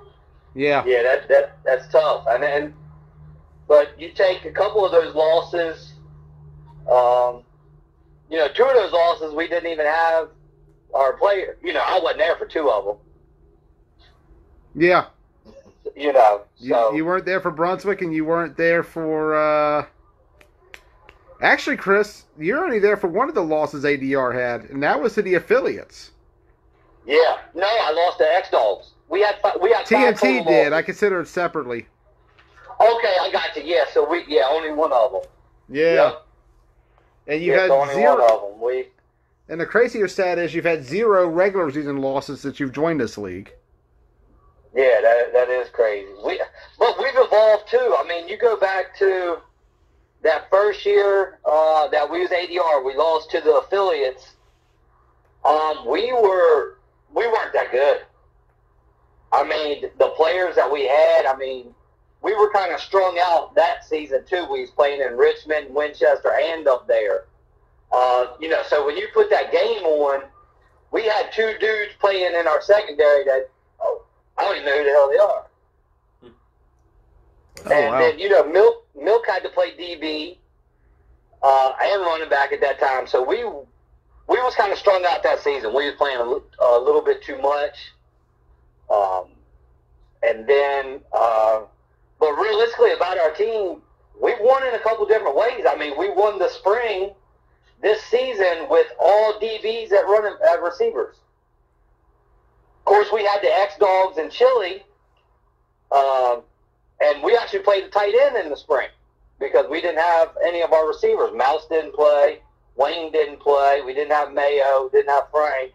Yeah. Yeah, that's tough. But you take a couple of those losses, 2 of those losses we didn't even have our player. I wasn't there for 2 of them. Yeah. So. You weren't there for Brunswick, and you weren't there for, Actually, Chris, you're only there for one of the losses ADR had, and that was to the affiliates. Yeah. No, I lost to X-Dogs. We had TNT did. Losses. I consider it separately. Okay, I got you. Yeah, so only one of them. Yeah. Yep. And you had only 0. One of them. And the crazier stat is you've had 0 regular season losses since you've joined this league. Yeah, that is crazy. But we've evolved too. I mean, you go back to that first year that we was ADR, we lost to the affiliates. We weren't that good. I mean, the players that we had, we were kind of strung out that season too. We was playing in Richmond, Winchester, and up there. So when you put that game on, we had 2 dudes playing in our secondary that, I don't even know who the hell they are. Then, Milk had to play DB and running back at that time. So we was kind of strung out that season. We was playing a little bit too much. But realistically about our team, we won in a couple different ways. We won the spring this season with all DBs at receivers. Of course, we had the X-Dogs and Chili, and we actually played the tight end in the spring because we didn't have any of our receivers. Mouse didn't play. Wayne didn't play. We didn't have Mayo. Didn't have Frank.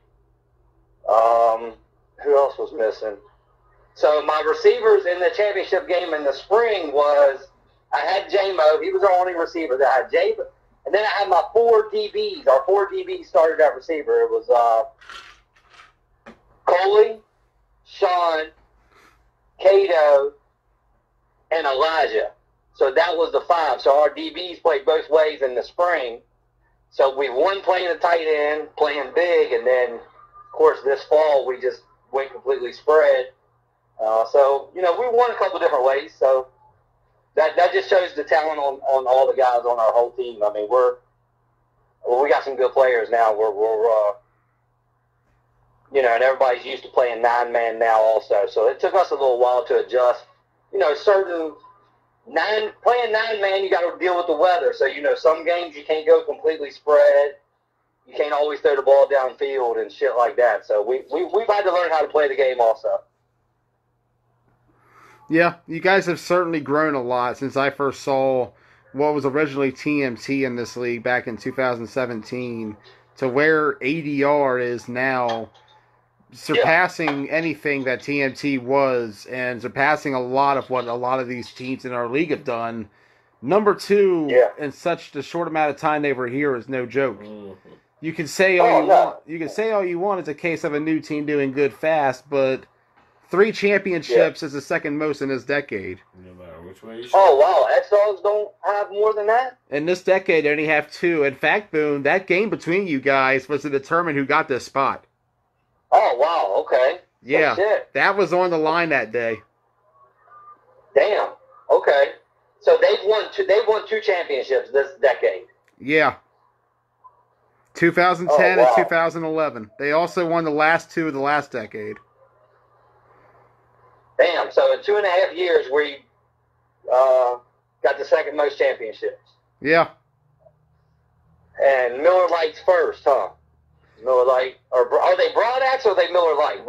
Who else was missing? So my receivers in the championship game in the spring was, I had J-Mo. He was our only receiver. I had J-Mo. And then I had my 4 DBs. Our 4 DBs started at receiver. It was Coley, Sean, Cato, and Elijah. So that was the 5. So our DBs played both ways in the spring. So we won playing the tight end, playing big, and then, of course, this fall we just went completely spread. We won a couple different ways. So that just shows the talent on all the guys on our whole team. We got some good players now. And everybody's used to playing 9-man now also. So it took us a little while to adjust. Playing 9-man, you got to deal with the weather. So, some games you can't go completely spread. You can't always throw the ball downfield and shit like that. So we've had to learn how to play the game also. Yeah, you guys have certainly grown a lot since I first saw what was originally TMT in this league back in 2017 to where ADR is now, surpassing anything that TMT was and surpassing a lot of what a lot of these teams in our league have done. Number 2 Yeah. in such a short amount of time they were here is no joke. Mm-hmm. You can say all you want. You can say all you want. It's a case of a new team doing good fast, but 3 championships is the second most in this decade. No matter which way you Oh, wow. X-Dogs don't have more than that? In this decade, they only have 2. In fact, Boone, that game between you guys was to determine who got this spot. Oh, wow. Okay. Yeah, Oh, shit. that was on the line that day. Damn. Okay. So they've won 2 championships this decade. Yeah. 2010 Oh, wow. and 2011. They also won the last 2 of the last decade. Damn. So in 2.5 years, we got the second most championships. Yeah. And Miller Lite's first, huh? Miller Lite, or are they Broad Axe or are they Miller Lite?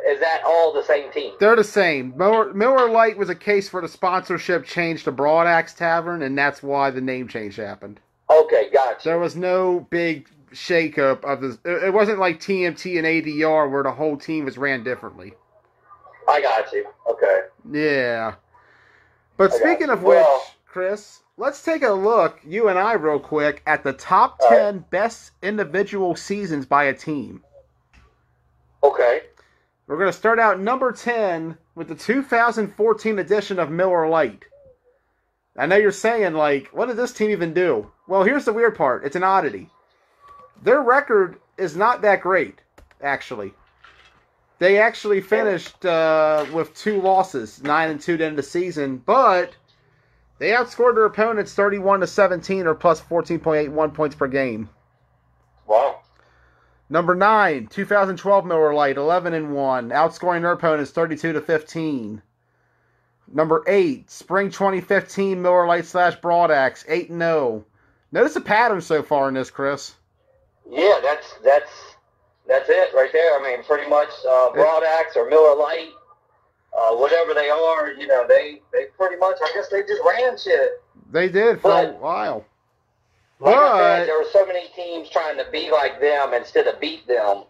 Is that all the same team? They're the same. Miller Lite was a case for the sponsorship change to Broad Axe Tavern, and that's why the name change happened. Okay, gotcha. There was no big shakeup of this. It wasn't like TMT and ADR where the whole team was ran differently. I got you. Okay. Yeah. But speaking of which, Chris, let's take a look, you and I, real quick, at the top 10 best individual seasons by a team. Okay. We're going to start out number 10 with the 2014 edition of Miller Lite. I know you're saying, like, what did this team even do? Well, here's the weird part. It's an oddity. Their record is not that great, actually. They actually finished with 2 losses, 9-2 to end the season, but they outscored their opponents 31-17 or plus 14.81 points per game. Wow. Number 9, 2012 Miller Lite, 11-1, outscoring their opponents 32-15. Number 8, Spring 2015 Miller Lite / Broad Axe, 8-0. Notice a pattern so far in this, Chris. Yeah, that's it right there. I mean, pretty much Broad Axe or Miller Lite, whatever they are, you know, they pretty much, I guess they just ran shit. They did for a while. Like I said, there were so many teams trying to be like them instead of beat them.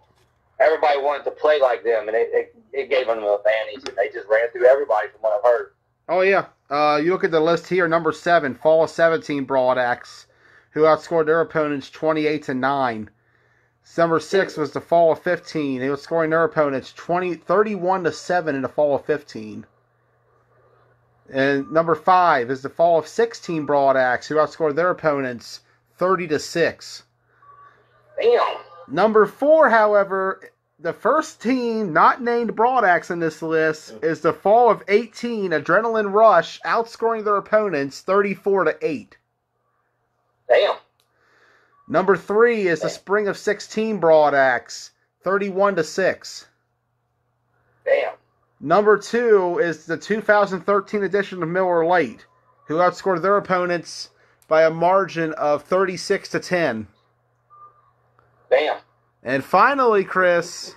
Everybody wanted to play like them, and it gave them an advantage, and they just ran through everybody from what I've heard. Oh, yeah. You look at the list here, number 7, Fall of 17 Broad Axe, who outscored their opponents 28-9. Number 6 was the Fall of 15. They were scoring their opponents 31-7 in the Fall of 15. And number 5 is the Fall of 16 Broad Axe, who outscored their opponents 30-6. Damn. Number 4, however, the first team not named Broad Axe in this list is the Fall of 18 Adrenaline Rush, outscoring their opponents 34-8. Damn. Number 3 is the Spring of 16 Broad Axe, 31-6. Damn. Number 2 is the 2013 edition of Miller Lite, who outscored their opponents by a margin of 36-10. Damn. And finally, Chris,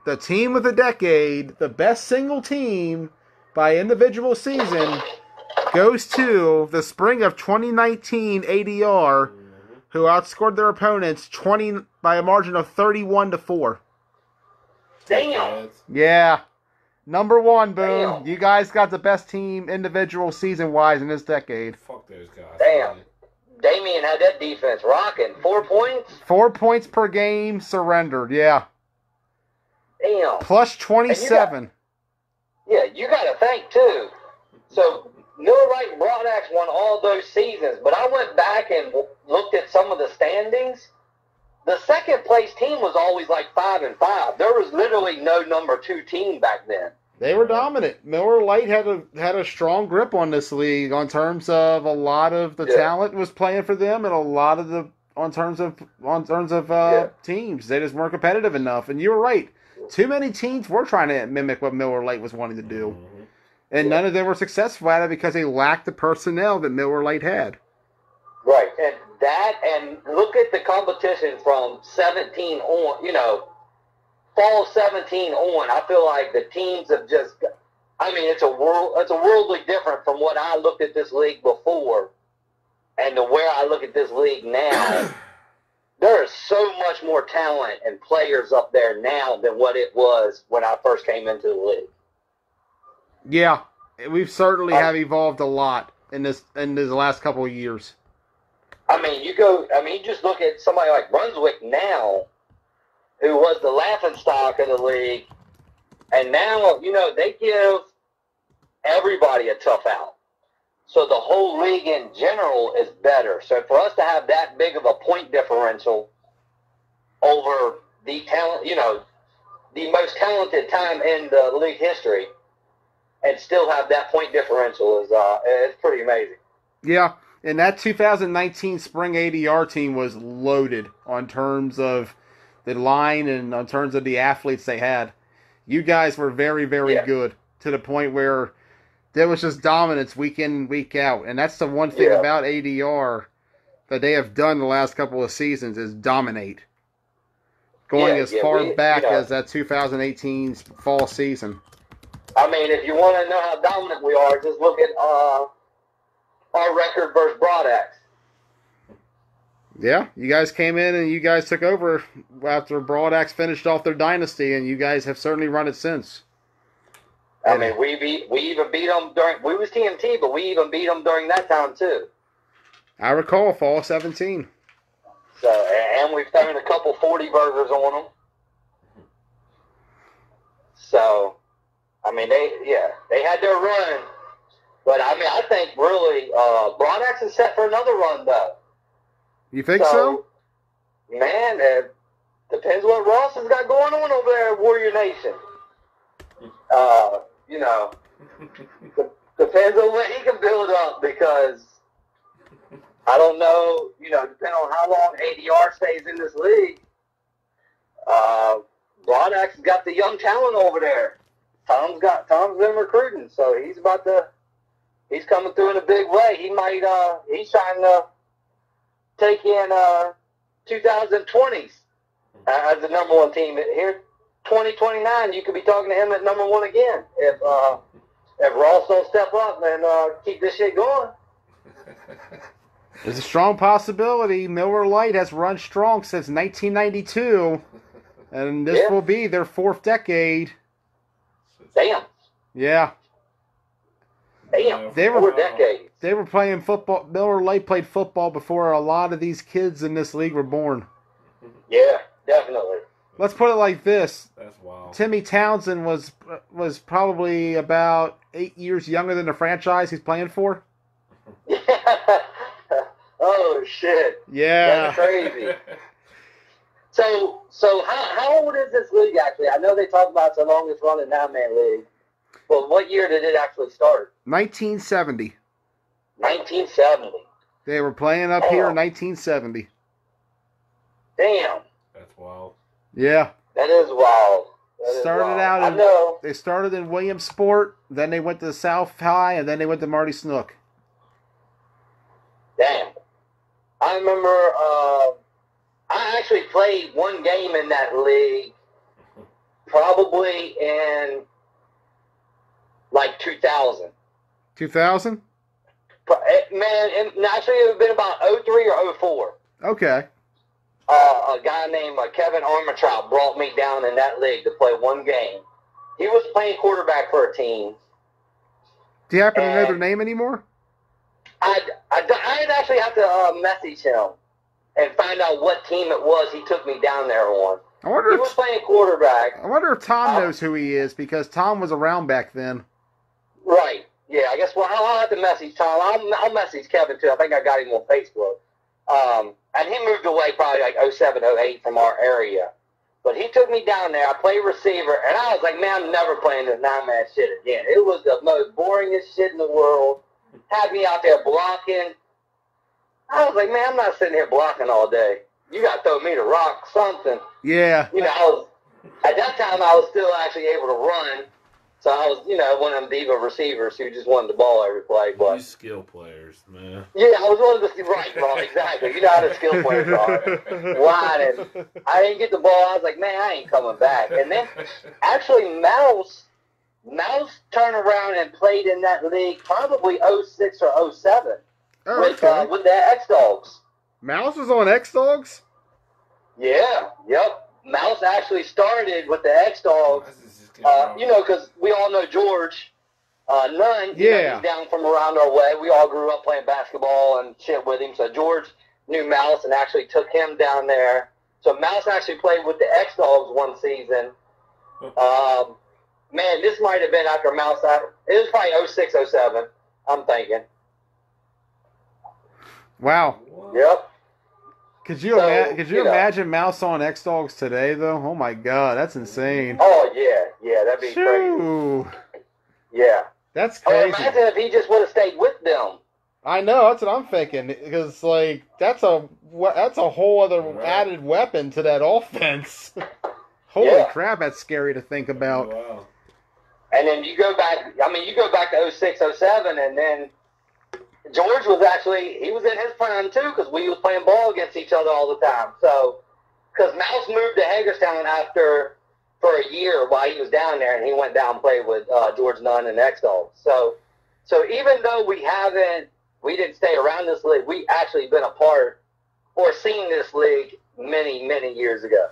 the team of the decade, the best single team by individual season, goes to the Spring of 2019 ADR, who outscored their opponents by a margin of 31-4. Damn. Yeah. Number 1, Boone. You guys got the best team individual season-wise in this decade. Fuck those guys. Damn. Damien had that defense rocking. 4 points? 4 points per game surrendered, yeah. Damn. Plus 27. You got to think, too. So, Miller Lite and Broad Axe won all those seasons, but I went back and looked at some of the standings. The second place team was always like 5-5. There was literally no number 2 team back then. They were dominant. Miller Lite had a strong grip on this league on terms of a lot of the talent was playing for them, and a lot of the on terms of teams. They just weren't competitive enough. And you were right. Too many teams were trying to mimic what Miller Lite was wanting to do. And none of them were successful at it because they lacked the personnel that Miller Lite had. Right. And look at the competition from 17 on, you know, fall 17 on. I feel like the teams have just, I mean, it's worldly different from what I looked at this league before and to where I look at this league now. There is so much more talent and players up there now than what it was when I first came into the league. Yeah, we certainly have evolved a lot. in the last couple of years. I mean, you just look at somebody like Brunswick now, who was the laughing stock of the league, and now, they give everybody a tough out. So the whole league in general is better. So for us to have that big of a point differential over the talent, the most talented time in the league history, and still have that point differential is pretty amazing. Yeah, and that 2019 spring ADR team was loaded on terms of the line and on terms of the athletes they had. You guys were very, very good to the point where there was just dominance week in, week out. And that's the one thing about ADR that they have done the last couple of seasons is dominate. Going as far back as that 2018 fall season. I mean, if you want to know how dominant we are, just look at our record versus Broadax. Yeah, you guys came in and you guys took over after Broadax finished off their dynasty, and you guys have certainly run it since. I mean, we even beat them we was TMT, but we even beat them during that time too. I recall fall 17. So, and we've thrown a couple 40 burgers on them. So, I mean, they had their run. But, I mean, I think really Broadax is set for another run, though. You think so? Man, it depends what Ross has got going on over there at Warrior Nation. Depends on what he can build up, because I don't know, depending on how long ADR stays in this league, Broadax has got the young talent over there. Tom's been recruiting, so he's coming through in a big way. He's trying to take in 2020s as the number one team. Here, 2029, you could be talking to him at number one again if Ross don't step up and keep this shit going. There's a strong possibility. Miller Lite has run strong since 1992, and this will be their fourth decade. Damn. Yeah. Damn. 4 decades. They were playing football. Miller Lite played football before a lot of these kids in this league were born. Yeah, definitely. Let's put it like this. That's wild. Timmy Townsend was probably about 8 years younger than the franchise he's playing for. Oh, shit. Yeah. That's crazy. So how old is this league, actually? I know they talk about it's the longest running 9-man league. Well, what year did it actually start? 1970. 1970. They were playing up here in 1970. Damn. That's wild. Yeah. That is wild. They started in Williamsport, then they went to South High, and then they went to Marty Snook. Damn. I remember I actually played one game in that league probably in like 2000. 2000? Man, actually it would have been about 03 or 04. Okay. A guy named Kevin Armitrout brought me down in that league to play one game. He was playing quarterback for a team. Do you happen to know their name anymore? I'd actually have to message him and find out what team it was he took me down there on. He was playing quarterback. I wonder if Tom knows who he is, because Tom was around back then. Right. Yeah, I guess I'll have to message Tom. I'll message Kevin, too. I think I got him on Facebook. And he moved away probably like 07, 08 from our area. But he took me down there. I played receiver, and I was like, man, I'm never playing this 9-man shit again. It was the most boringest shit in the world. Had me out there blocking. I was like, man, I'm not sitting here blocking all day. You got to throw me the rock, something. Yeah. At that time, I was still actually able to run. So I was, one of them diva receivers who just wanted the ball every play. But these skill players, man. Yeah, I was one of the right, exactly. You know how the skill players are. Whining. I didn't get the ball. I was like, man, I ain't coming back. And then, actually, Mouse turned around and played in that league probably 06 or 07 with the X-Dogs. Mouse was on X-Dogs? Yeah, yep. Mouse actually started with the X-Dogs. Because we all know George, Nunn, he's down from around our way. We all grew up playing basketball and shit with him. So George knew Mouse and actually took him down there. So Mouse actually played with the X-Dogs one season. Man, this might have been after Mouse. It was probably 06, 07, I'm thinking. Wow. Yep. Could you imagine Mouse on X-Dogs today, though? Oh, my God. That's insane. Oh, yeah. Yeah, that'd be crazy. Yeah. That's crazy. Imagine if he just would have stayed with them. I know. That's what I'm thinking. Because, like, that's a whole other added weapon to that offense. Holy crap, that's scary to think about. Wow. And then you go back to 06, 07, and then George was he was in his prime too, because we was playing ball against each other all the time. So, because Mouse moved to Hagerstown for a year while he was down there, and he went down and played with George Nunn and X-Dogs. So even though we didn't stay around this league, we actually been a part or seen this league many, many years ago.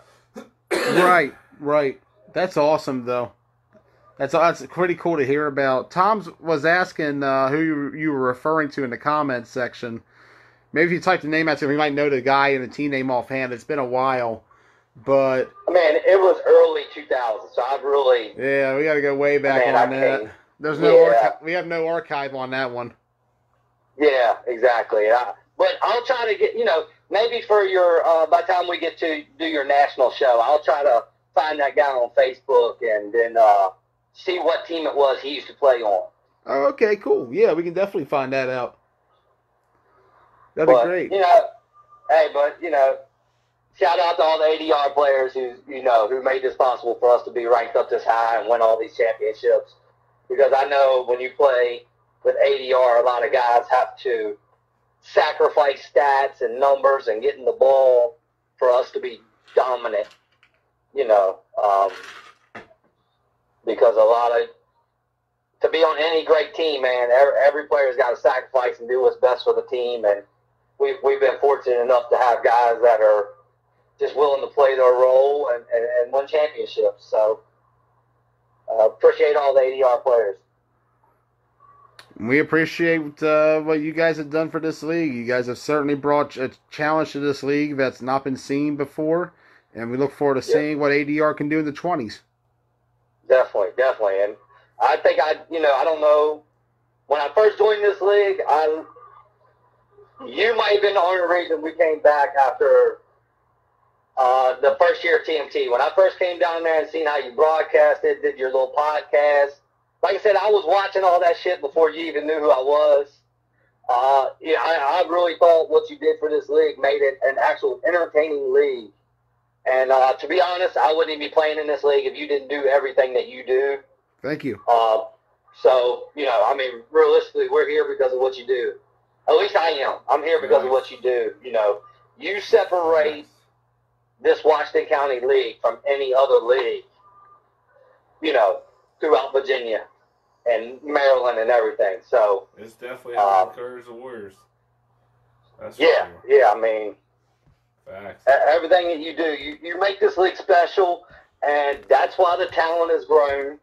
Right. That's awesome, though. That's pretty cool to hear about. Tom was asking who you were referring to in the comments section. Maybe if you type the name out to him, you might know the guy and the team name offhand. It's been a while, but man, it was early 2000s, so I've really we got to go way back on that. There's we have no archive on that one. Yeah, exactly. But I'll try to get maybe for your by the time we get to do your national show, I'll try to find that guy on Facebook and then see what team it was he used to play on. Oh, okay, cool. Yeah, we can definitely find that out. That'd be great. Shout out to all the ADR players who made this possible for us to be ranked up this high and win all these championships. Because I know when you play with ADR, a lot of guys have to sacrifice stats and numbers and getting the ball for us to be dominant. Because to be on any great team, man, every player's got to sacrifice and do what's best for the team. And we've been fortunate enough to have guys that are just willing to play their role and win championships. So appreciate all the ADR players. We appreciate what you guys have done for this league. You guys have certainly brought a challenge to this league that's not been seen before, and we look forward to seeing what ADR can do in the 20s. Definitely. And I think I don't know, when I first joined this league, you might have been the only reason we came back after the first year of TMT. When I first came down there and seen how you broadcasted, did your little podcast, like I said, I was watching all that shit before you even knew who I was. I really thought what you did for this league made it an actual entertaining league. And to be honest, I wouldn't even be playing in this league if you didn't do everything that you do. Thank you. So, realistically, we're here because of what you do. At least I am. I'm here because of what you do. You separate this Washington County League from any other league, throughout Virginia and Maryland and everything. So it's definitely how it occurs the worst. Facts. Everything that you do, you make this league special, and that's why the talent has grown.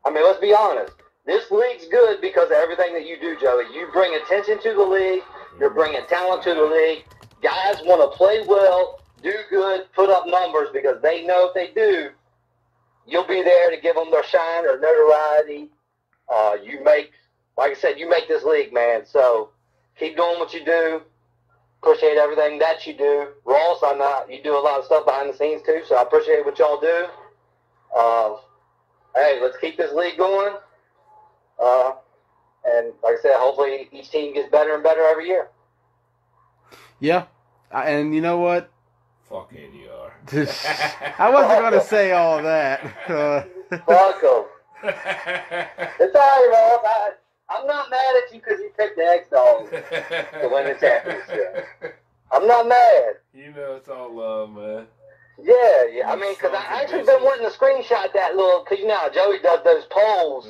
Let's be honest. This league's good because of everything that you do, Joey. You bring attention to the league. You're bringing talent to the league. Guys want to play well, do good, put up numbers because they know if they do, you'll be there to give them their shine or notoriety. Like I said, you make this league, man. So keep doing what you do. Appreciate everything that you do. Ross, you do a lot of stuff behind the scenes too, so I appreciate what y'all do. Hey, let's keep this league going. And like I said, hopefully each team gets better and better every year. Yeah, and you know what? Fuck ADR. I wasn't going to say all that. Fuck them. It's all right, Ross. I'm not mad at you because you picked the X-Dogs to win the championship. I'm not mad. It's all love, man. Yeah. Because I actually been wanting to screenshot that little, because Joey does those polls.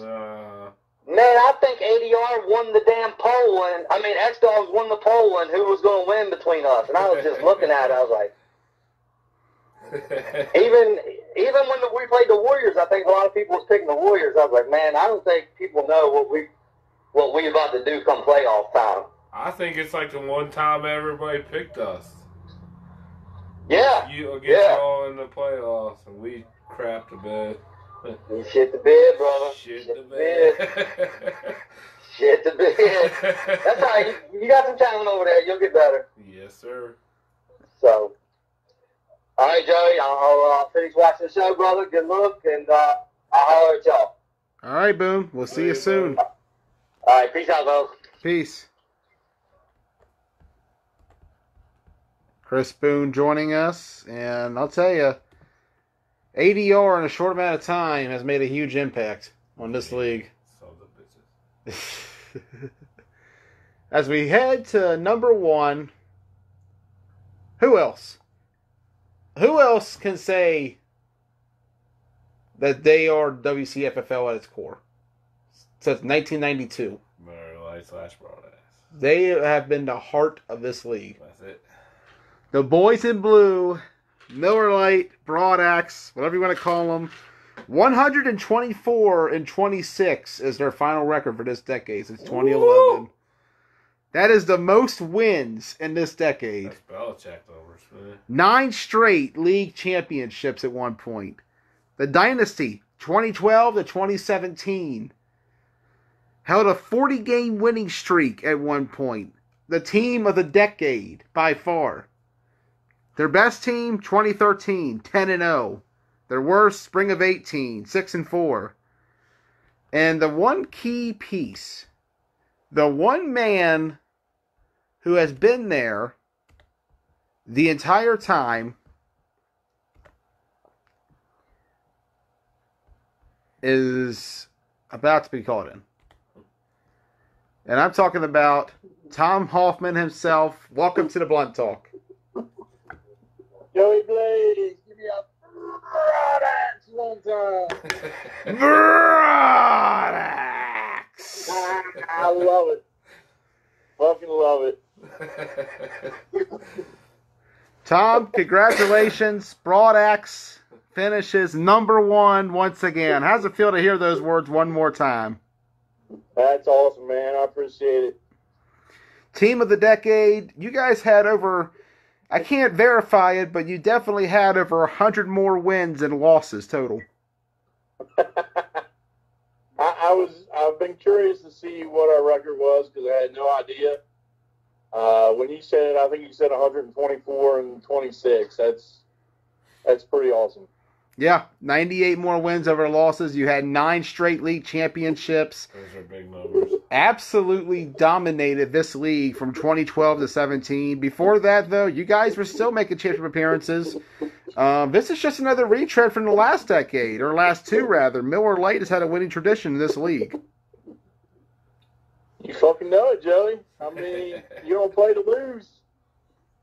Man, I think ADR won the damn poll, and X-Dogs won the poll, and who was going to win between us. And I was just looking at it, I was like, Even when we played the Warriors, I think a lot of people was picking the Warriors. I was like, man, I don't think people know what we about to do come playoff time. I think it's like the one time everybody picked us. Yeah. You'll get y'all in the playoffs, and we crap the bed. You shit the bed, brother. Shit the bed. Shit the bed. That's all right. You got some talent over there. You'll get better. Yes, sir. So, all right, Joey. I'll finish watching the show, brother. Good luck, and I'll holler at y'all. All right, Boom. We'll see you soon. All right. Peace out, folks. Peace. Chris Boone joining us, and I'll tell you, ADR in a short amount of time has made a huge impact on this league. As we head to number one, who else? Who else can say that they are WCFFL at its core? Since 1992. Miller Lite / Broadass. They have been the heart of this league. That's it. The boys in blue, Miller Lite, Broadax, whatever you want to call them, 124-26 is their final record for this decade since 2011. Woo! That is the most wins in this decade. That's Belichick numbers, man. 9 straight league championships at one point. The Dynasty, 2012 to 2017, held a 40-game winning streak at one point. The team of the decade, by far. Their best team, 2013, 10-0. Their worst, spring of 18, 6-4. And the one key piece, the one man who has been there the entire time, is about to be called in. And I'm talking about Tom Hoffman himself. Welcome to the Blunt Talk. Joey Blaze, give me a Broadax one time. Broadax! I love it. Fucking love it. Tom, congratulations. Broadax finishes number one once again. How's it feel to hear those words one more time? That's awesome, man. I appreciate it. Team of the decade. You guys had over, I can't verify it, but you definitely had over 100 more wins than losses total. I've been curious to see what our record was because I had no idea. When you said, I think you said 124-26. That's pretty awesome. Yeah, 98 more wins over losses. You had 9 straight league championships. Those are big numbers. Absolutely dominated this league from 2012 to 17. Before that, though, you guys were still making championship appearances. This is just another retread from the last decade, or last two, rather. Miller Lite has had a winning tradition in this league. You fucking know it, Joey. I mean, you don't play to lose.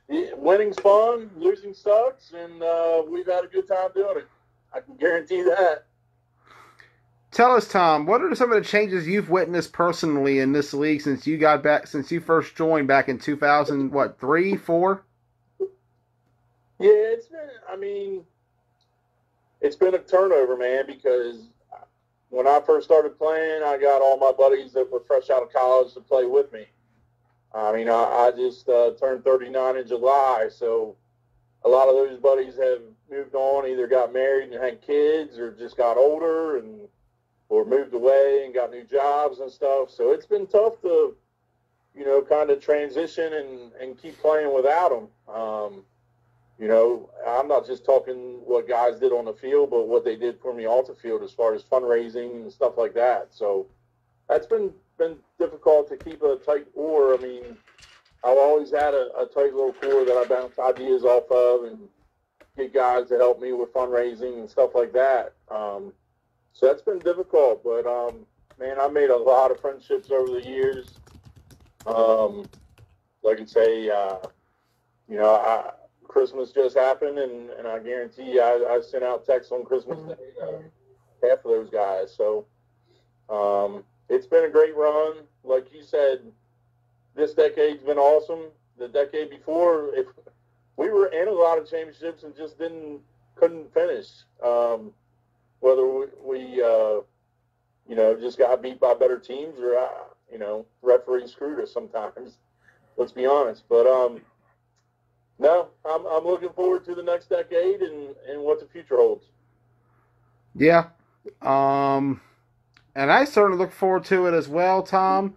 Winning's fun, losing sucks, and we've had a good time doing it. I can guarantee that. Tell us, Tom, what are some of the changes you've witnessed personally in this league since you first joined back in 2003, 4? Yeah, it's been a turnover, man, because when I first started playing, I got all my buddies that were fresh out of college to play with me. I mean, I just turned 39 in July, so a lot of those buddies have moved on, either got married and had kids or just got older or moved away and got new jobs and stuff. So it's been tough to, kind of transition and keep playing without them. I'm not just talking what guys did on the field, but what they did for me off the field as far as fundraising and stuff like that. So that's been difficult to keep a tight core. I mean, I've always had a tight little core that I bounce ideas off of and get guys to help me with fundraising and stuff like that. So that's been difficult, but man, I made a lot of friendships over the years. Like I say, Christmas just happened, and I guarantee you, I sent out texts on Christmas Day, half of those guys. So it's been a great run. Like you said, this decade's been awesome. The decade before, we were in a lot of championships and just didn't couldn't finish. Whether we just got beat by better teams or, referees screwed us sometimes. Let's be honest. But, no, I'm looking forward to the next decade and what the future holds. Yeah. And I certainly look forward to it as well, Tom.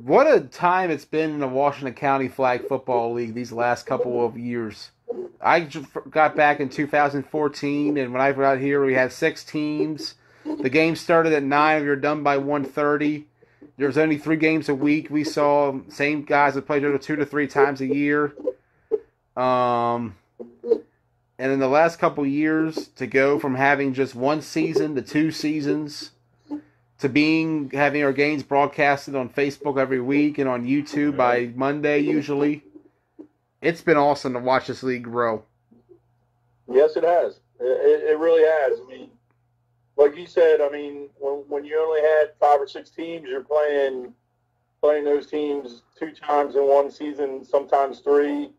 What a time it's been in the Washington County Flag Football League these last couple of years. I got back in 2014, and when I got here, we had 6 teams. The game started at 9. We were done by 1:30. There was only 3 games a week. We saw same guys that played 2 to 3 times a year. And in the last couple of years, to go from having just 1 season to 2 seasons, to having our games broadcasted on Facebook every week and on YouTube by Monday usually. It's been awesome to watch this league grow. Yes, it has. It really has. I mean, like you said, when you only had 5 or 6 teams, you're playing those teams 2 times in 1 season, sometimes 3.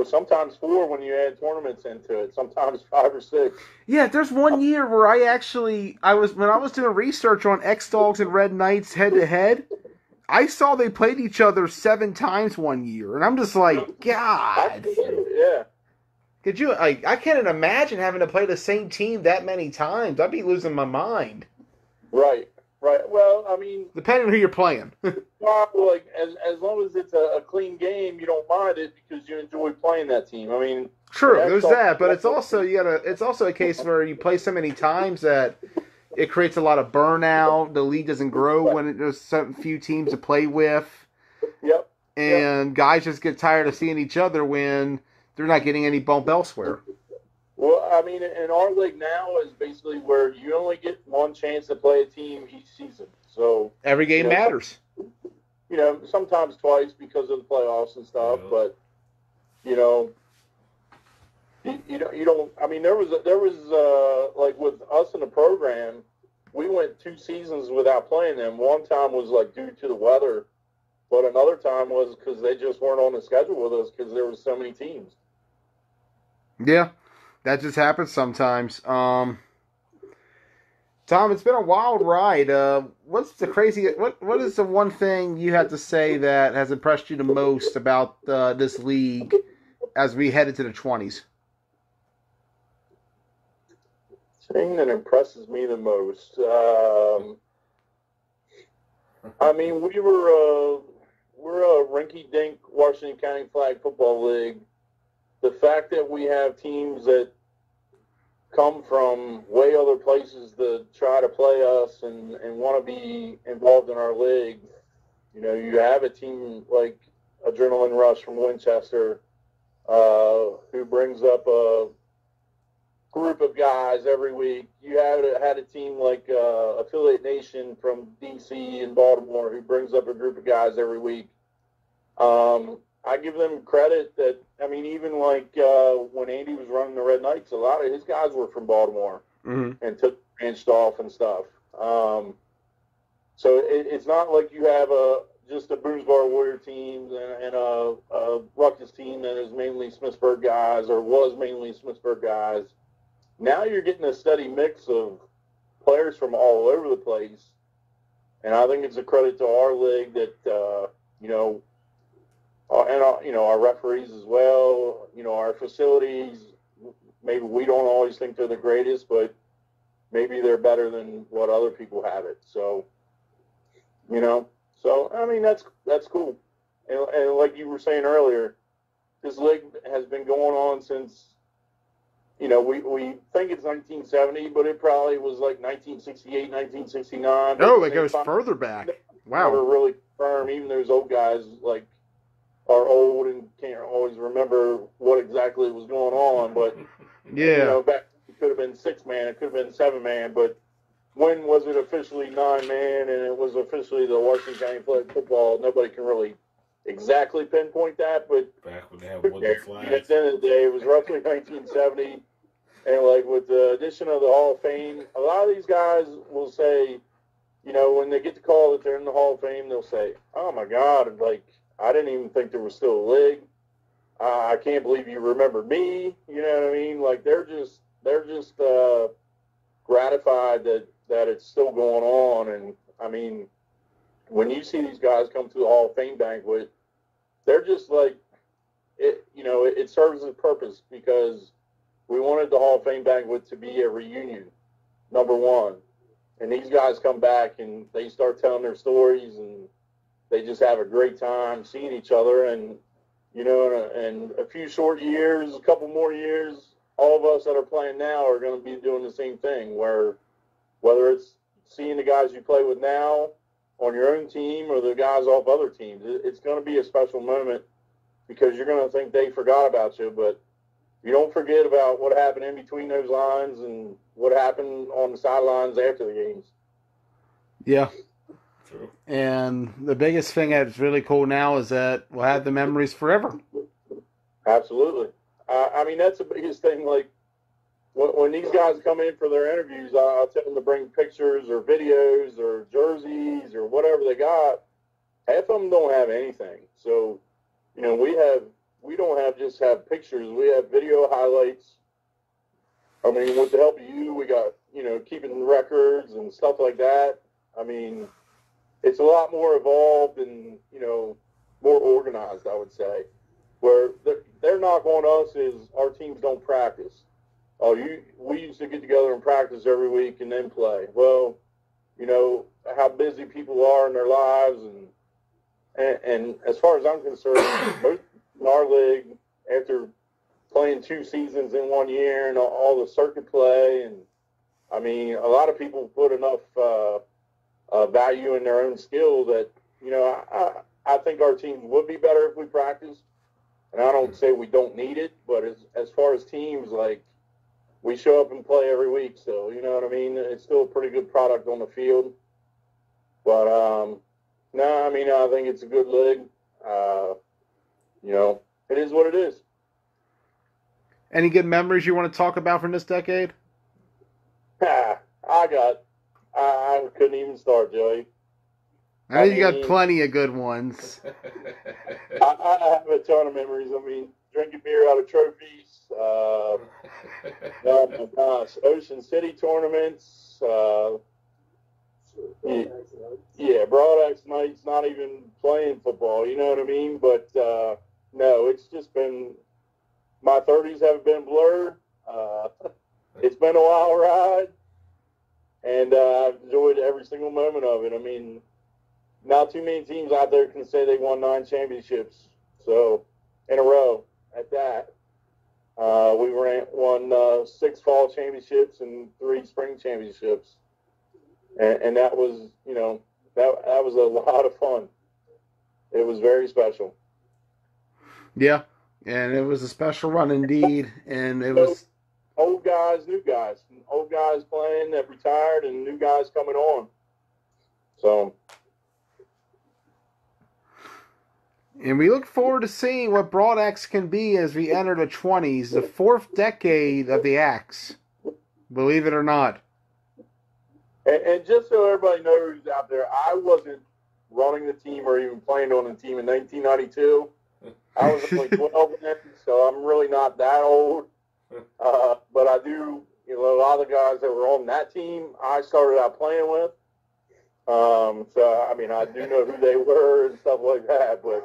Sometimes 4 when you add tournaments into it. Sometimes 5 or 6. Yeah, there's one year where when I was doing research on X-Dogs and Red Knights head-to-head, I saw they played each other 7 times one year, and I'm just like, God. Yeah. Could you? I can't imagine having to play the same team that many times. I'd be losing my mind. Right. Well, depending on who you're playing. Well, like as long as it's a clean game, you don't mind it because you enjoy playing that team. True, there's that, but it's also It's also a case where you play so many times that it creates a lot of burnout. The league doesn't grow when there's so few teams to play with. Yep. And guys just get tired of seeing each other when they're not getting any bump elsewhere. Well, in our league now is basically where you only get 1 chance to play a team each season. So every game matters. Sometimes twice because of the playoffs and stuff, but you don't. There was like with us in the program, we went 2 seasons without playing them. One time was like due to the weather, but another time was because they just weren't on the schedule with us because there were so many teams. Yeah, that just happens sometimes. Tom, it's been a wild ride. What's the crazy? What is the one thing you have to say that has impressed you the most about this league as we head into the 20s? Thing that impresses me the most. We're a rinky-dink Washington County Flag Football League. The fact that we have teams that come from way other places to try to play us and want to be involved in our league. You have a team like Adrenaline Rush from Winchester who brings up a group of guys every week. You had a team like Affiliate Nation from DC and Baltimore who brings up a group of guys every week. I give them credit that, even like when Andy was running the Red Knights, a lot of his guys were from Baltimore and branched off and stuff. So it's not like you have just a Booze Bar Warrior team and a Ruckus team that is mainly Smithsburg guys or was mainly Smithsburg guys. Now you're getting a steady mix of players from all over the place. And I think it's a credit to our league that, our referees as well, our facilities, maybe we don't always think they're the greatest, but maybe they're better than what other people have it. So, that's cool. And like you were saying earlier, this league has been going on since, we think it's 1970, but it probably was like 1968, 1969. Oh, it goes further back. Wow. Never really confirm. Even those old guys are old and can't always remember what exactly was going on. But back it could have been 6-man, it could have been 7-man. But when was it officially 9-man and it was officially the Washington County Flag Football? Nobody can really exactly pinpoint that, but back when they had wooden flags. At the end of the day, it was roughly 1970. And like with the addition of the Hall of Fame, a lot of these guys will say, when they get the call that they're in the Hall of Fame, they'll say, "Oh my God, I didn't even think there was still a league." I can't believe you remembered me. You know what I mean? Like they're just gratified that it's still going on. And I mean, when you see these guys come to the Hall of Fame banquet, they're just like it. You know, it serves a purpose because we wanted the Hall of Fame banquet to be a reunion, number one. And these guys come back and they start telling their stories and they just have a great time seeing each other. And, you know, and a few short years, a couple more years, all of us that are playing now are going to be doing the same thing, where whether it's seeing the guys you play with now on your own team or the guys off other teams, it's going to be a special moment because you're going to think they forgot about you, but you don't forget about what happened in between those lines and what happened on the sidelines after the games. Yeah. True. And the biggest thing that's really cool now is that we'll have the memories forever. Absolutely. I mean, that's the biggest thing. Like, when these guys come in for their interviews, I'll tell them to bring pictures or videos or jerseys or whatever they got. Half of them don't have anything. So, you know, we don't have pictures. We have video highlights. I mean, with the help of you, we got, you know, keeping records and stuff like that. I mean, it's a lot more evolved and, you know, more organized, I would say. Where their knock on us is our teams don't practice. We used to get together and practice every week and then play. Well, you know, how busy people are in their lives. And as far as I'm concerned, most in our league, after playing 2 seasons in 1 year and all the circuit play, and I mean, a lot of people put enough value in their own skill that, you know, I think our teams would be better if we practiced. And I don't say we don't need it, but as far as teams, like, we show up and play every week. So, you know what I mean? It's still a pretty good product on the field. But, no, I mean, I think it's a good league. You know, it is what it is. Any good memories you want to talk about from this decade? I couldn't even start, Joey. I know you got plenty of good ones. I have a ton of memories. I mean, drinking beer out of trophies. Oh my gosh, Ocean City tournaments. Yeah, Broad Axe nights. Not even playing football. You know what I mean? But no, it's just been. My 30s have been blurred. It's been a wild ride, and I've enjoyed every single moment of it. I mean, not too many teams out there can say they won 9 championships, so in a row at that. We won 6 fall championships and 3 spring championships, and that was, you know, that was a lot of fun. It was very special. Yeah, and it was a special run indeed, and it was old guys, new guys, old guys playing that retired, and new guys coming on. So. And we look forward to seeing what Broad Axe can be as we enter the 20s, the 4th decade of the Axe. Believe it or not. And just so everybody knows out there, I wasn't running the team or even playing on the team in 1992. I was only 12 then, so I'm really not that old. But I do, you know, a lot of the guys that were on that team, I started out playing with. So, I mean, I do know who they were and stuff like that, but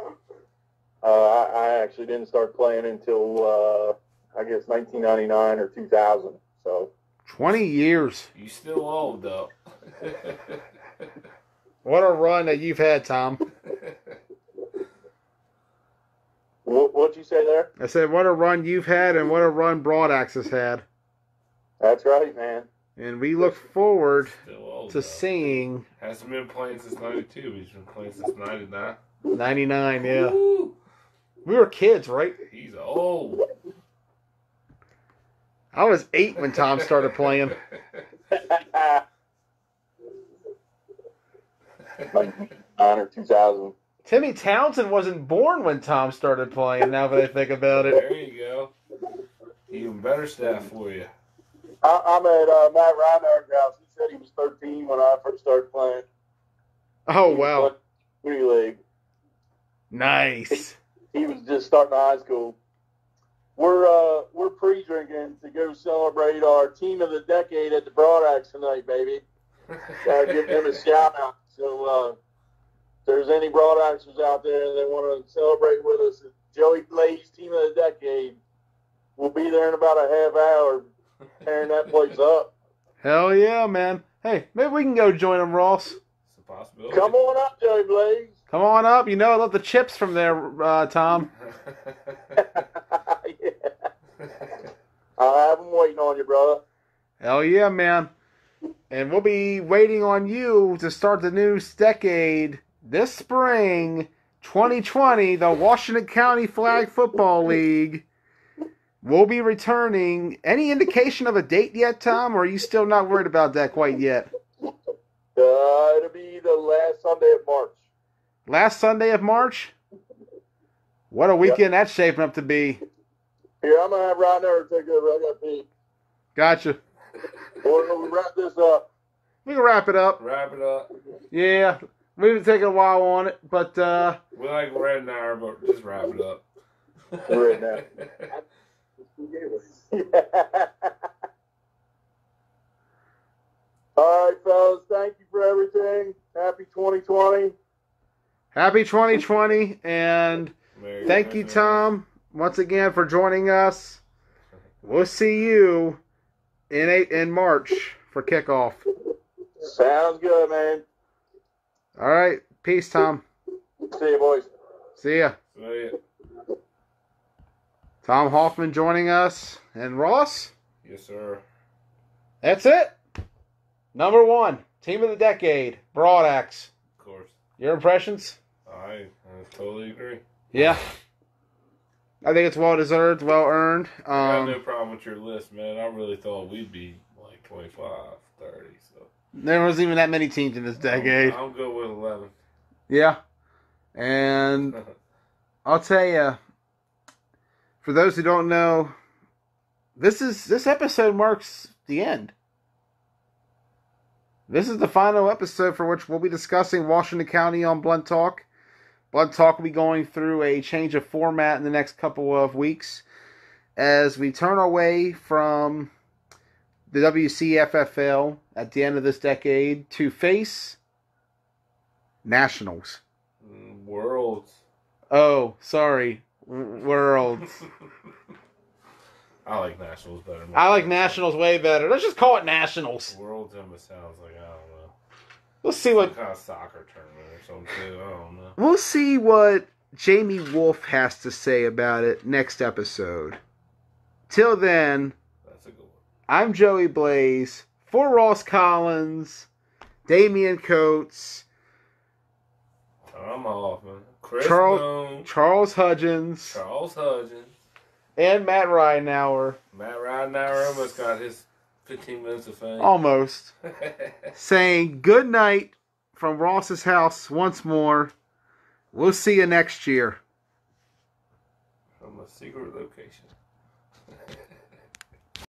I actually didn't start playing until, I guess, 1999 or 2000. So 20 years. You still old, though. What a run that you've had, Tom. What'd you say there? I said, what a run you've had and what a run Broad Axe has had. That's right, man. And we look forward old, to seeing. Hasn't been playing since 92. He's been playing since 99. 99, yeah. Woo! We were kids, right? He's old. I was 8 when Tom started playing. 9 or 2000. Timmy Townsend wasn't born when Tom started playing, now that I think about it. There you go. Even better staff for you. I'm at Matt Reinhardt's house. He said he was 13 when I first started playing. Oh, wow. Free league. Nice. He was just starting high school. we're pre-drinking to go celebrate our team of the decade at the Broadax tonight, baby. Gotta give them a shout out. So if there's any Broadaxers out there that want to celebrate with us, Joey Blaze team of the decade. We'll be there in about a half hour, tearing that place up. Hell yeah, man. Hey, maybe we can go join them, Ross. It's a possibility. Come on up, Joey Blaze. Come on up. You know I love the chips from there, Tom. Yeah. I'll have them waiting on you, brother. Hell yeah, man. And we'll be waiting on you to start the new decade this spring, 2020, the Washington County Flag Football League. We'll be returning. Any indication of a date yet, Tom, or are you still not worried about that quite yet? It'll be the last Sunday of March. Last Sunday of March? What a weekend that's shaping up to be. Here, I'm going to have Ryan there take over. I got to pee. Gotcha. We'll wrap this up. We can wrap it up. Wrap it up. Yeah. We've been taking a while on it, but we like red now, but just wrap it up. Red now. All right, fellas. Thank you for everything. Happy 2020. Happy 2020, and Merry thank you, Christmas. Tom, once again for joining us. We'll see you in March for kickoff. Sounds good, man. All right. Peace, Tom. See you, boys. See ya. See ya. Tom Hoffman joining us. And Ross? Yes, sir. That's it. Number 1, team of the decade, Broadax. Of course. Your impressions? I totally agree. Yeah. I think it's well deserved, well earned. I got no problem with your list, man. I really thought we'd be like 25, 30. So There wasn't even that many teams in this decade. I'm good with 11. Yeah. And I'll tell you, for those who don't know, this episode marks the end. This is the final episode for which we'll be discussing Washington County on Blunt Talk. Blunt Talk will be going through a change of format in the next couple of weeks as we turn away from the WCFFL at the end of this decade to face Nationals. Worlds. Oh, sorry. Worlds. I like Nationals better. I like Nationals way better. Let's just call it Nationals. Worlds almost sounds like, I don't know. We'll see what... Some kind of soccer tournament or something, too. I don't know. We'll see what Jamie Wolf has to say about it next episode. Till then, That's a good one. I'm Joey Blaze. For Ross Collins, Damian Coates, Tom Hoffman, Chris Charles Boone, Hudgens, Charles Hudgens, and Matt Ridenauer. Matt Ridenauer almost got his 15 minutes of fame. Almost. Saying good night from Ross's house once more. We'll see you next year. From a secret location.